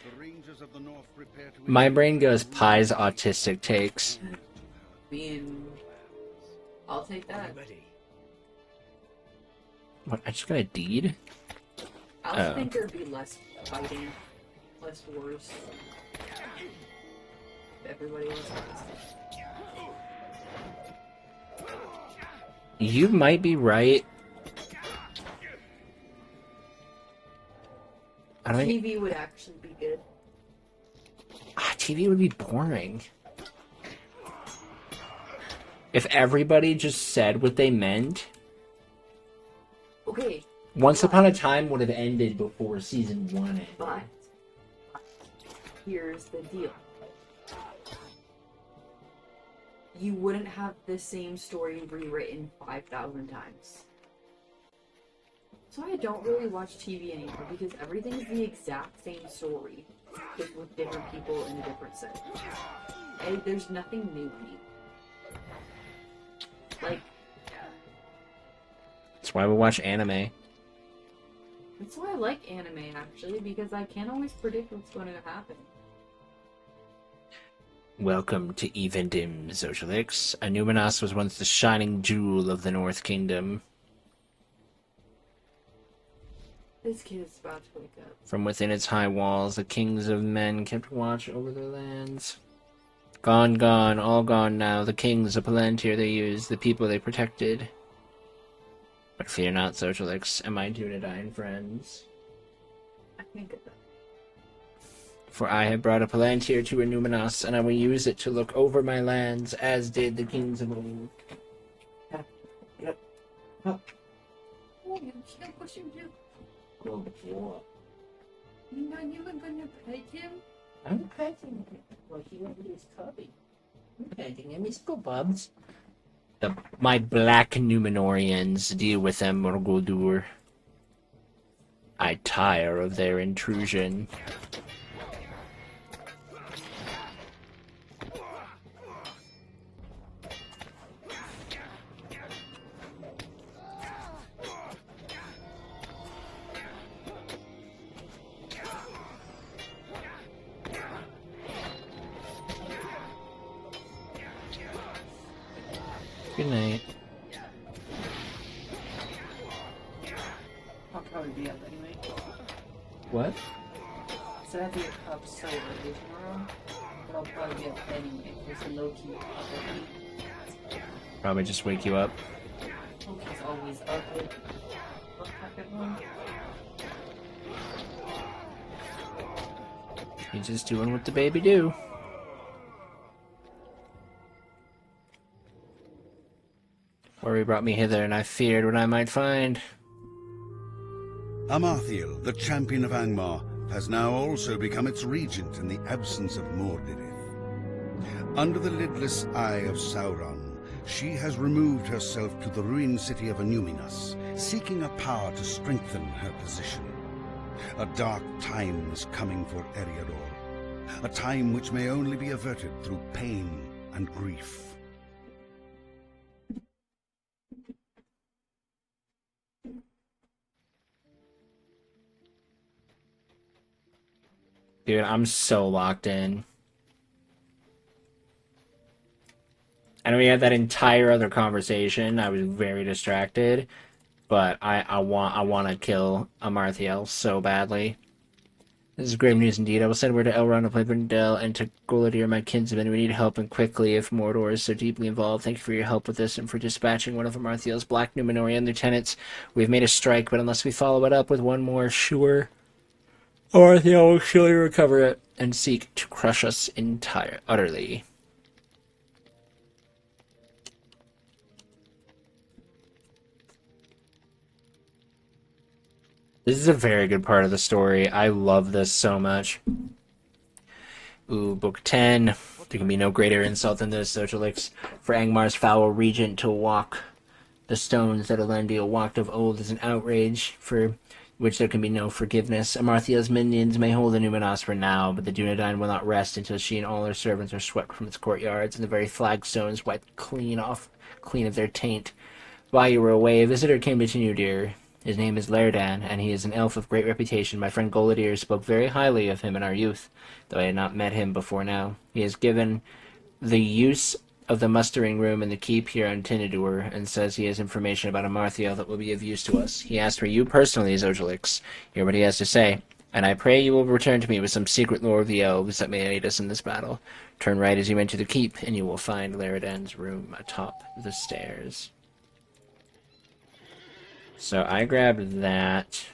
The Rangers of the North prepare to... My brain goes Pie's autistic takes. I mean, I'll take that. What, I just got a deed? I also think there'd be less fighting, less wars. If everybody was autistic. You might be right. I don't think... TV would actually be good. TV would be boring. If everybody just said what they meant... Okay. Once Upon a Time would have ended before season 1 ended. But here's the deal. You wouldn't have the same story rewritten 5,000 times. So I don't really watch TV anymore because everything is the exact same story, just with different people in a different setting. And there's nothing new anymore. Like, That's why we watch anime. that's why I like anime, actually, because I can't always predict what's going to happen. Welcome to Evendim, Zojalix. Numinos was once the shining jewel of the North Kingdom. This kid is about to wake up. From within its high walls, the kings of men kept watch over their lands. Gone, gone, all gone now. The kings, the Palantir they used, the people they protected. But fear not, Zojalix, and my Dunedain friends. I can't get that. For I have brought a Palantir to Numinos, and I will use it to look over my lands, as did the kings of old. Oh, you can't push him too. Good boy. You're not even gonna pet him? I'm petting him. Well, he went to his cubby. I'm petting him. He's good, Bubs. My black Numenorians, deal with them, Morguldur. I tire of their intrusion. Good night. I'll probably be up anyway. What? So I have to get up so early tomorrow. But I'll probably be up anyway. There's a low-key up at 8. Probably just wake you up. Loki's always up at what pocket one? He's just doing what the baby do. Worry brought me hither, and I feared what I might find. Amarthiel, the champion of Angmar, has now also become its regent in the absence of Mordredith. Under the lidless eye of Sauron, she has removed herself to the ruined city of Anuminas, seeking a power to strengthen her position. A dark time is coming for Eriador, a time which may only be averted through pain and grief. Dude, I'm so locked in. I know we had that entire other conversation. I was very distracted, but I want to kill Amarthiel so badly. This is grave news indeed. I will send word to Elrond, to Blindell, and to Goladir, my kinsmen. We need help, and quickly, if Mordor is so deeply involved. Thank you for your help with this and for dispatching one of Amarthiel's black Numenorian lieutenants. We've made a strike, but unless we follow it up with one more sure, Amarthiel will surely recover it and seek to crush us utterly. This is a very good part of the story. I love this so much. Ooh, Book 10. There can be no greater insult than this, Sojalix. For Angmar's foul regent to walk the stones that Elendil walked of old is an outrage for which there can be no forgiveness. Amarthiel's minions may hold the Numenos for now, but the Dunedain will not rest until she and all her servants are swept from its courtyards and the very flagstones wiped clean of their taint. While you were away, a visitor came to Tinudir. His name is Laerdan, and he is an elf of great reputation. My friend Goladir spoke very highly of him in our youth, though I had not met him before now. He has given the use of the mustering room in the keep here on Tinadur, and says he has information about Amarthiel that will be of use to us. He asked for you personally, Zojalix. Hear what he has to say, and I pray you will return to me with some secret lore of the elves that may aid us in this battle. Turn right as you enter the keep, and you will find Laerdan's room atop the stairs. So I grabbed that.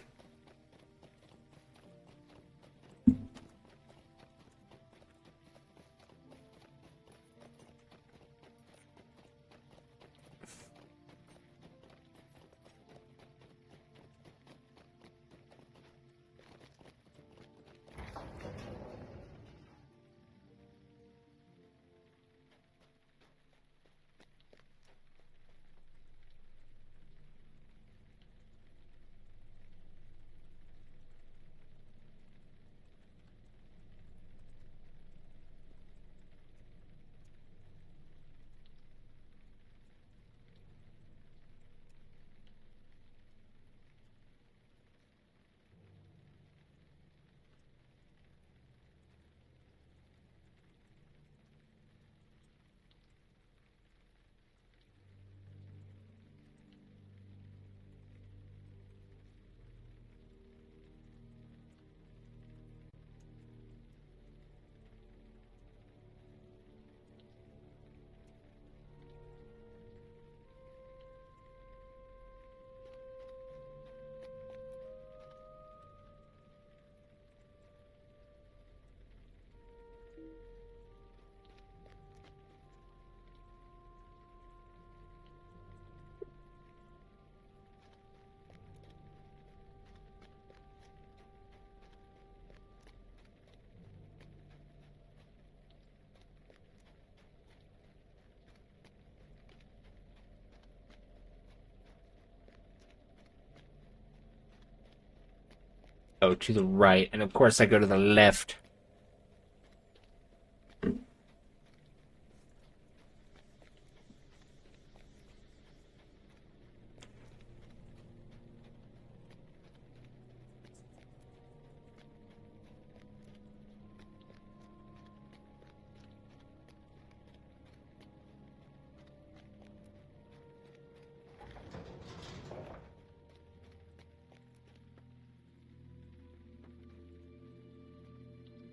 Go to the right, and of course I go to the left.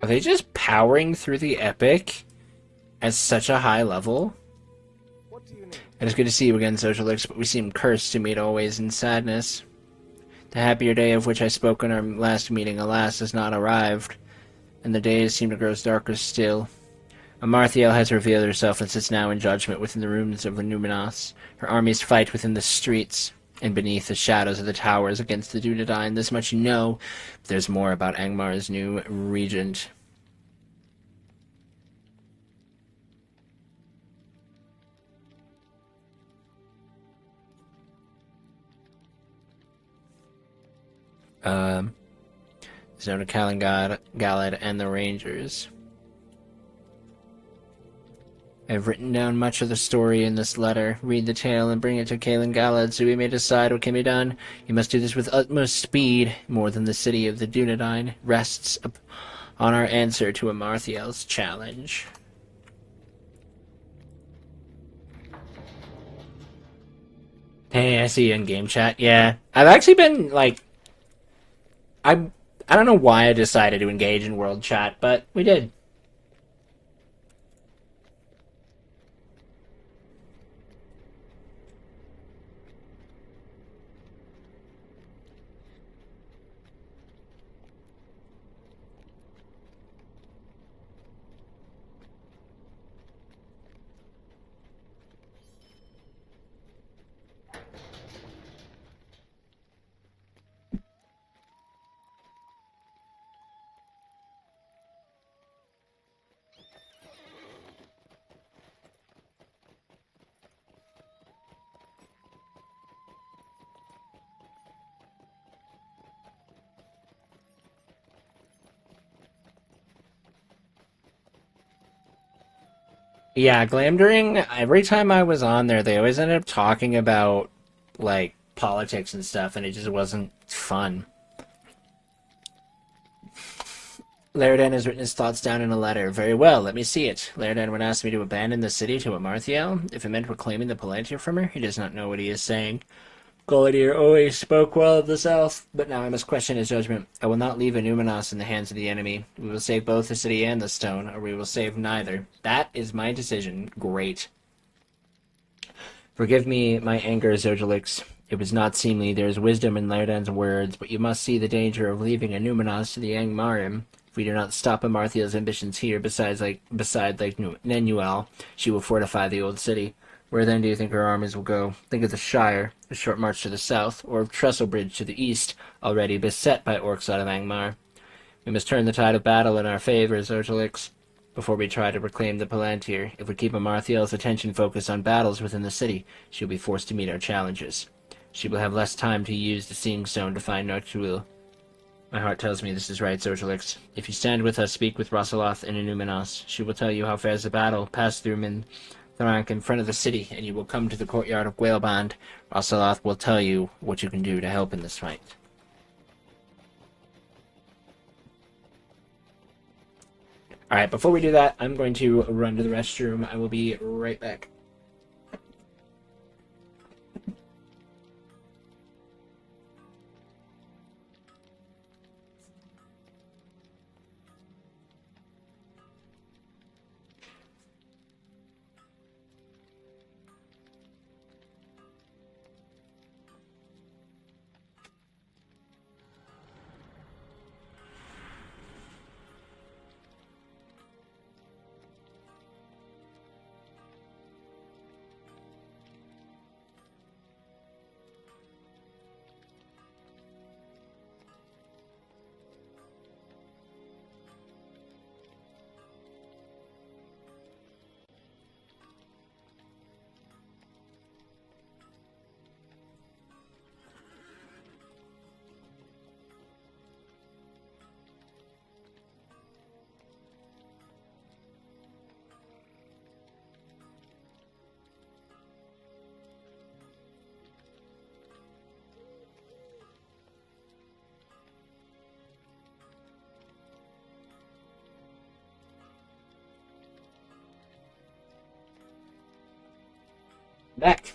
Are they just powering through the epic at such a high level? What do you need? It is good to see you again, Socialix, but we seem cursed to meet always in sadness. The happier day of which I spoke in our last meeting, alas, has not arrived, and the days seem to grow darker still. Amarthiel has revealed herself and sits now in judgment within the ruins of Numinos. Her armies fight within the streets and beneath the shadows of the towers against the Dunedain. This much you know, but there's more about Angmar's new regent. Zona Galad and the Rangers. I've written down much of the story in this letter. Read the tale and bring it to Kaelin Galad so we may decide what can be done. You must do this with utmost speed. More than the city of the Dunedain rests on our answer to Amarthiel's challenge. Hey, I see you in game chat. Yeah, I've actually been, like... I don't know why I decided to engage in world chat, but we did. Yeah, Glamdring, every time I was on there, they always ended up talking about, like, politics and stuff, and it just wasn't fun. Laerdan has written his thoughts down in a letter. Very well, let me see it. Laerdan would ask me to abandon the city to Amarthiel. If it meant reclaiming the Palantir from her, he does not know what he is saying. Golidir always spoke well of the South, but now I must question his judgment. I will not leave Numinos in the hands of the enemy. We will save both the city and the stone, or we will save neither. That is my decision. Great. Forgive me my anger, Zojalix. It was not seemly. There is wisdom in Laerdan's words, but you must see the danger of leaving Numinos to the Angmarim. If we do not stop Amarthiel's ambitions here, beside Lake Nenuel, she will fortify the old city. Where then do you think her armies will go? Think of the Shire, a short march to the south, or of Trestlebridge to the east, already beset by orcs out of Angmar. We must turn the tide of battle in our favor, Zojalix, before we try to reclaim the Palantir. If we keep Amarthiel's attention focused on battles within the city, she will be forced to meet our challenges. She will have less time to use the Seeing Stone to find Noctuil. My heart tells me this is right, Zojalix. If you stand with us, speak with Rosaloth and Inuminos. She will tell you how fares the battle. Pass through Thrank in front of the city, and you will come to the courtyard of Gwaelband. Rosaloth will tell you what you can do to help in this fight. Alright, before we do that, I'm going to run to the restroom. I will be right back. Back.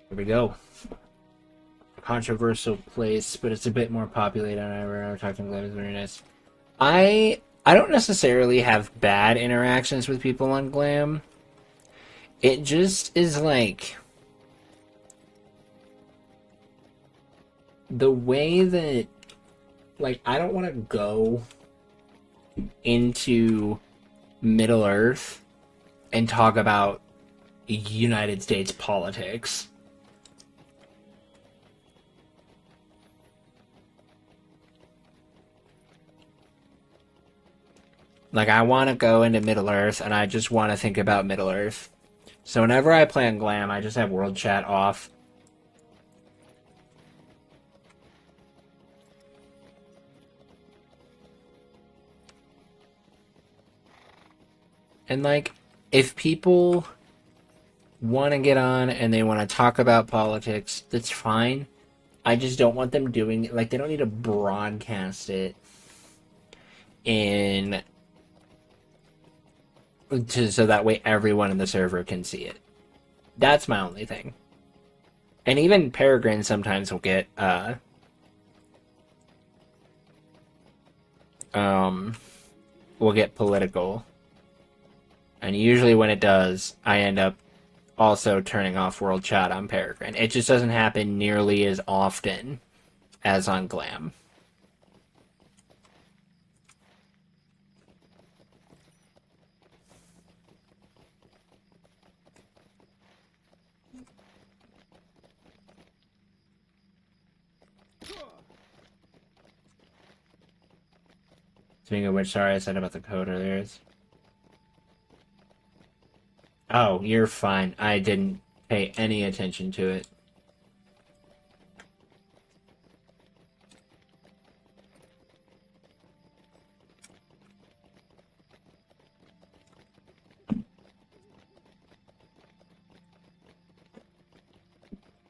Here we go. A controversial place, but it's a bit more populated. I remember talking about it. It's very nice. I don't necessarily have bad interactions with people on Glam. It just is like the way that like I don't want to go into Middle Earth and talk about United States politics. Like, I want to go into Middle Earth, and I just want to think about Middle Earth. So whenever I play on Glam, I just have World Chat off. And, like, if people want to get on and they want to talk about politics, that's fine. I just don't want them doing it. Like, they don't need to broadcast it in... so that way everyone in the server can see it. That's my only thing. And even Peregrin sometimes will get, will get political. And usually when it does, I end up also turning off World Chat on Peregrin. It just doesn't happen nearly as often as on Glam. Speaking of which, sorry I said about the code earlier. Oh, you're fine. I didn't pay any attention to it.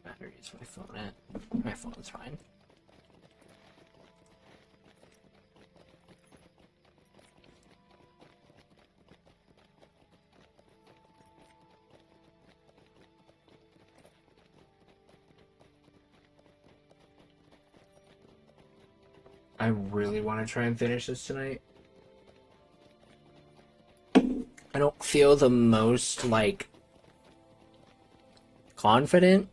Batteries my phone at. My phone's fine. I really want to try and finish this tonight. I don't feel the most, like, confident,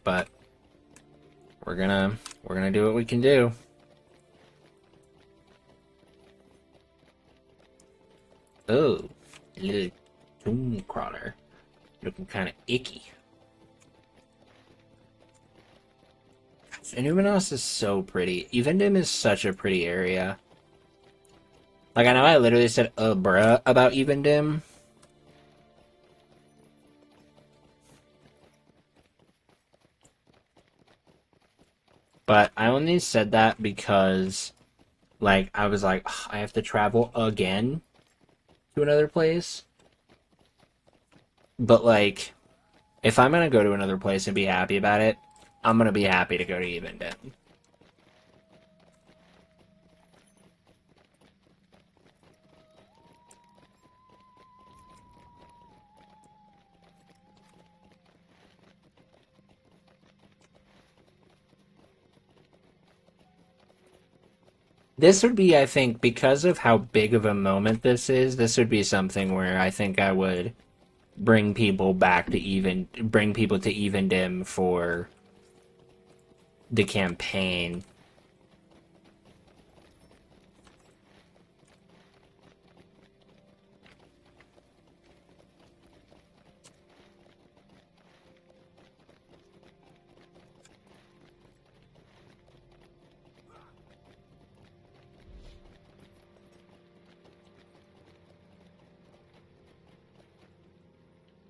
but we're gonna do what we can do. Oh, a little tomb crawler. Looking kind of icky. Numenos is so pretty. Evendim is such a pretty area. Like, I know I literally said bruh about Evendim. But I only said that because, like, I was like, I have to travel again to another place. But, like, if I'm gonna go to another place and be happy about it, I'm gonna be happy to go to Evendim. This would be, I think, because of how big of a moment this is, this would be something where I think I would bring people back to bring people to Evendim for the campaign.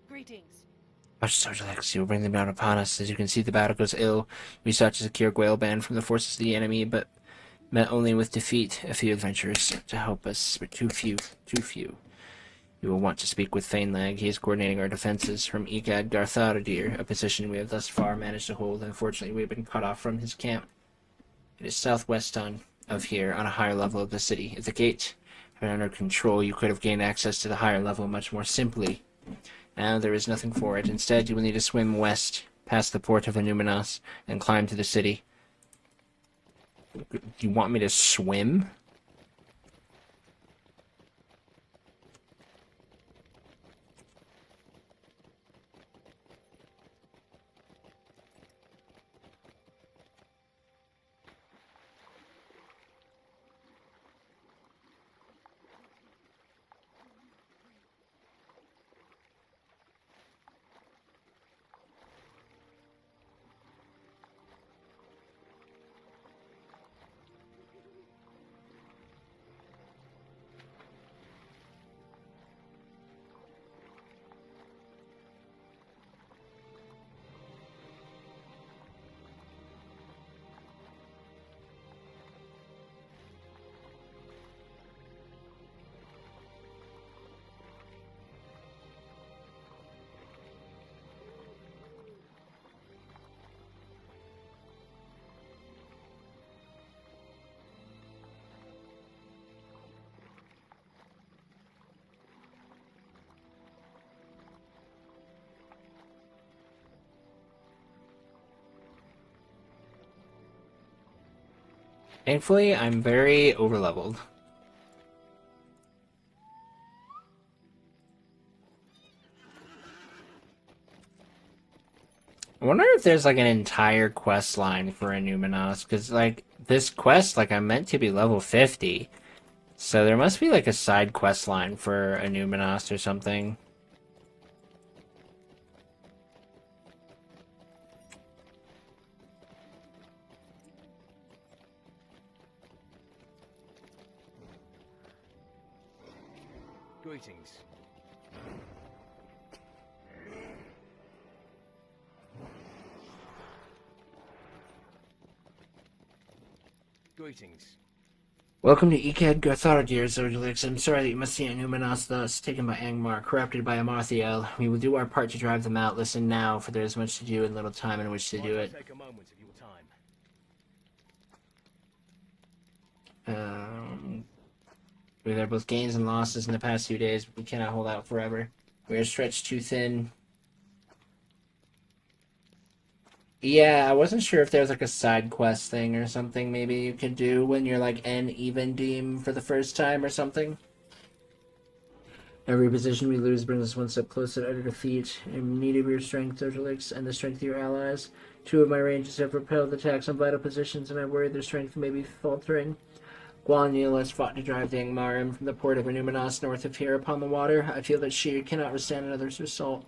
Greetings. Much so relaxed, you will bring them down upon us. As you can see, the battle goes ill. We sought to secure Gwaelband from the forces of the enemy, but met only with defeat. A few adventurers to help us, but too few, too few. You will want to speak with Fainlag. He is coordinating our defenses from Egad Gartharadir, a position we have thus far managed to hold. Unfortunately, we have been cut off from his camp. It is southwest of here, on a higher level of the city. If the gate had been under control, you could have gained access to the higher level much more simply. Now there is nothing for it. Instead, you will need to swim west, past the port of Numenos, and climb to the city. You want me to swim? Thankfully, I'm very overleveled. I wonder if there's like an entire quest line for Numinos, because like this quest, like I'm meant to be level 50, so there must be like a side quest line for Numinos or something. Greetings. Greetings. Welcome to Ekad Gartharadir, Zodilix. I'm sorry that you must see Numinos thus, taken by Angmar, corrupted by Amarthiel. We will do our part to drive them out. Listen now, for there is much to do and little time in which to do it. Take a moment of your time. We've had both gains and losses in the past few days, but we cannot hold out forever. We are stretched too thin. Yeah, I wasn't sure if there was like a side quest thing or something maybe you could do when you're like an even team for the first time or something. Every position we lose brings us one step closer to utter defeat. In need of your strength, Dojolix, and the strength of your allies. 2 of my ranges have repelled attacks on vital positions, and I worry their strength may be faltering. Guanil has fought to drive the Angmarim from the port of Numinos north of here upon the water. I feel that she cannot withstand another's assault.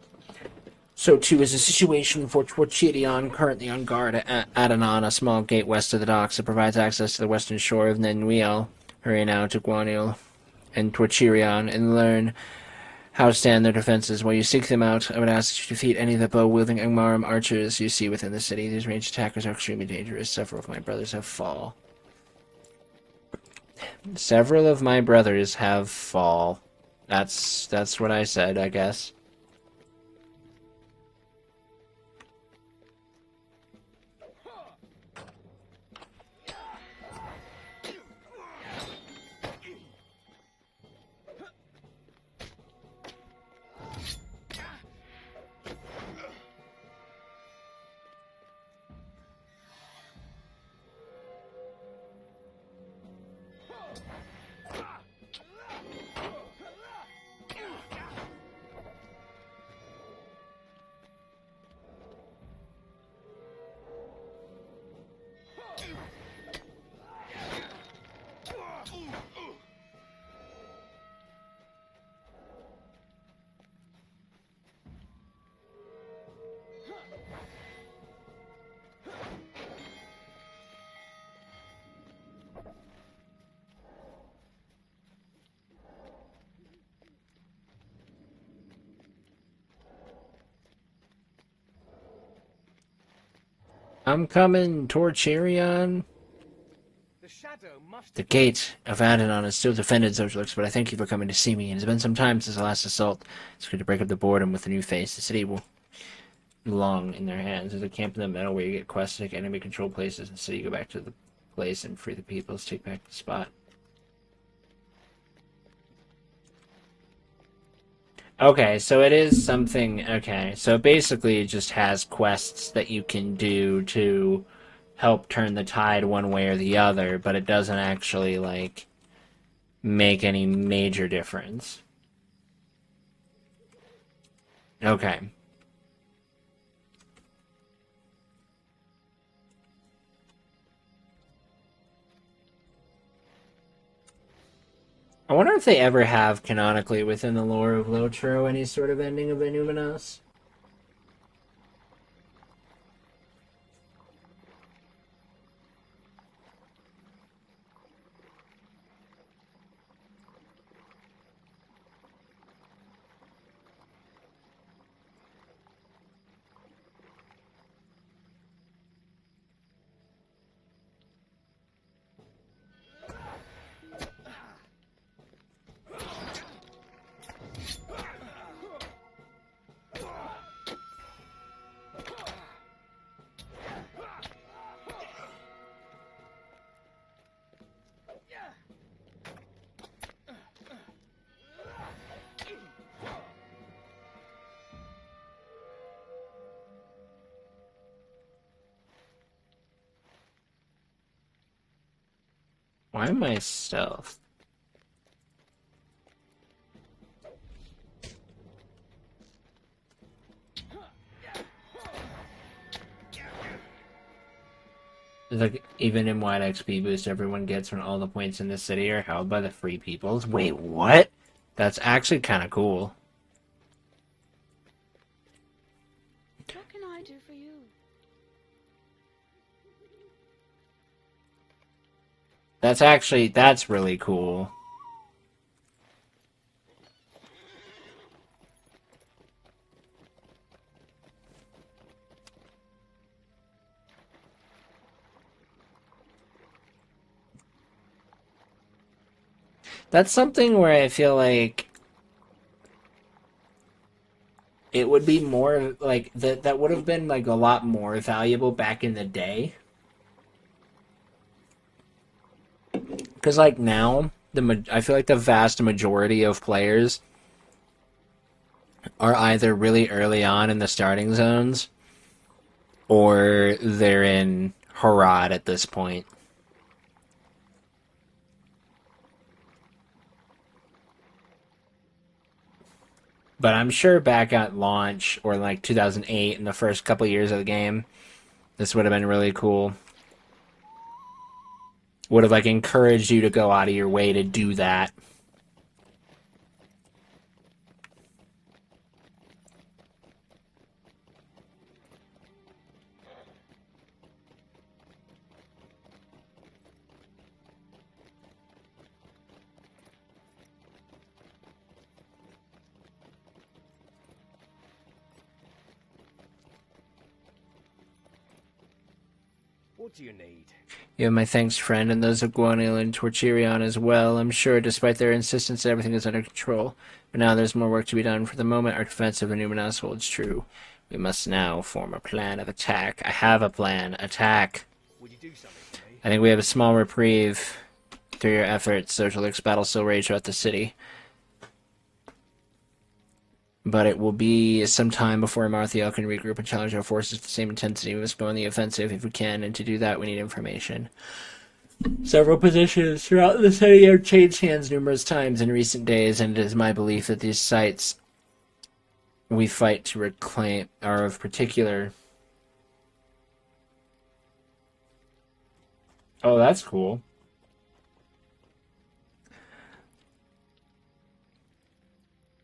So too is the situation for Torchirion, currently on guard at Adanon, a small gate west of the docks that provides access to the western shore of Nenuiel. Hurry now to Guanil and Torchirion and learn how to stand their defenses. While you seek them out, I would ask that you defeat any of the bow-wielding Angmarim archers you see within the city. These ranged attackers are extremely dangerous. Several of my brothers have fall. Several of my brothers have fall. That's what I said, I guess. I'm coming, Torchirion. The gate of Adanon is still defended, Zojulix, but I thank you for coming to see me. It has been some time since the last assault. It's good to break up the boredom with a new face. The city will belong in their hands. There's a camp in the middle where you get quests, take enemy control places, and so you go back to the place and free the peoples, take back the spot. Okay, so it is something... Okay, so basically it just has quests that you can do to help turn the tide one way or the other, but it doesn't actually, like, make any major difference. Okay. I wonder if they ever have, canonically, within the lore of Lotro, any sort of ending of Illuminos? Why am I stealth? Like, even in wide XP boost everyone gets when all the points in the city are held by the free peoples. Wait, what? That's actually kind of cool. What can I do for you? That's really cool. That's something where I feel like it would be more like that would have been like a lot more valuable back in the day. Because like now, I feel like the vast majority of players are either really early on in the starting zones or they're in Harad at this point. But I'm sure back at launch, or like 2008, in the first couple years of the game, this would have been really cool. Would have like encouraged you to go out of your way to do that. What do you need? You have my thanks, friend, and those of Guanil and Torchirion as well. I'm sure, despite their insistence that everything is under control. But now there's more work to be done. For the moment, our defense of the Numenous holds true. We must now form a plan of attack. I have a plan. Attack. Would you do something for me? I think we have a small reprieve through your efforts. Socialix battle still rage throughout the city. But it will be some time before Marthiel can regroup and challenge our forces with the same intensity. We must go on the offensive if we can, and to do that we need information. Several positions throughout the city have changed hands numerous times in recent days, and it is my belief that these sites we fight to reclaim are of particular... Oh, that's cool.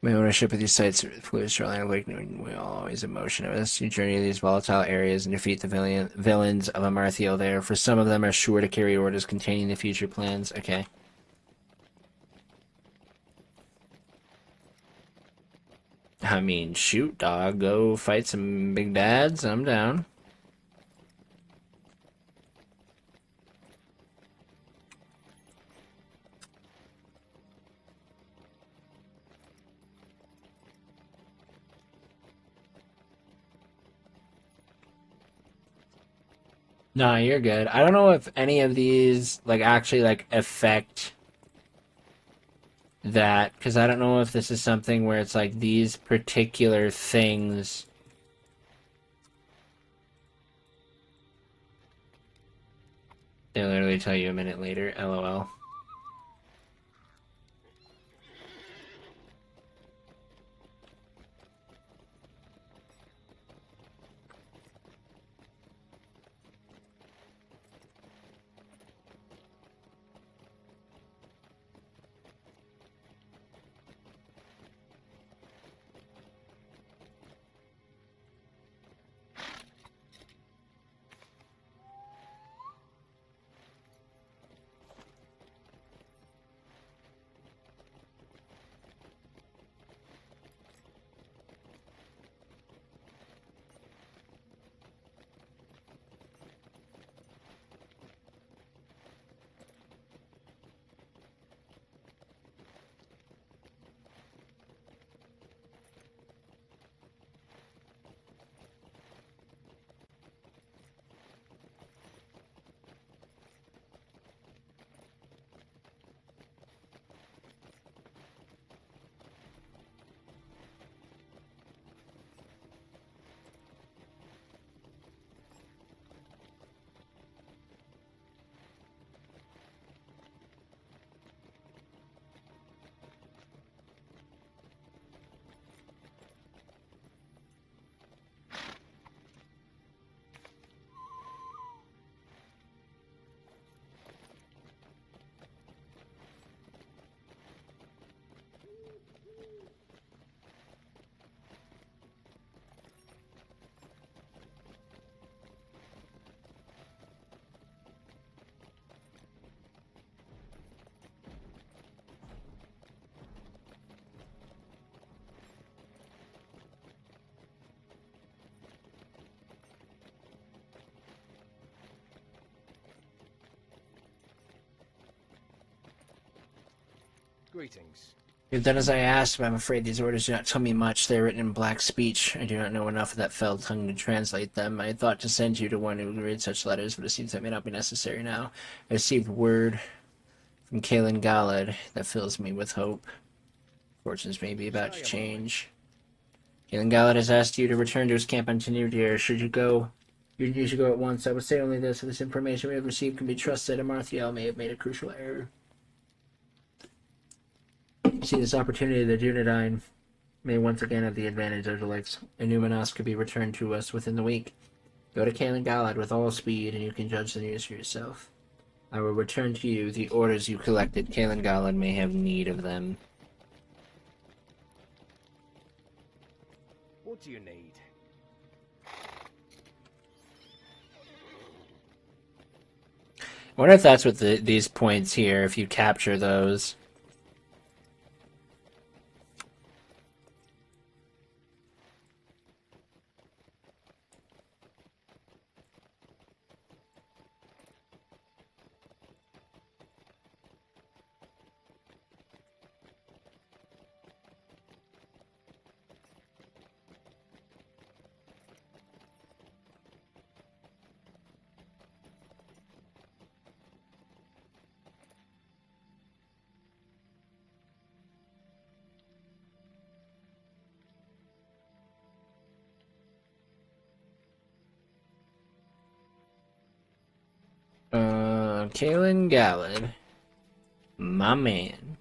My ownership of these sites fluid shoreline awakening will always emotion of us. You journey to these volatile areas and defeat the villains of Amarthiel there. For some of them are sure to carry orders containing the future plans. Okay. I mean, shoot, dog. Go fight some big dads. I'm down. Nah, you're good. I don't know if any of these, like, actually, like, affect that, because I don't know if this is something where it's, like, these particular things... They literally tell you a minute later, LOL. Greetings. You've done as I asked, but I'm afraid these orders do not tell me much. They are written in black speech. I do not know enough of that fell tongue to translate them. I had thought to send you to one who would read such letters, but it seems that may not be necessary now. I received word from Kalen Galad that fills me with hope. Fortunes may be about to change. Kalen Galad has asked you to return to his camp on Tenudir. Should you go, you should go at once. I would say only this: if this information we have received can be trusted, Amarthiel may have made a crucial error. See this opportunity, the Dunedain may once again have the advantage of the lakes. Numenos could be returned to us within the week. Go to Kalen Galad with all speed, and you can judge the news for yourself. I will return to you the orders you collected. Kalen Galad may have need of them. What do you need? I wonder if that's what these points here, if you capture those. Kalen Galad. My man.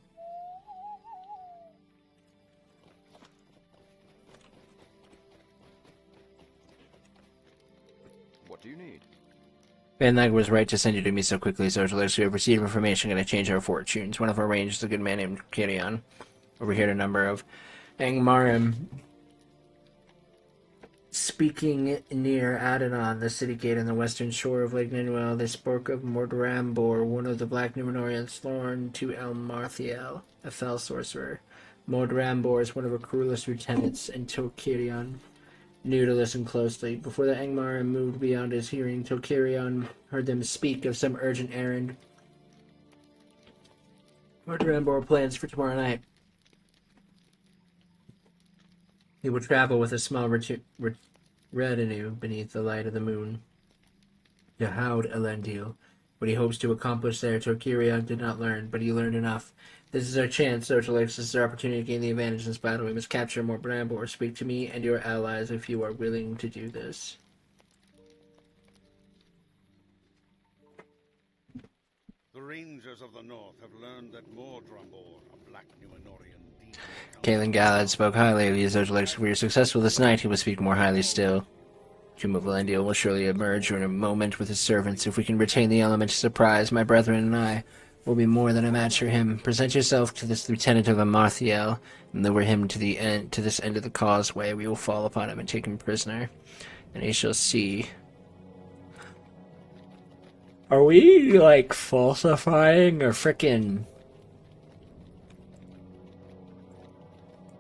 What do you need? Van Lag was right to send you to me so quickly, Socialists. We have received information going to change our fortunes. One of our rangers is a good man named Kirion. Overheard a number of Angmarim speaking near Adenon, the city gate on the western shore of Lake Ninuel. They spoke of Mordrambor, one of the Black Numenorians sworn to El Marthiel, a fell sorcerer. Mordrambor is one of her cruelest lieutenants, and Tokirion knew to listen closely. Before the Angmarim moved beyond his hearing, Tokirion heard them speak of some urgent errand. Mordrambor plans for tomorrow night. He will travel with a small retinue beneath the light of the moon to Haud Elendil. What he hopes to accomplish there, Tokirion did not learn, but he learned enough. This is our chance, Socialists. This is our opportunity to gain the advantage in this battle. We must capture Mordrambor. Speak to me and your allies if you are willing to do this. The Rangers of the North have learned that Mordrambor, a black Numenorian demon... Kalen Galad spoke highly of you, Socialists. If we are successful this night, he will speak more highly still. Tomb of Elendil will surely emerge in a moment with his servants. If we can retain the element of surprise, my brethren and I will be more than a match for him. Present yourself to this lieutenant of Amarthiel, and lure him to this end of the causeway. We will fall upon him and take him prisoner, and he shall see. Are we, like, falsifying or frickin',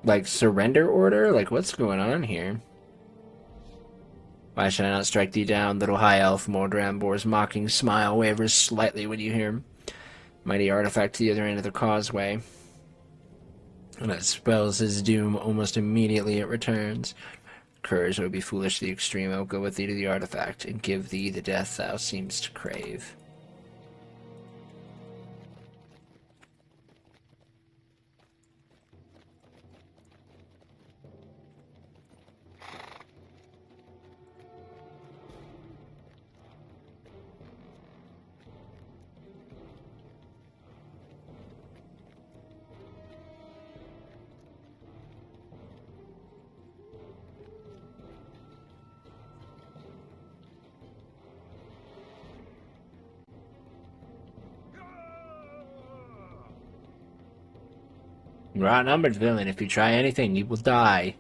like, surrender order? Like, what's going on here? Why should I not strike thee down? Little high elf Mordrambor's mocking smile wavers slightly when you hear him. Mighty artifact to the other end of the causeway. And it spells his doom almost immediately it returns. Courage would be foolish to the extreme. I will go with thee to the artifact, and give thee the death thou seemst to crave. You're outnumbered, villain. If you try anything, you will die.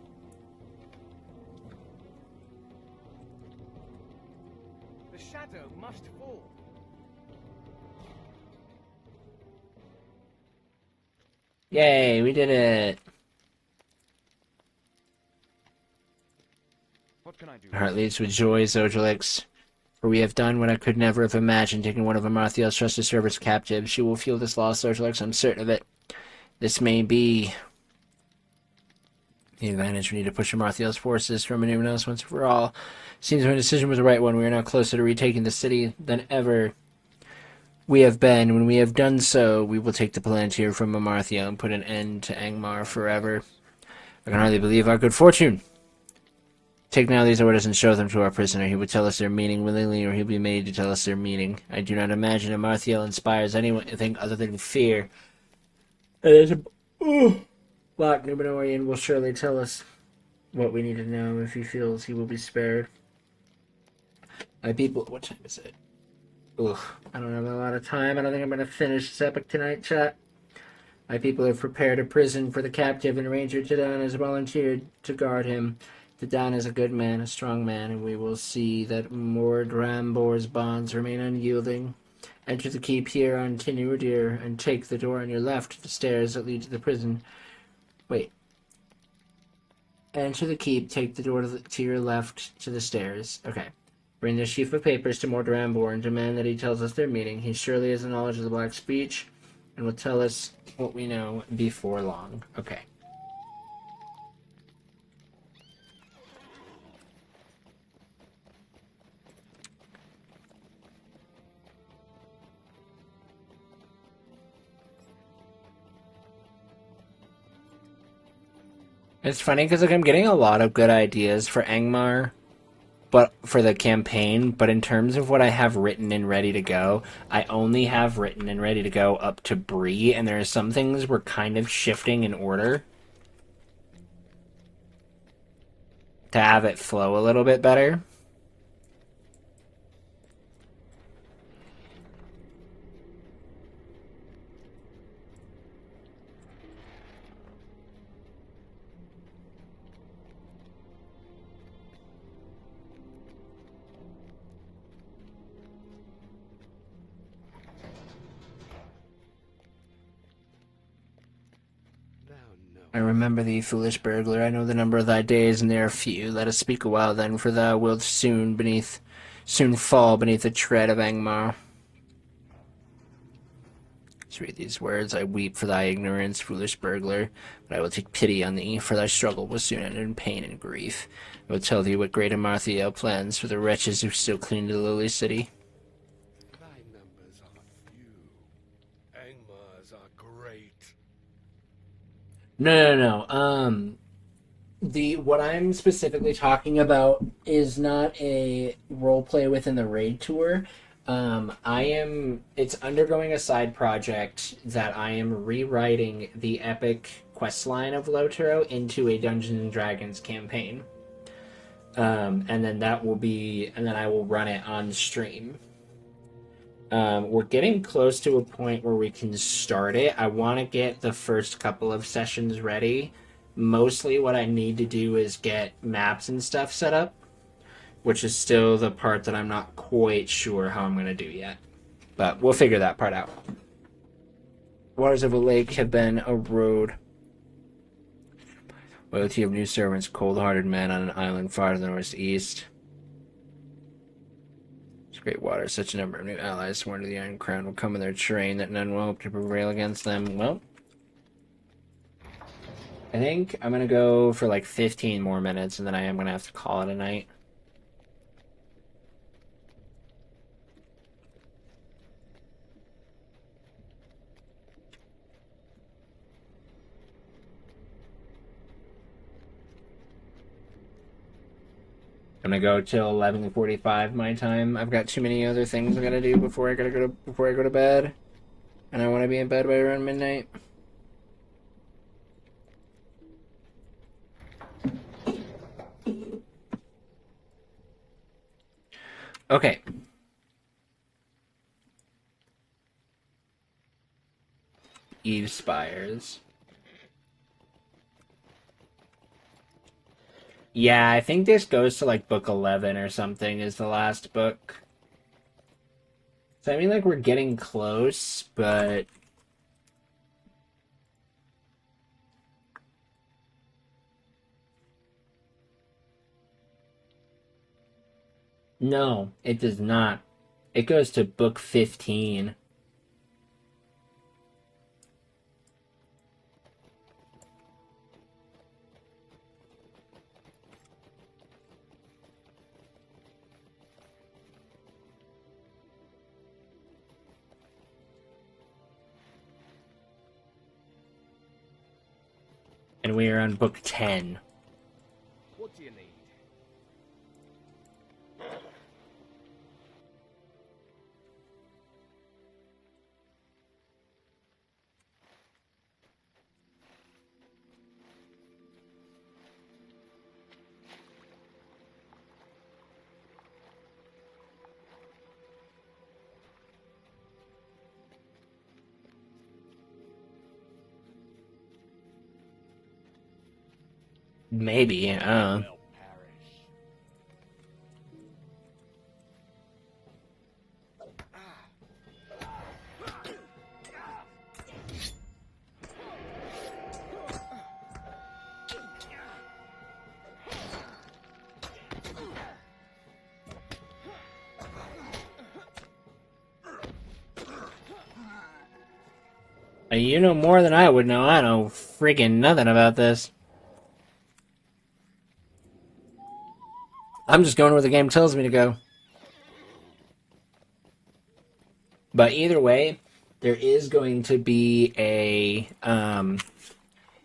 The shadow must fall. Yay, we did it. What can I do? My heart leads with joy, Zojulix. For we have done what I could never have imagined, taking one of Amarthiel's trusted servants captive. She will feel this loss, Zojulix, I'm certain of it. This may be the advantage we need to push Amarthiel's forces from Anuminos once and for all. Seems my decision was the right one. We are now closer to retaking the city than ever we have been. When we have done so, we will take the Palantir from Amarthiel and put an end to Angmar forever. I can hardly believe our good fortune. Take now these orders and show them to our prisoner. He will tell us their meaning willingly, or he'll be made to tell us their meaning. I do not imagine Amarthiel inspires anything other than fear. There's a Black Numenorian will surely tell us what we need to know. If he feels he will be spared. My people, what time is it? Ugh, I don't have a lot of time. I don't think I'm going to finish this epic tonight, chat. My people have prepared a prison for the captive, and Ranger Tadan has volunteered to guard him. Tadan is a good man, a strong man, and we will see that Mordrambor's bonds remain unyielding. Enter the keep here on Tinudir and take the door on your left, the stairs that lead to the prison. Wait. Enter the keep, take the door to your left to the stairs. Okay. Bring the sheaf of papers to Mordrambor and demand that he tells us their meaning. He surely has a knowledge of the Black Speech and will tell us what we know before long. Okay. It's funny because like I'm getting a lot of good ideas for Angmar, but for the campaign. But in terms of what I have written and ready to go, I only have written and ready to go up to Bree, and there are some things we're kind of shifting in order to have it flow a little bit better. I remember thee, foolish burglar. I know the number of thy days, and they are few. Let us speak a while then, for thou wilt soon fall beneath the tread of Angmar. Let's read these words. I weep for thy ignorance, foolish burglar, but I will take pity on thee, for thy struggle will soon end in pain and grief. I will tell thee what great Amarthiel plans for the wretches who still cling to the lowly city. Thy numbers are few. Angmars are great. No. What I'm specifically talking about is not a roleplay within the raid tour. It's undergoing a side project that I am rewriting the epic questline of Lotero into a Dungeons and Dragons campaign. And then I will run it on stream. We're getting close to a point where we can start it. I want to get the first couple of sessions ready. Mostly what I need to do is get maps and stuff set up, which is still the part that I'm not quite sure how I'm going to do yet. But we'll figure that part out. Waters of a lake have been a road. Loyalty of new servants, cold-hearted men on an island far to the northeast. Great water, such a number of new allies sworn to the Iron Crown will come in their train that none will hope to prevail against them. Well, I think I'm going to go for like 15 more minutes, and then I am going to have to call it a night. I'm gonna go till 11:45 my time. I've got too many other things I gotta do before I go to bed, and I want to be in bed by around midnight. Okay. Eve Spires. Yeah, I think this goes to like book 11 or something is the last book. So I mean, like, we're getting close, but... No, it does not. It goes to book 15. and we are on book 10. What do you need? Maybe, Well, Paris. You know more than I would know. I know friggin' nothing about this. I'm just going where the game tells me to go. But either way, there is going to be a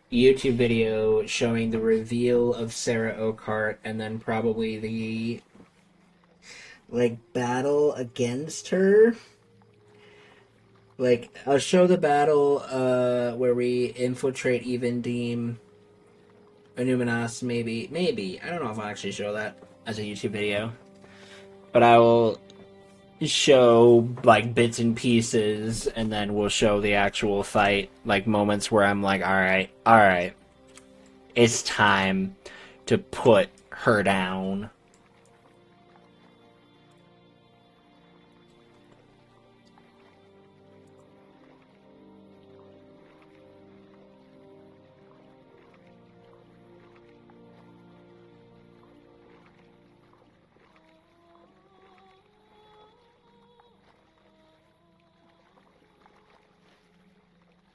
YouTube video showing the reveal of Sarah Oakhart and then probably the battle against her. I'll show the battle where we infiltrate Evendeem, Illuminas, maybe. I don't know if I'll actually show that as a YouTube video. But I will show bits and pieces, and then we'll show the actual fight, moments where I'm like, alright, it's time to put her down.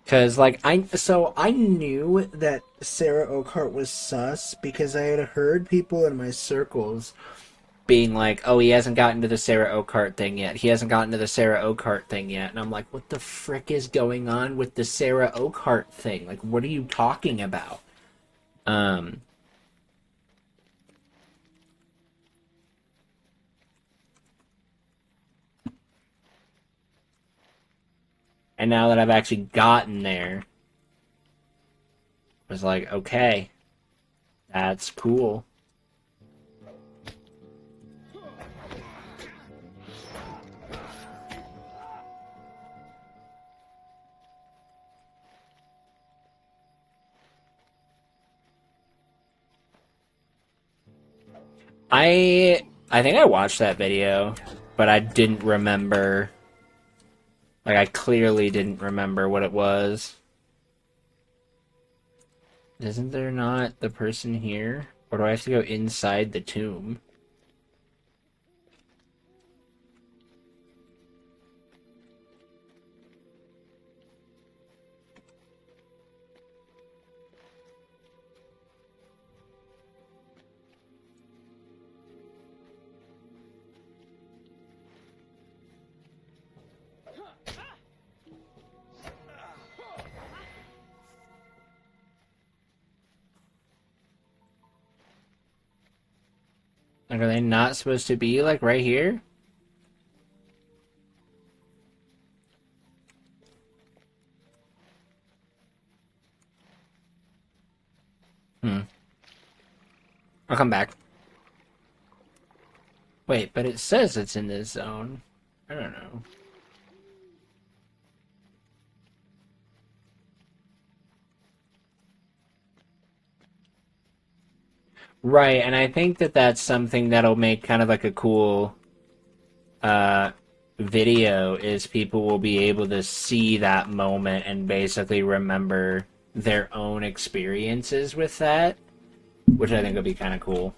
Because, I knew that Sarah Oakhart was sus because I had heard people in my circles being like, oh, he hasn't gotten to the Sarah Oakhart thing yet. He hasn't gotten to the Sarah Oakhart thing yet. And I'm like, what the frick is going on with the Sarah Oakhart thing? What are you talking about? And now that I've actually gotten there, I was like, okay, that's cool. I think I watched that video, but I didn't remember. I clearly didn't remember what it was. Isn't there not the person here? Or do I have to go inside the tomb? Are they not supposed to be, right here? I'll come back. Wait, but it says it's in this zone. I don't know. Right, and I think that that's something that'll make kind of a cool video, is people will be able to see that moment and basically remember their own experiences with that, which I think would be kind of cool.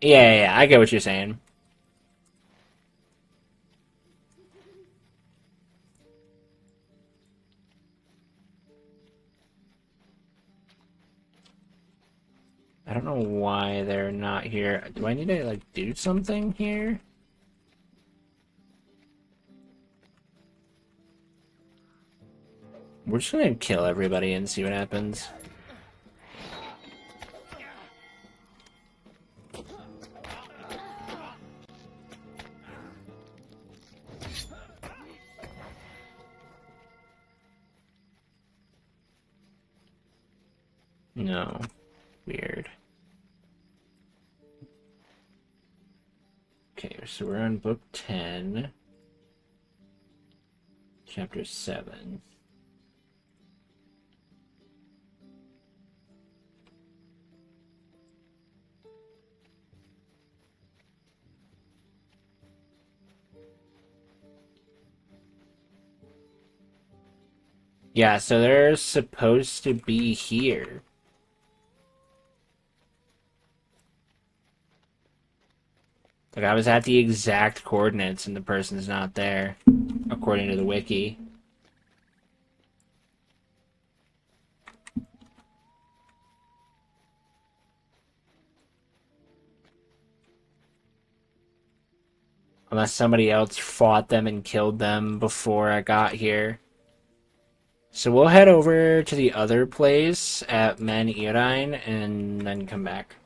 Yeah, I get what you're saying. I don't know why they're not here. Do I need to, do something here? We're just gonna kill everybody and see what happens. No. Weird. Okay, so we're on book 10. Chapter 7. Yeah, so they're supposed to be here. Like, I was at the exact coordinates and the person's not there, according to the wiki. Unless somebody else fought them and killed them before I got here. So we'll head over to the other place at Men Irine and then come back.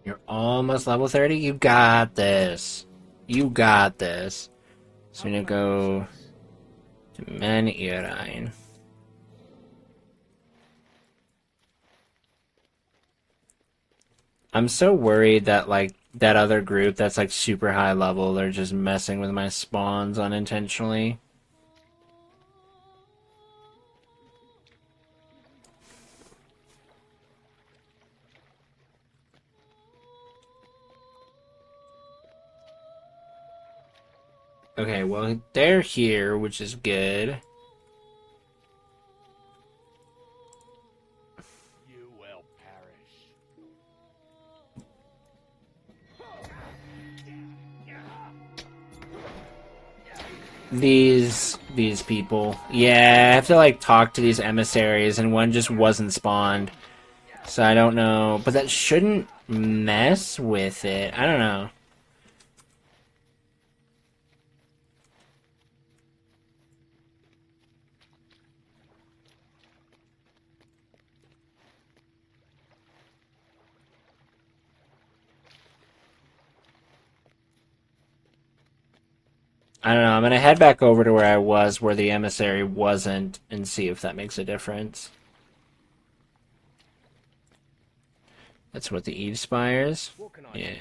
You're almost level 30? You got this. You got this. So we're gonna go to Men Irine. I'm so worried that, like, that other group that's, like, super high level, they're just messing with my spawns unintentionally. Okay, well, they're here, which is good. You will perish. These people. Yeah, I have to, like, talk to these emissaries, and one just wasn't spawned. So I don't know. But that shouldn't mess with it. I don't know. I don't know. I'm gonna head back over to where I was, where the emissary wasn't, and see if that makes a difference. That's what the Eve Spires? Yeah.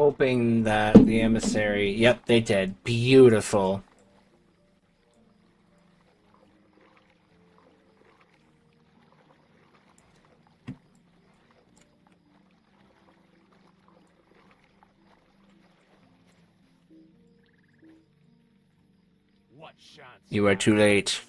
hoping that the emissary... Yep, they did. Beautiful. You are too late.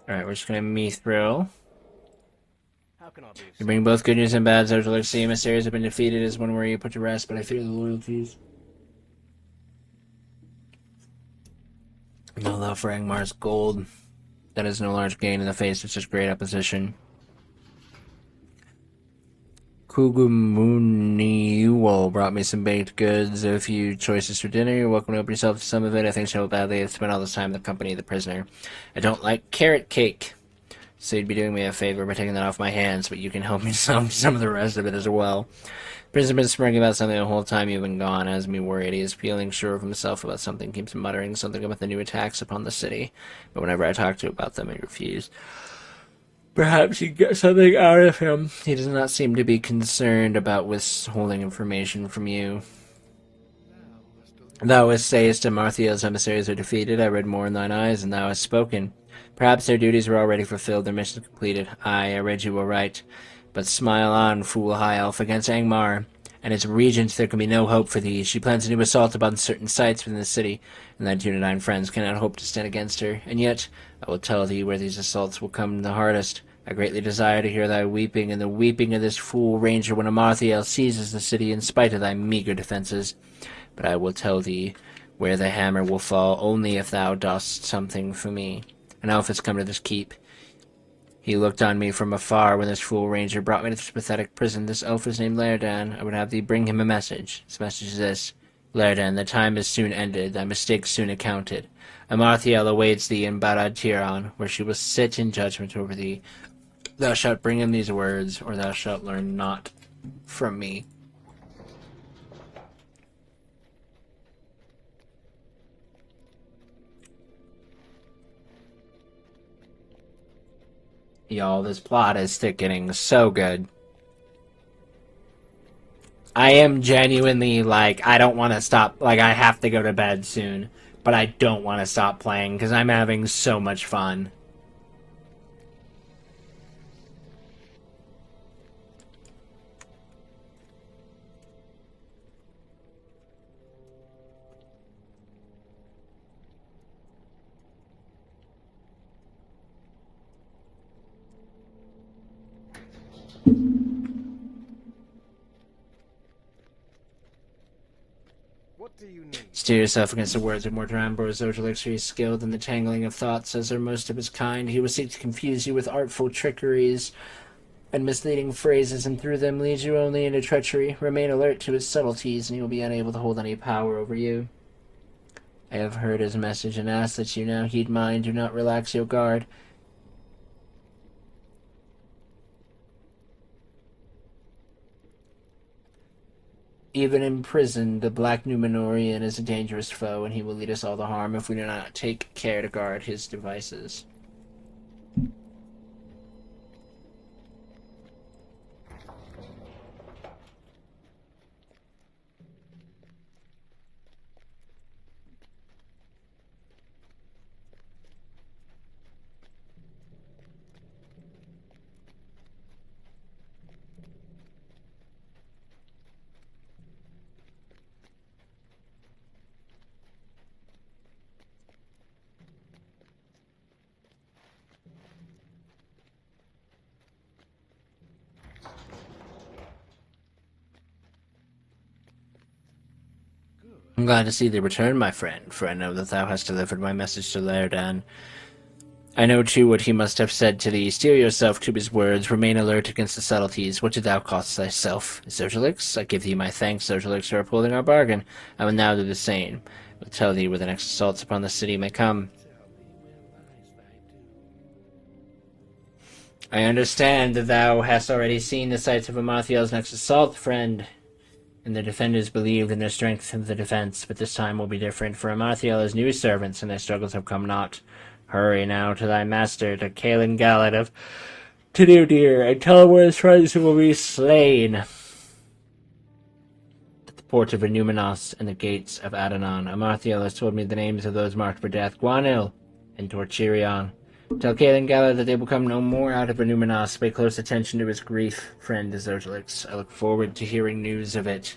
Alright, we're just gonna mithril. How can I be of You bring both good news and bad. Zertalix, the emissaries have been defeated as one where you put to rest, but I fear the loyalties. No love for Angmar's gold. That is no large gain in the face of such great opposition. Kugumuniuo brought me some baked goods, a few choices for dinner. You're welcome to help yourself to some of it. I think so badly I've spent all this time in the company of the prisoner. I don't like carrot cake, so you'd be doing me a favor by taking that off my hands, but you can help me some of the rest of it as well. Prisoner's been smirking about something the whole time you've been gone, has me worried. He is feeling sure of himself about something, keeps muttering something about the new attacks upon the city, but whenever I talk to him about them, he refuses. Perhaps you get something out of him. He does not seem to be concerned about withholding information from you. Thou sayest to Marthiel's emissaries are defeated. I read more in thine eyes, and thou hast spoken. Perhaps their duties were already fulfilled, their mission completed. Aye, I read you aright. But smile on, fool high elf, against Angmar and its regents there can be no hope for thee. She plans a new assault upon certain sites within the city, and thy Dunedain friends cannot hope to stand against her. And yet, I will tell thee where these assaults will come the hardest. I greatly desire to hear thy weeping, and the weeping of this fool ranger when Amarthiel seizes the city in spite of thy meagre defences. But I will tell thee where the hammer will fall only if thou dost something for me. An elf has come to this keep. He looked on me from afar when this fool ranger brought me to this pathetic prison. This elf is named Laerdan. I would have thee bring him a message. This message is this. Laerdan, the time is soon ended, thy mistake soon accounted. Amarthiel awaits thee in Barad Tiran, where she will sit in judgment over thee. Thou shalt bring him these words, or thou shalt learn naught from me. Y'all, this plot is getting so good. I am genuinely, like, I don't want to stop, like, I have to go to bed soon, but I don't want to stop playing, because I'm having so much fun. What do you need? Steer yourself against the words of Mortrambo. Zertalix is skilled in the tangling of thoughts, as are most of his kind. He will seek to confuse you with artful trickeries and misleading phrases, and through them lead you only into treachery. Remain alert to his subtleties, and he will be unable to hold any power over you. I have heard his message, and ask that you now heed mine. Do not relax your guard. Even in prison, the Black Numenorian is a dangerous foe, and he will lead us all to harm if we do not take care to guard his devices. I'm glad to see thee return, my friend, for I know that thou hast delivered my message to Laerdan. I know, too, what he must have said to thee. Steel yourself to his words. Remain alert against the subtleties. What did thou cost thyself? Zertalix, I give thee my thanks, Zertalix, for upholding our bargain. I will now do the same. I will tell thee where the next assaults upon the city may come. I understand that thou hast already seen the sights of Amathiel's next assault, friend, and the defenders believed in the strength of the defense, but this time will be different, for Amathiel has new servants, and their struggles have come not. Hurry now to thy master, to Kaelin Galad of Tinudir, and tell him where his friends will be slain. At the port of Renuminos and the gates of Adanon, Amathiel has told me the names of those marked for death, Guanil and Torchirion. Tell Kaelin Galad that they will come no more out of Renuminos. Pay close attention to his grief, friend Zergelix. I look forward to hearing news of it.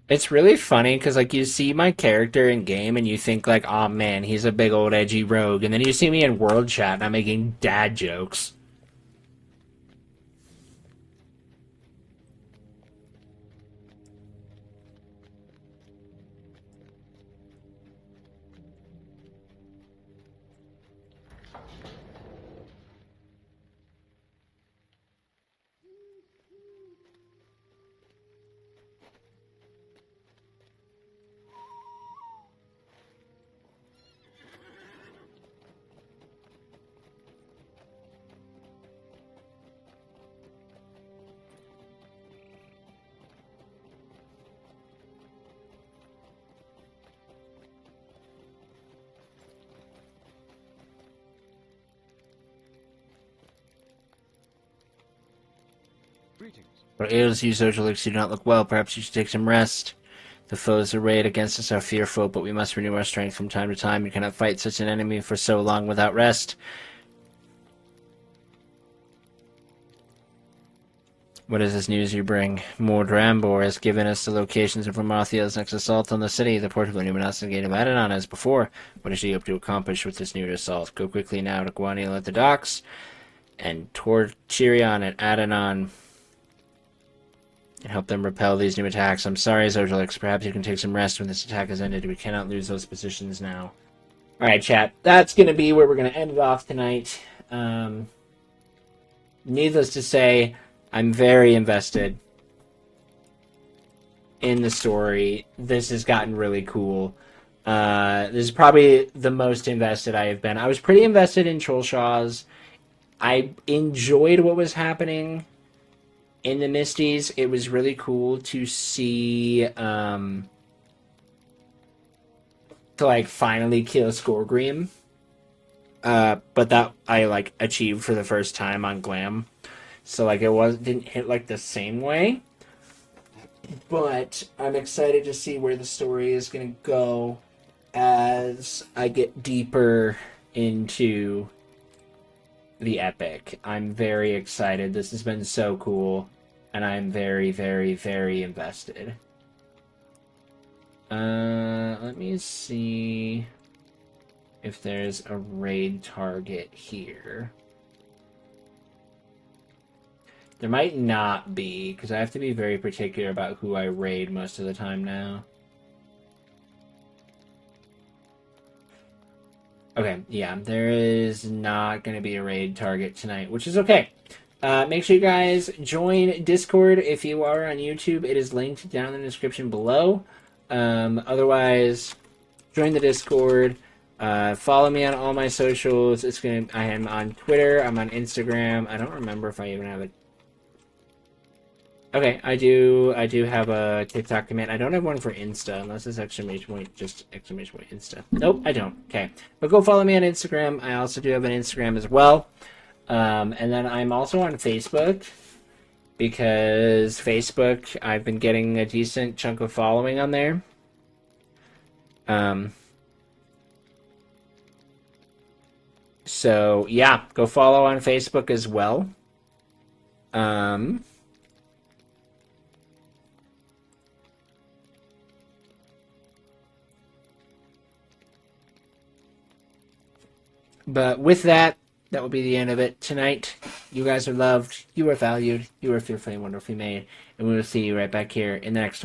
It's really funny because, like, you see my character in game and you think, like, oh man, he's a big old edgy rogue. And then you see me in world chat and I'm making dad jokes. What ails you, Zergelix? You do not look well. Perhaps you should take some rest. The foes arrayed against us are fearful, but we must renew our strength from time to time. You cannot fight such an enemy for so long without rest. What is this news you bring? Mordrambor has given us the locations of Ramathiel's next assault on the city, the port of Illuminas and Gate of Adanon as before. What is she hope to accomplish with this new assault? Go quickly now to Guanil at the docks, and Torchirion at Adanon, and help them repel these new attacks. I'm sorry, Zergelix. Perhaps you can take some rest when this attack has ended. We cannot lose those positions now. Alright, chat. That's going to be where we're going to end it off tonight. Needless to say, I'm very invested in the story. This has gotten really cool. This is probably the most invested I have been. I was pretty invested in Trollshaws. I enjoyed what was happening in the Misties. It was really cool to see to like finally kill Skorgrim. But that I like achieved for the first time on Glam. So like it didn't hit like the same way. But I'm excited to see where the story is gonna go as I get deeper into the epic. I'm very excited. This has been so cool. And I'm very, very, very invested. Let me see if there's a raid target here. There might not be, because I have to be very particular about who I raid most of the time now. Okay, yeah, there is not going to be a raid target tonight, which is okay. Make sure you guys join Discord if you are on YouTube. It is linked down in the description below. Otherwise, join the Discord. Follow me on all my socials. I am on Twitter. I'm on Instagram. I don't remember if I even have it. Okay, I do have a TikTok command. I don't have one for Insta, unless it's exclamation point, just exclamation point Insta. Nope, I don't. Okay. But go follow me on Instagram. I also do have an Instagram as well. And then I'm also on Facebook, because Facebook, I've been getting a decent chunk of following on there. So, yeah, go follow on Facebook as well. But with that, that will be the end of it tonight. You guys are loved. You are valued. You are fearfully and wonderfully made. And we will see you right back here in the next one.